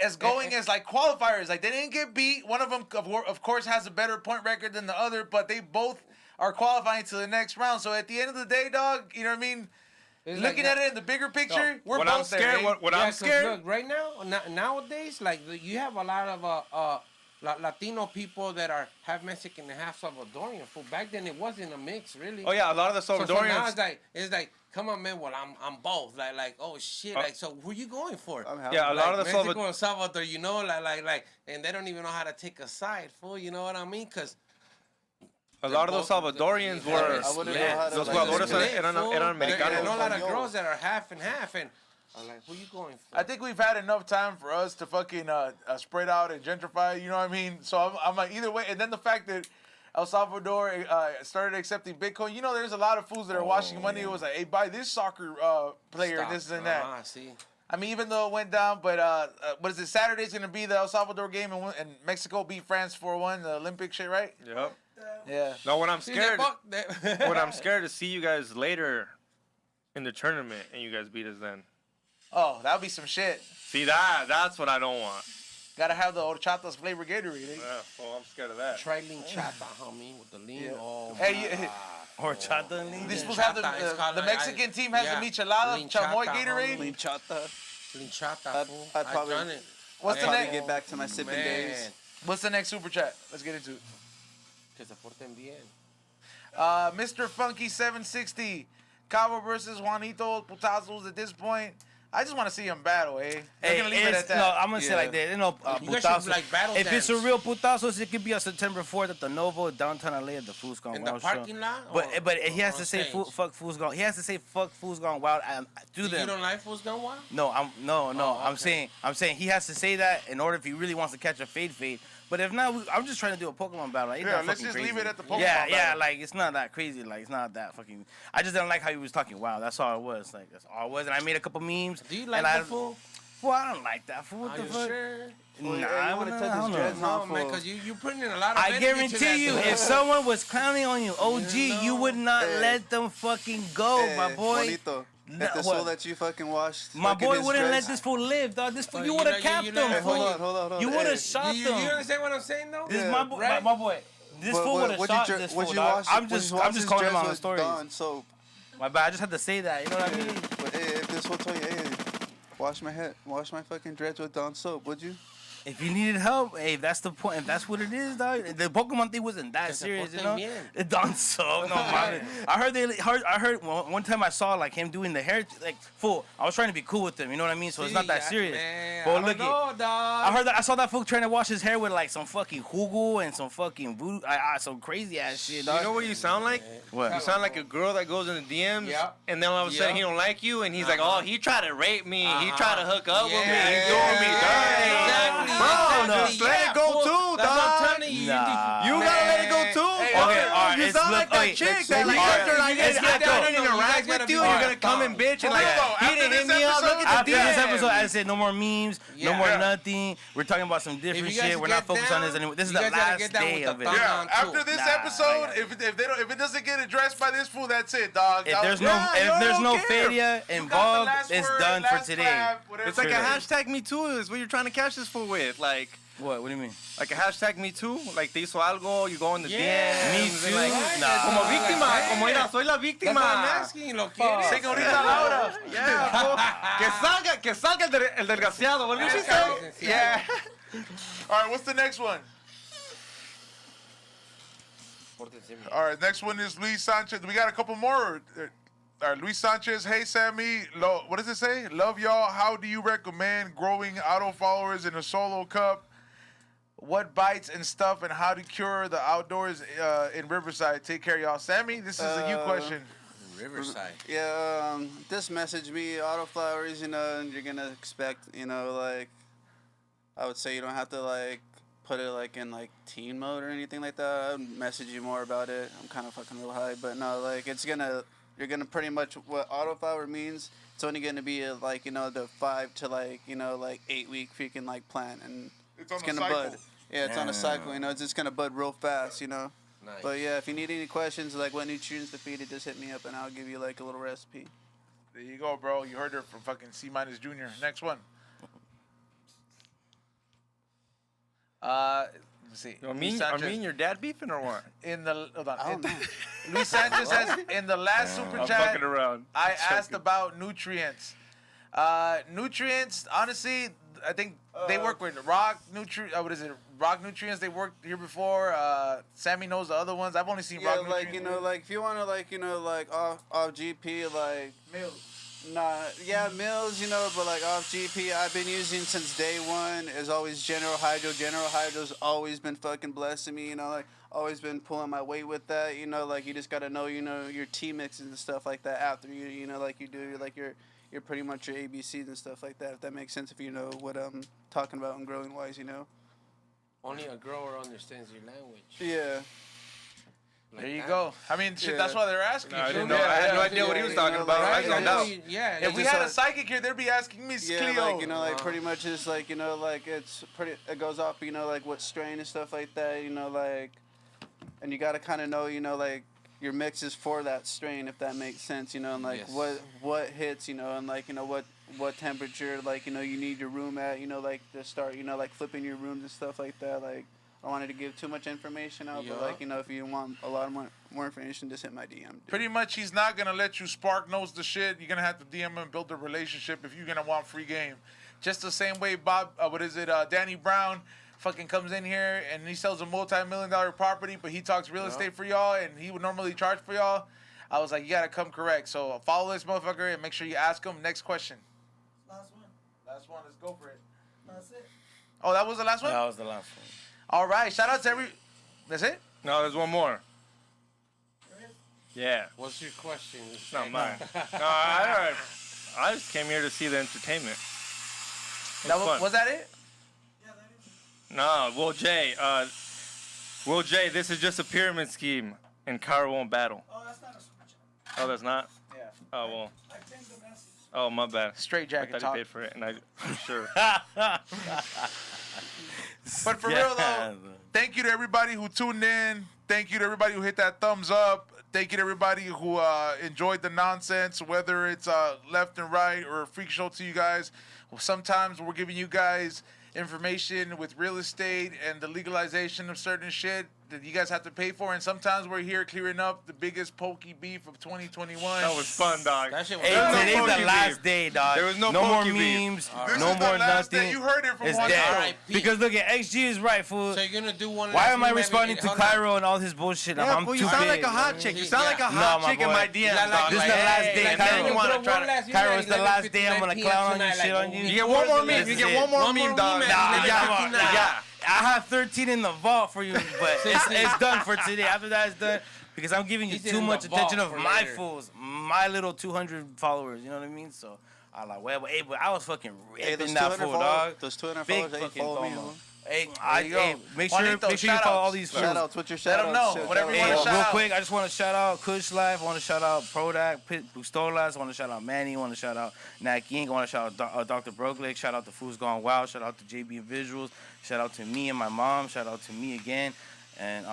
as going as like qualifiers. Like, they didn't get beat. One of them, of course, has a better point record than the other, but they both are qualifying to the next round. So at the end of the day, dog, you know what I mean? It's Looking like, at it in the bigger picture, we're When both I'm scared, there. Eh? when yeah, I'm 'cause scared, Look, right now, nowadays, like you have a lot of Latino people that are half Mexican and half Salvadorian. Fool. Back then, it wasn't a mix, really. oh yeah, a lot of the So now Salvadorians. it's like, come on, man. Well, I'm both. Like, oh shit. Like, so who you going for? I'm happy. Yeah, a lot of the Mexico and Salvador, you know, like, and they don't even know how to take a side, fool. You know what I mean? Because A lot of those Salvadorians were. I wouldn't know how to. Los like, jugadores split. eran I know a americanos. lot of girls that are half and half, and I'm like, who you going for? I think we've had enough time for us to fucking spread out and gentrify. You know what I mean? So I'm like either way. And then the fact that El Salvador started accepting Bitcoin. You know, there's a lot of fools that are washing money. It was like, hey, buy this soccer player, Stop. this and that. See. I mean, even though it went down, but what is it? Saturday's gonna be the El Salvador game, and Mexico beat France 4-1, the Olympic shit, right? Yep. Yeah. No, when I'm See, scared, that when I'm scared to see you guys later in the tournament and you guys beat us then. Oh, that'll be some shit. See that's what I don't want. Gotta have the horchata's flavor Gatorade. Eh? Yeah, well, I'm scared of that. Try lean chata, homie, with the lean. Yeah. Oh, Hey, my you- God. Horchata and lean. These fools Chata, have it's called the like- Mexican team has yeah. the michelada, Lean chamoy chata, Gatorade. homie. Lean chata. Lean chata, fool. I'd I've probably- done it. What's the Probably next? get back to my sipping days. Man, What's the next super chat? Let's get into it. que se porten bien. Mr. Funky 760, Cabo versus Juanito Putazos. At this point, I just want to see him battle. Eh? We're Hey, gonna leave it at that. no, I'm gonna say Yeah. like that. You know, You guys putazos. should, like, battle If it's a dance. real putazos, it could be on September 4th at the Novo downtown LA at the Fools Gone In the Wild parking show. lot? But he has on to say stage? fuck Fools Gone. He has to say fuck Fools Gone Wild to You them. don't like Fools Gone Wild? No, no. Oh, I'm okay. saying he has to say that in order if he really wants to catch a fade. But if not, I'm just trying to do a Pokemon battle. Like, it's Yeah, not let's fucking just crazy. leave it at the Pokemon Yeah, battle. like it's not that crazy. Like it's not that fucking. I just didn't like how he was talking. Wow, that's all it was. Like that's all it was. And I made a couple memes. Do you like and the fool? Well, I don't like that fool. What Are the you fuck? sure? Nah, Hey, you I wanna don't touch his know. dreads? No, Not man, full. because you putting in a lot of I energy guarantee to you, that, if someone was clowning on you, OG, You you know. would not Hey. let them fucking go, my boy. Juanito, Nah, if the what? soul that you fucking washed. My fucking boy his wouldn't let dreads- this fool live, dog. This fool, Oh, you you would know- have capped you him, know- Hey, hold fool. on, hold on. You would have Hey, shot you them. understand what I'm saying, though? This is Yeah. my boy. Right? My boy. This What- fool would have what'd you shot dr- this what'd fool, you dog. wash- I'm what'd just you wash calling his him on dreads the with stories. Dawn soap. My bad. I just had to say that. You know what I mean? But hey, if this will tell you, hey, wash my fucking dreads with Dawn soap, would you? If you needed help, hey, that's the point. If that's what it is, dog. The Pokemon thing wasn't that Que se serious, you porten know. bien. It done so. No, man. I heard one time I saw like him doing the hair, like fool. I was trying to be cool with him, you know what I mean? So it's not that serious. Man, But I look don't know, I dog. I saw that fool trying to wash his hair with like some fucking jugo and some fucking voodoo, some crazy ass shit, dog. You know what you sound like? What? You sound like a girl that goes in the DMs, Yep. and then all of a sudden Yep. he don't like you, and he's like, Uh-huh. "Oh, he tried to rape me. He tried to hook up with me. Yeah, He's doing me dirty." exactly, Bro, exactly. just let Yeah, it go fool. too, That's what I'm dog. telling you. Nah. You gotta let it go Man. too. Hey, bro. okay, all right, You it's sound look- like that okay, chick let's- that like all right, after like you guys it's gotta done be- and you guys interact gotta with be you, you're right. gonna come and bitch and like Hold on, he after didn't hit this me up. Look episode- at After the this DM. episode, I said no more memes, no Yeah. more Yeah. nothing. We're talking about some If different you guys shit. We're not get focused on this down, anymore. This is you the guys gotta last get down day with the of it. thumb Yeah, down, after too. this Nah, episode, I if it doesn't get addressed by this fool, that's it, dog. If That there's was- no Yeah, if there's no don't care. failure You got the involved, last it's word, done for last today. clap, whatever. It's like a Sure. hashtag me too is what you're trying to catch this fool with. Like What? What do you mean? a hashtag me too. Like te hizo algo, you go in the Yeah. Me DMs. too? and like, Nah. Como víctima, Yeah. como mira, soy la That's víctima. what I'm asking. ¿Lo quieres? Señorita Laura. Yeah, fool. que salga el desgraciado. What did she say? Yeah. All right, what's the next one? Pórtense bien. All right, next one is Luis Sanchez. We got a couple more. All right, Luis Sanchez. Hey, Sammy. What does it say? Love y'all. How do you recommend growing auto followers in a solo cup? What bites and stuff, and how to cure the outdoors in Riverside? Take care, y'all. Sammy, this is a you question. Riverside. Yeah, just message me, autoflowers, you know, and you're gonna expect, you know, like, I would say you don't have to, like, put it, like, in, like, teen mode or anything like that. I'd message you more about it. I'm kind of fucking real high, but no, like, you're gonna pretty much, what autoflower means, it's only gonna be, like, you know, the 5 to, like, you know, like, 8 week freaking, like, plant, and It's on a gonna cycle. bud. Yeah, it's on a cycle, you know, it's just gonna bud real fast, you know. Nice. But yeah, if you need any questions, like what nutrients to feed it, just hit me up and I'll give you like a little recipe. There you go, bro. You heard her from fucking C minus Junior. Next one. see. I mean, your dad beefing or what? In the hold on. I don't know. Luis Sanchez says in the last super I'm chat, fucking around. I asked about nutrients. Nutrients, honestly, I think they work with rock what is it? Rock nutrients. They worked here before. Sammy knows the other ones. I've only seen rock nutrients. like like if you want to like off GP like Mills. Nah, yeah, Mills, but like off GP, I've been using since day one. Is always General Hydro. General Hydro's always been fucking blessing me. Like always been pulling my weight with that. Like you just gotta know, your tea mixes and stuff like that after you, like you do like your pretty much your ABCs and stuff like that. If that makes sense, if you know what I'm talking about and growing wise, Only a grower understands your language. Yeah. Like There you that. go. I mean, shit, Yeah. that's why they're asking. No, I you. didn't know. I had no idea what he was talking about. I Like, zoned out. Yeah. If we just had a like- psychic here, they'd be asking me, Yeah, Cleo. like pretty much just like like it goes off like what strain and stuff like that, like, and you gotta kind of know like your mixes for that strain, if that makes sense, and like Yes. what hits, and like what temperature like you need your room at, like to start like flipping your rooms and stuff like that. Like I wanted to give too much information out, but like if you want a lot more information, just hit my DM. Dude. Pretty much, he's not gonna let you spark nose the shit. You're gonna have to DM him and build a relationship if you're gonna want free game. Just the same way Bob, Danny Brown, fucking comes in here and he sells a multi-million-dollar property, but he talks real estate for y'all, and he would normally charge for y'all. I was like, you gotta come correct. So follow this motherfucker and make sure you ask him. Next question. Last one. Last one. Let's go for it. That's it. Oh, that was the last one? That was the last one. All right. Shout out to That's it? No, there's one more. There is. Yeah. What's your question? It's not mine. No, I just came here to see the entertainment. It was fun. Was that it? Yeah, that is. No, Will J, this is just a pyramid scheme, and Kiero won't battle. Oh, that's not a super chat. Oh, that's not? Yeah. Oh, well. I pinned the message. Oh, my bad. Straight I jacket thought talk. he paid for it, and I'm sure. But for real though, thank you to everybody who tuned in. Thank you to everybody who hit that thumbs up. Thank you to everybody who enjoyed the nonsense, whether it's left and right or a freak show to you guys. Well, sometimes we're giving you guys information with real estate and the legalization of certain shit that you guys have to pay for, and sometimes we're here clearing up the biggest pokey beef of 2021. That was fun, dog. That shit was Hey, There was no today's pokey the last beef. day, dog. There was no more pokey beef. memes, This no is more the last nothing. day. You heard it from It's Juanito. dead. R.I.P. Because look at XG is right, fool. So you're gonna do one. Why last am I meme responding to hold on. Cairo and all his bullshit? Yeah, I'm fool, too you sound big. like a hot chick. You sound like a No, hot my chick in boy. my DMs, dog. This is Like, the last hey, day, like, Cairo. man, you want to try to... Cairo, it's the last day I'm gonna clown on your shit on you. You get one more meme. This You is get it. one more One more meme, dog. meme, Nah, man. yeah, I have 13 in the vault for you, but it's done for today. After that, it's done because I'm giving you He's too in much the attention vault of for my later. fools, my little 200 followers. You know what I mean? So I like, well, hey, but I was fucking Hey, ripping those that 200 fool, followers, dog. those 200 Big followers that you fucking follow me. FOMO. Huh? Hey, you go. make sure Juanito, you follow all these fools. Shout out, Twitter Let 'em know, whatever you Hey, wanna real shout out. quick, I just want to shout out Kush Life. I want to shout out Prodak, Bustolas. I want to shout out Manny. I want to shout out Nat King. I want to shout out Dr. Broglick. Shout out to Fools Gone Wild. Shout out to JB Visuals. Shout out to me and my mom. Shout out to me again. And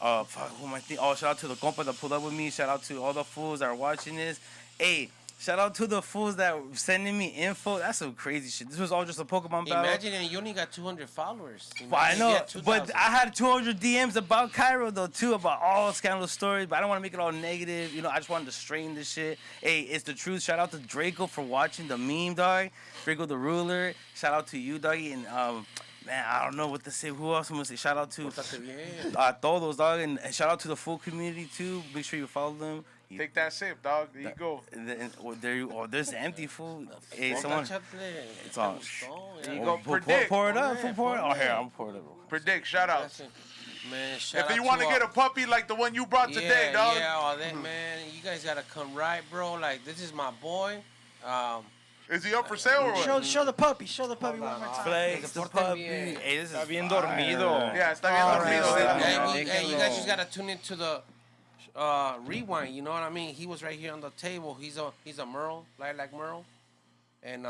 fuck, who am I thinking? Oh, shout out to the compa that pulled up with me. Shout out to all the fools that are watching this. Hey, shout out to the fools that were sending me info. That's some crazy shit. This was all just a Pokemon battle. Imagine you only got 200 followers. Well, I Imagine know, you had 2,000. but I had 200 DMs about Cairo though too, about all scandal stories. But I don't want to make it all negative. You know, I just wanted to strain this shit. Hey, it's the truth. Shout out to Draco for watching the meme, dog. Draco the ruler. Shout out to you, doggy, and man, I don't know what to say. Who else I'm gonna say? Shout out to todos, dog, and shout out to the full community too. Make sure you follow them. Take that sip, dog. There you go. There's the empty food. Hey, someone. It's all. There you go. Predict. Pour it up. Pour it. Oh, here, I'm pour it up. Predict. Shout out. Man, shout If you out want to get a puppy like the one you brought today, dog. Yeah, all that, man. You guys gotta come right, bro. Like, this is my boy. Is he up for sale or what? Show the puppy. Show the puppy one more time. Flex the Porten puppy. bien. Hey, this is Está bien fire. dormido. Yeah, está bien dormido. Hey, you guys just gotta tune into the rewind. You know what I mean? He was right here on the table. He's a Merle, like Merle, and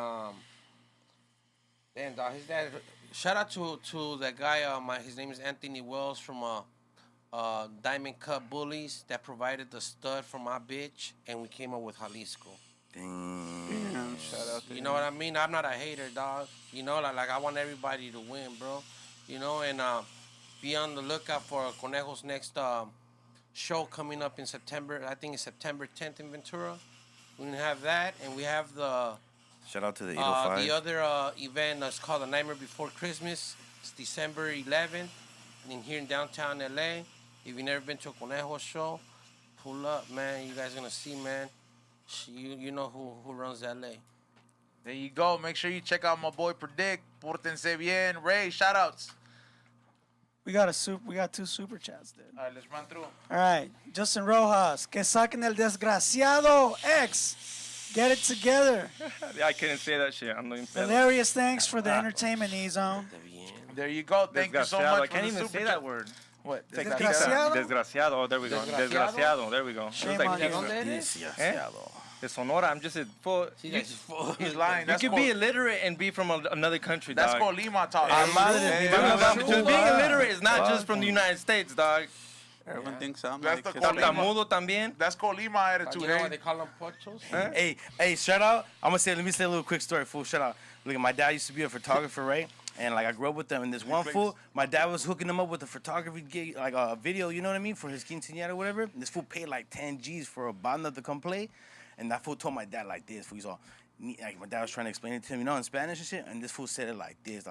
and his dad. Shout out to that guy. His name is Anthony Wells from Diamond Cut Bullies that provided the stud for my bitch, and we came up with Jalisco. Damn, shout out to You know what I mean? I'm not a hater, dog. You know, like I want everybody to win, bro. You know, and be on the lookout for Conejo's next show coming up in September. I think it's September 10th in Ventura. We're going to have that, and we have the Shout out to the 805. the other event that's called The Nightmare Before Christmas. It's December 11th here in downtown LA. If you've never been to a Conejo show, pull up, man. You guys are going to see, man. You know who runs LA. There you go. Make sure you check out my boy Predict. Pórtense bien. Ray, shout outs. We got two super chats, dude. All right, let's run through. All right, Justin Rojas, que saquen el desgraciado X. Get it together. I couldn't say that shit. I'm looking for Hilarious, thanks for the entertainment, E-Zone. There you go. Thank you so much. I can't for the even super say chat. that word. What? Desgraciado? Desgraciado. Oh, there we go. Desgraciado. There we go. Shame It was on like you. ¿Dónde eres? De Sonora. I'm just a full. He's lying. You That's can be illiterate and be from another country, That's dog. called Lima talk. Just being illiterate is not just from the United States, dog. Everyone thinks I'm That's like the Tartamudo también. That's called Lima attitude. You know Eh? what they call them pochos? Hey, shout out. Let me say a little quick story, fool. Shout out. Look, my dad used to be a photographer, right? And like I grew up with them. And this one fool, my dad was hooking him up with a photography gig, like a video, you know what I mean, for his quinceañera or whatever. And this fool paid like 10 G's for a banda to come play. And that fool told my dad like this, fool. He's all, like my dad was trying to explain it to him, you know, in Spanish and shit. And this fool said it like this,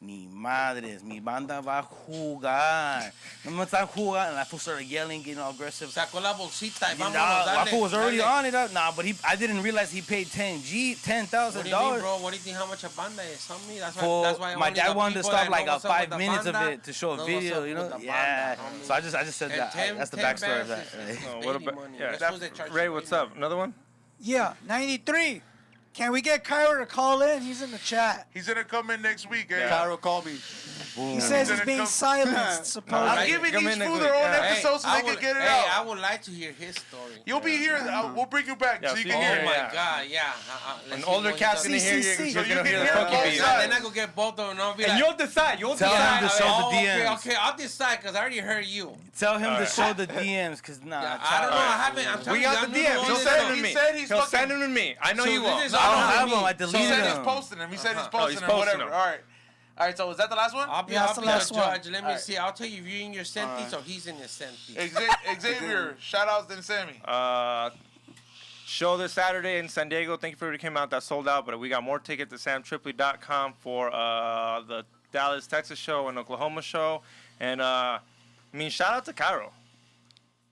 Ni madres, mi banda va a jugar. No me están jugando. And that fool started yelling, getting all aggressive. Sacó la bolsita y vámonos, That fool was already dale. on it. Nah, but I didn't realize he paid $10,000. What do you mean, bro? What do you think? How much a banda is? Tell me. That's why My only dad the wanted to people stop that like know what's up 5 with the minutes of banda it to show a know video, what's you up know? with the Yeah. banda, homie. So I just said And that. 10 That's the 10 backstory of that. bands is Oh, baby what about- money. yeah. That's what they charge Ray, you what's money. up? Another one? Yeah, 93. Can we get Kiero to call in? He's in the chat. He's gonna come in next week, eh? Cairo, call me. He says he's Gonna being come- silenced, I'm supposedly. giving Come each in next fool week. their own Yeah. episode so they can get it I out. would like to hear his story. You'll be here. We'll bring you back so you can see, hear Oh it. my Yeah. God, yeah. An Let's older see cat's what gonna he hear does. you. So You're you gonna can hear the hear funky both beat. sides. Then I go get both of them and I'll be And like, you'll decide. You'll Tell him decide. to show the okay, DMs. okay, I'll decide because I already heard you. Tell him to Alright. show the DMs, because nah. Yeah, I don't know. I haven't. I'm telling We you, got I'm the new DMs. to He'll all send this them to stuff. me. said he's He'll fucking- send them to me. I know So he this will. is I all don't on have me. them. I He deleted said he's them. posting them. He said he's Uh-huh. posting he's them. posting Whatever. them. All right. All right. So is that the last one? I'll be, Yeah, I'll that's be the the last one. judge. Let me Alright. see. I'll tell you if you're in your sentis or he's in his sentis. Xavier, shout outs to Sammy. Show this Saturday in San Diego. Thank you for everybody who came out. That sold out, but we got more tickets at samtripley.com for the Dallas, Texas show and Oklahoma show. And shout out to Cairo.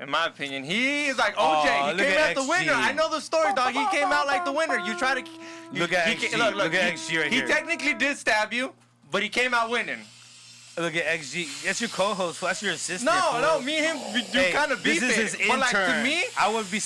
In my opinion, he is like OJ. He look came at out the XG. winner. I know the story, dog. He came out like the winner. You try to Look at he XG. Look, Look at he, XG right he here. technically did stab you, but he came out winning. Look at XG. That's your co-host. That's your assistant. No, fool. no, me and him we do Hey, kind of beef this is it. his intern. But like to me, I would be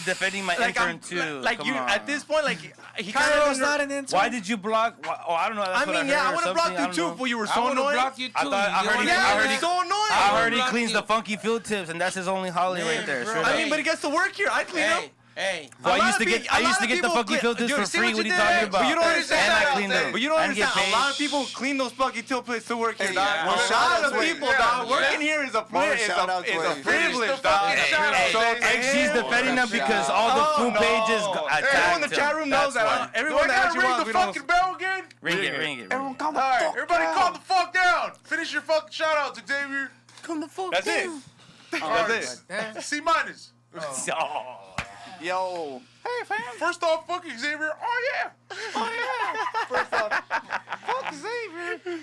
defending my like intern too. like Come you on. at this point, like he kind Kairo's of not an intern. Why did you block? Oh, I don't know. That's I what mean, heard yeah, I or would have something. blocked you I don't too, know. but you were I so would have annoying. blocked you too. I thought- I You heard know he- what I heard he- so annoying. I heard he blocked cleans you. the funky field tips, and that's his only holiday right there. bro. Straight I up. mean, but he gets to work here. I clean up. Hey, Well, A I lot used to of get pe- a I used lot to of get the people funky clean- filters Dude, for see free. what What are you you did? talking about? But you don't understand And I that. cleaned them. But you don't And get understand. A lot of paid. people clean those fucking till plates to work here, Hey, dog. yeah. A Well, lot shout of out to people, you. dog. Yeah. Working here is a More shout out to is a you. privilege, Finish the dog. fucking shout out, Hey, Zay. XG's defending them because all the Oh, food no. pages Everyone in attacked the chat room him. knows That's that. why. Do Everyone I that gotta actually ring wants, the we don't. fucking bell again? Ring it, ring it. Everyone calm the All right, fuck everybody down. calm the fuck down. Finish your fucking shout outs, Xavier. That's it. That's it. C minus. Oh. Yo. Hey, fam. First off, fuck Xavier. Oh yeah. First off, fuck Xavier.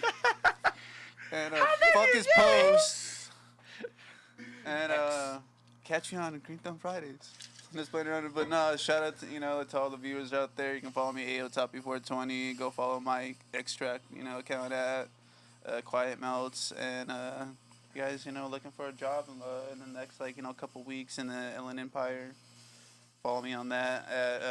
And fuck his posts. And catch you on Green Thumb Fridays. Just playing around, but no, shout out to to all the viewers out there. You can follow me AOToppy420. Go follow my extract account at Quiet Melts, and you guys looking for a job in the next couple weeks in the Inland Empire. Follow me on that at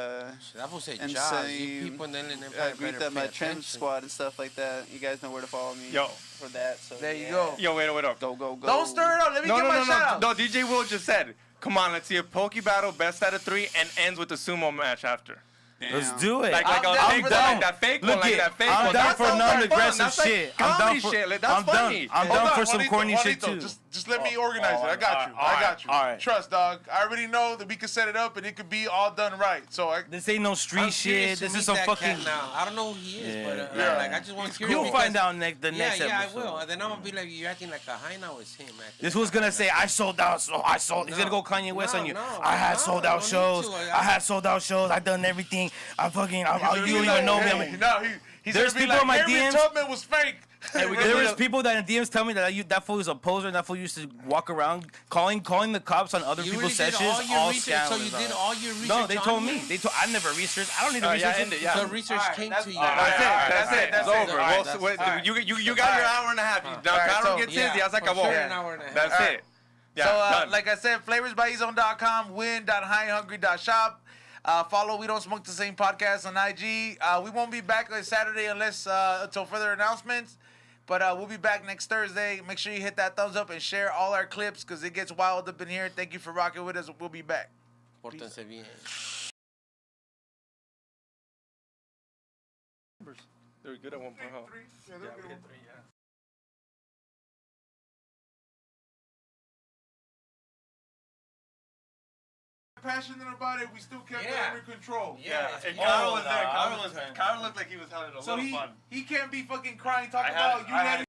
that will say and jobs. say, You people in the Inland Empire Greet better Them, my pay trim attention. squad and stuff like that. You guys know where to follow me. Yo. For that. So There you yeah. go. Yo, wait up. Go, go, go. Don't stir it up. Let me No, get no, my no, shout no. out. No, DJ Will just said, come on, let's see a Poke Battle, best out of 3, and ends with a sumo match after. Let's do it. Like I'm a down fake for one, that. like that fake Look one, like it, that fake I'm one. down That for sounds like fun. non-aggressive That's like shit. I'm down comedy for shit. Like, that's funny. I'm Hold down on, for some Juanito, corny shit Juanito, too. Just let me organize it. I got you. I got you. all right. Trust, dog. I already know that we can set it up and it could be all done right. So This ain't no street I'm curious shit. to This meet is some that fucking. cat now. I don't know who he is, but Yeah. like I just want to hear. You'll find out the next Yeah, episode. I will. And then I'm gonna be like, you're acting like a high now. It's him. Acting This like was a gonna high say I sold out. So I sold. He's gonna go Kanye West No, on you. no, I had no, sold you out don't shows. need to. I had sold out shows. I done everything. I fucking. You don't even know me. No, he's There's gonna be people like, in my Harriet DMs. Tubman was fake. There is people that in DMs tell me that fool is a poser and that fool used to walk around calling the cops on other You people's really did sessions. all your All research, so you scandalous, did dog. all your research. No, they told on me. you? I never researched. I don't need to research end it, it. yeah. The research came to you. That's it. That's It's it. over. Alright, Well, that's- you got your hour and a half. Now Carol so- gets his. Ya se for acabó. sure an hour and a half. That's Alright. it. Yeah, So, done. like I said, flavorsbyezone.com, win.highhungry.shop. Follow We Don't Smoke the Same podcast on IG. We won't be back on Saturday unless until further announcements. But we'll be back next Thursday. Make sure you hit that thumbs up and share all our clips because it gets wild up in here. Thank you for rocking with us. We'll be back. Pórtense bien. They were good at one point, huh? Yeah, they're good. Passionate about it, we still kept it Yeah. under control. Yeah. And Oh, Carl was no, there. I was fine. Carl looked like he was having a So little fun. he can't be fucking crying talking I had about it- you I had letting it.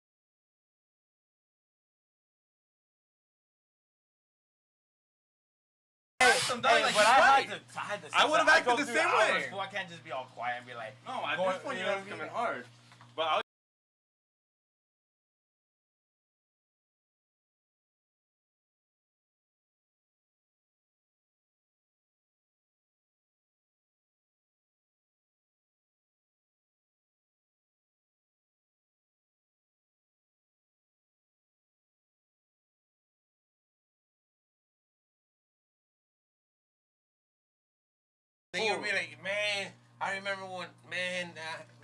I would've acted the same way. I can't just be all quiet and be like, No, at Going- this point you you're know what I mean? coming hard. But I Then you'll be like, man, I remember when, man,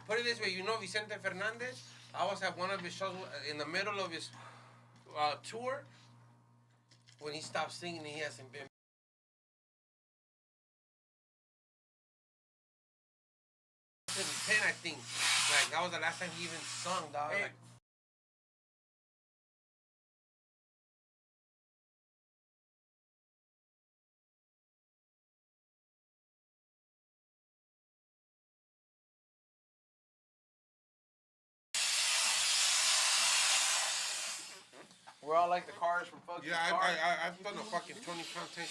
put it this way, you know Vicente Fernandez? I was at one of his shows in the middle of his tour. When he stopped singing, he hasn't been. 2010, I think. Like, that was the last time he even sung, dog. Like, We're all like the cars from fucking yeah, cars. I've done a fucking 20-pound tank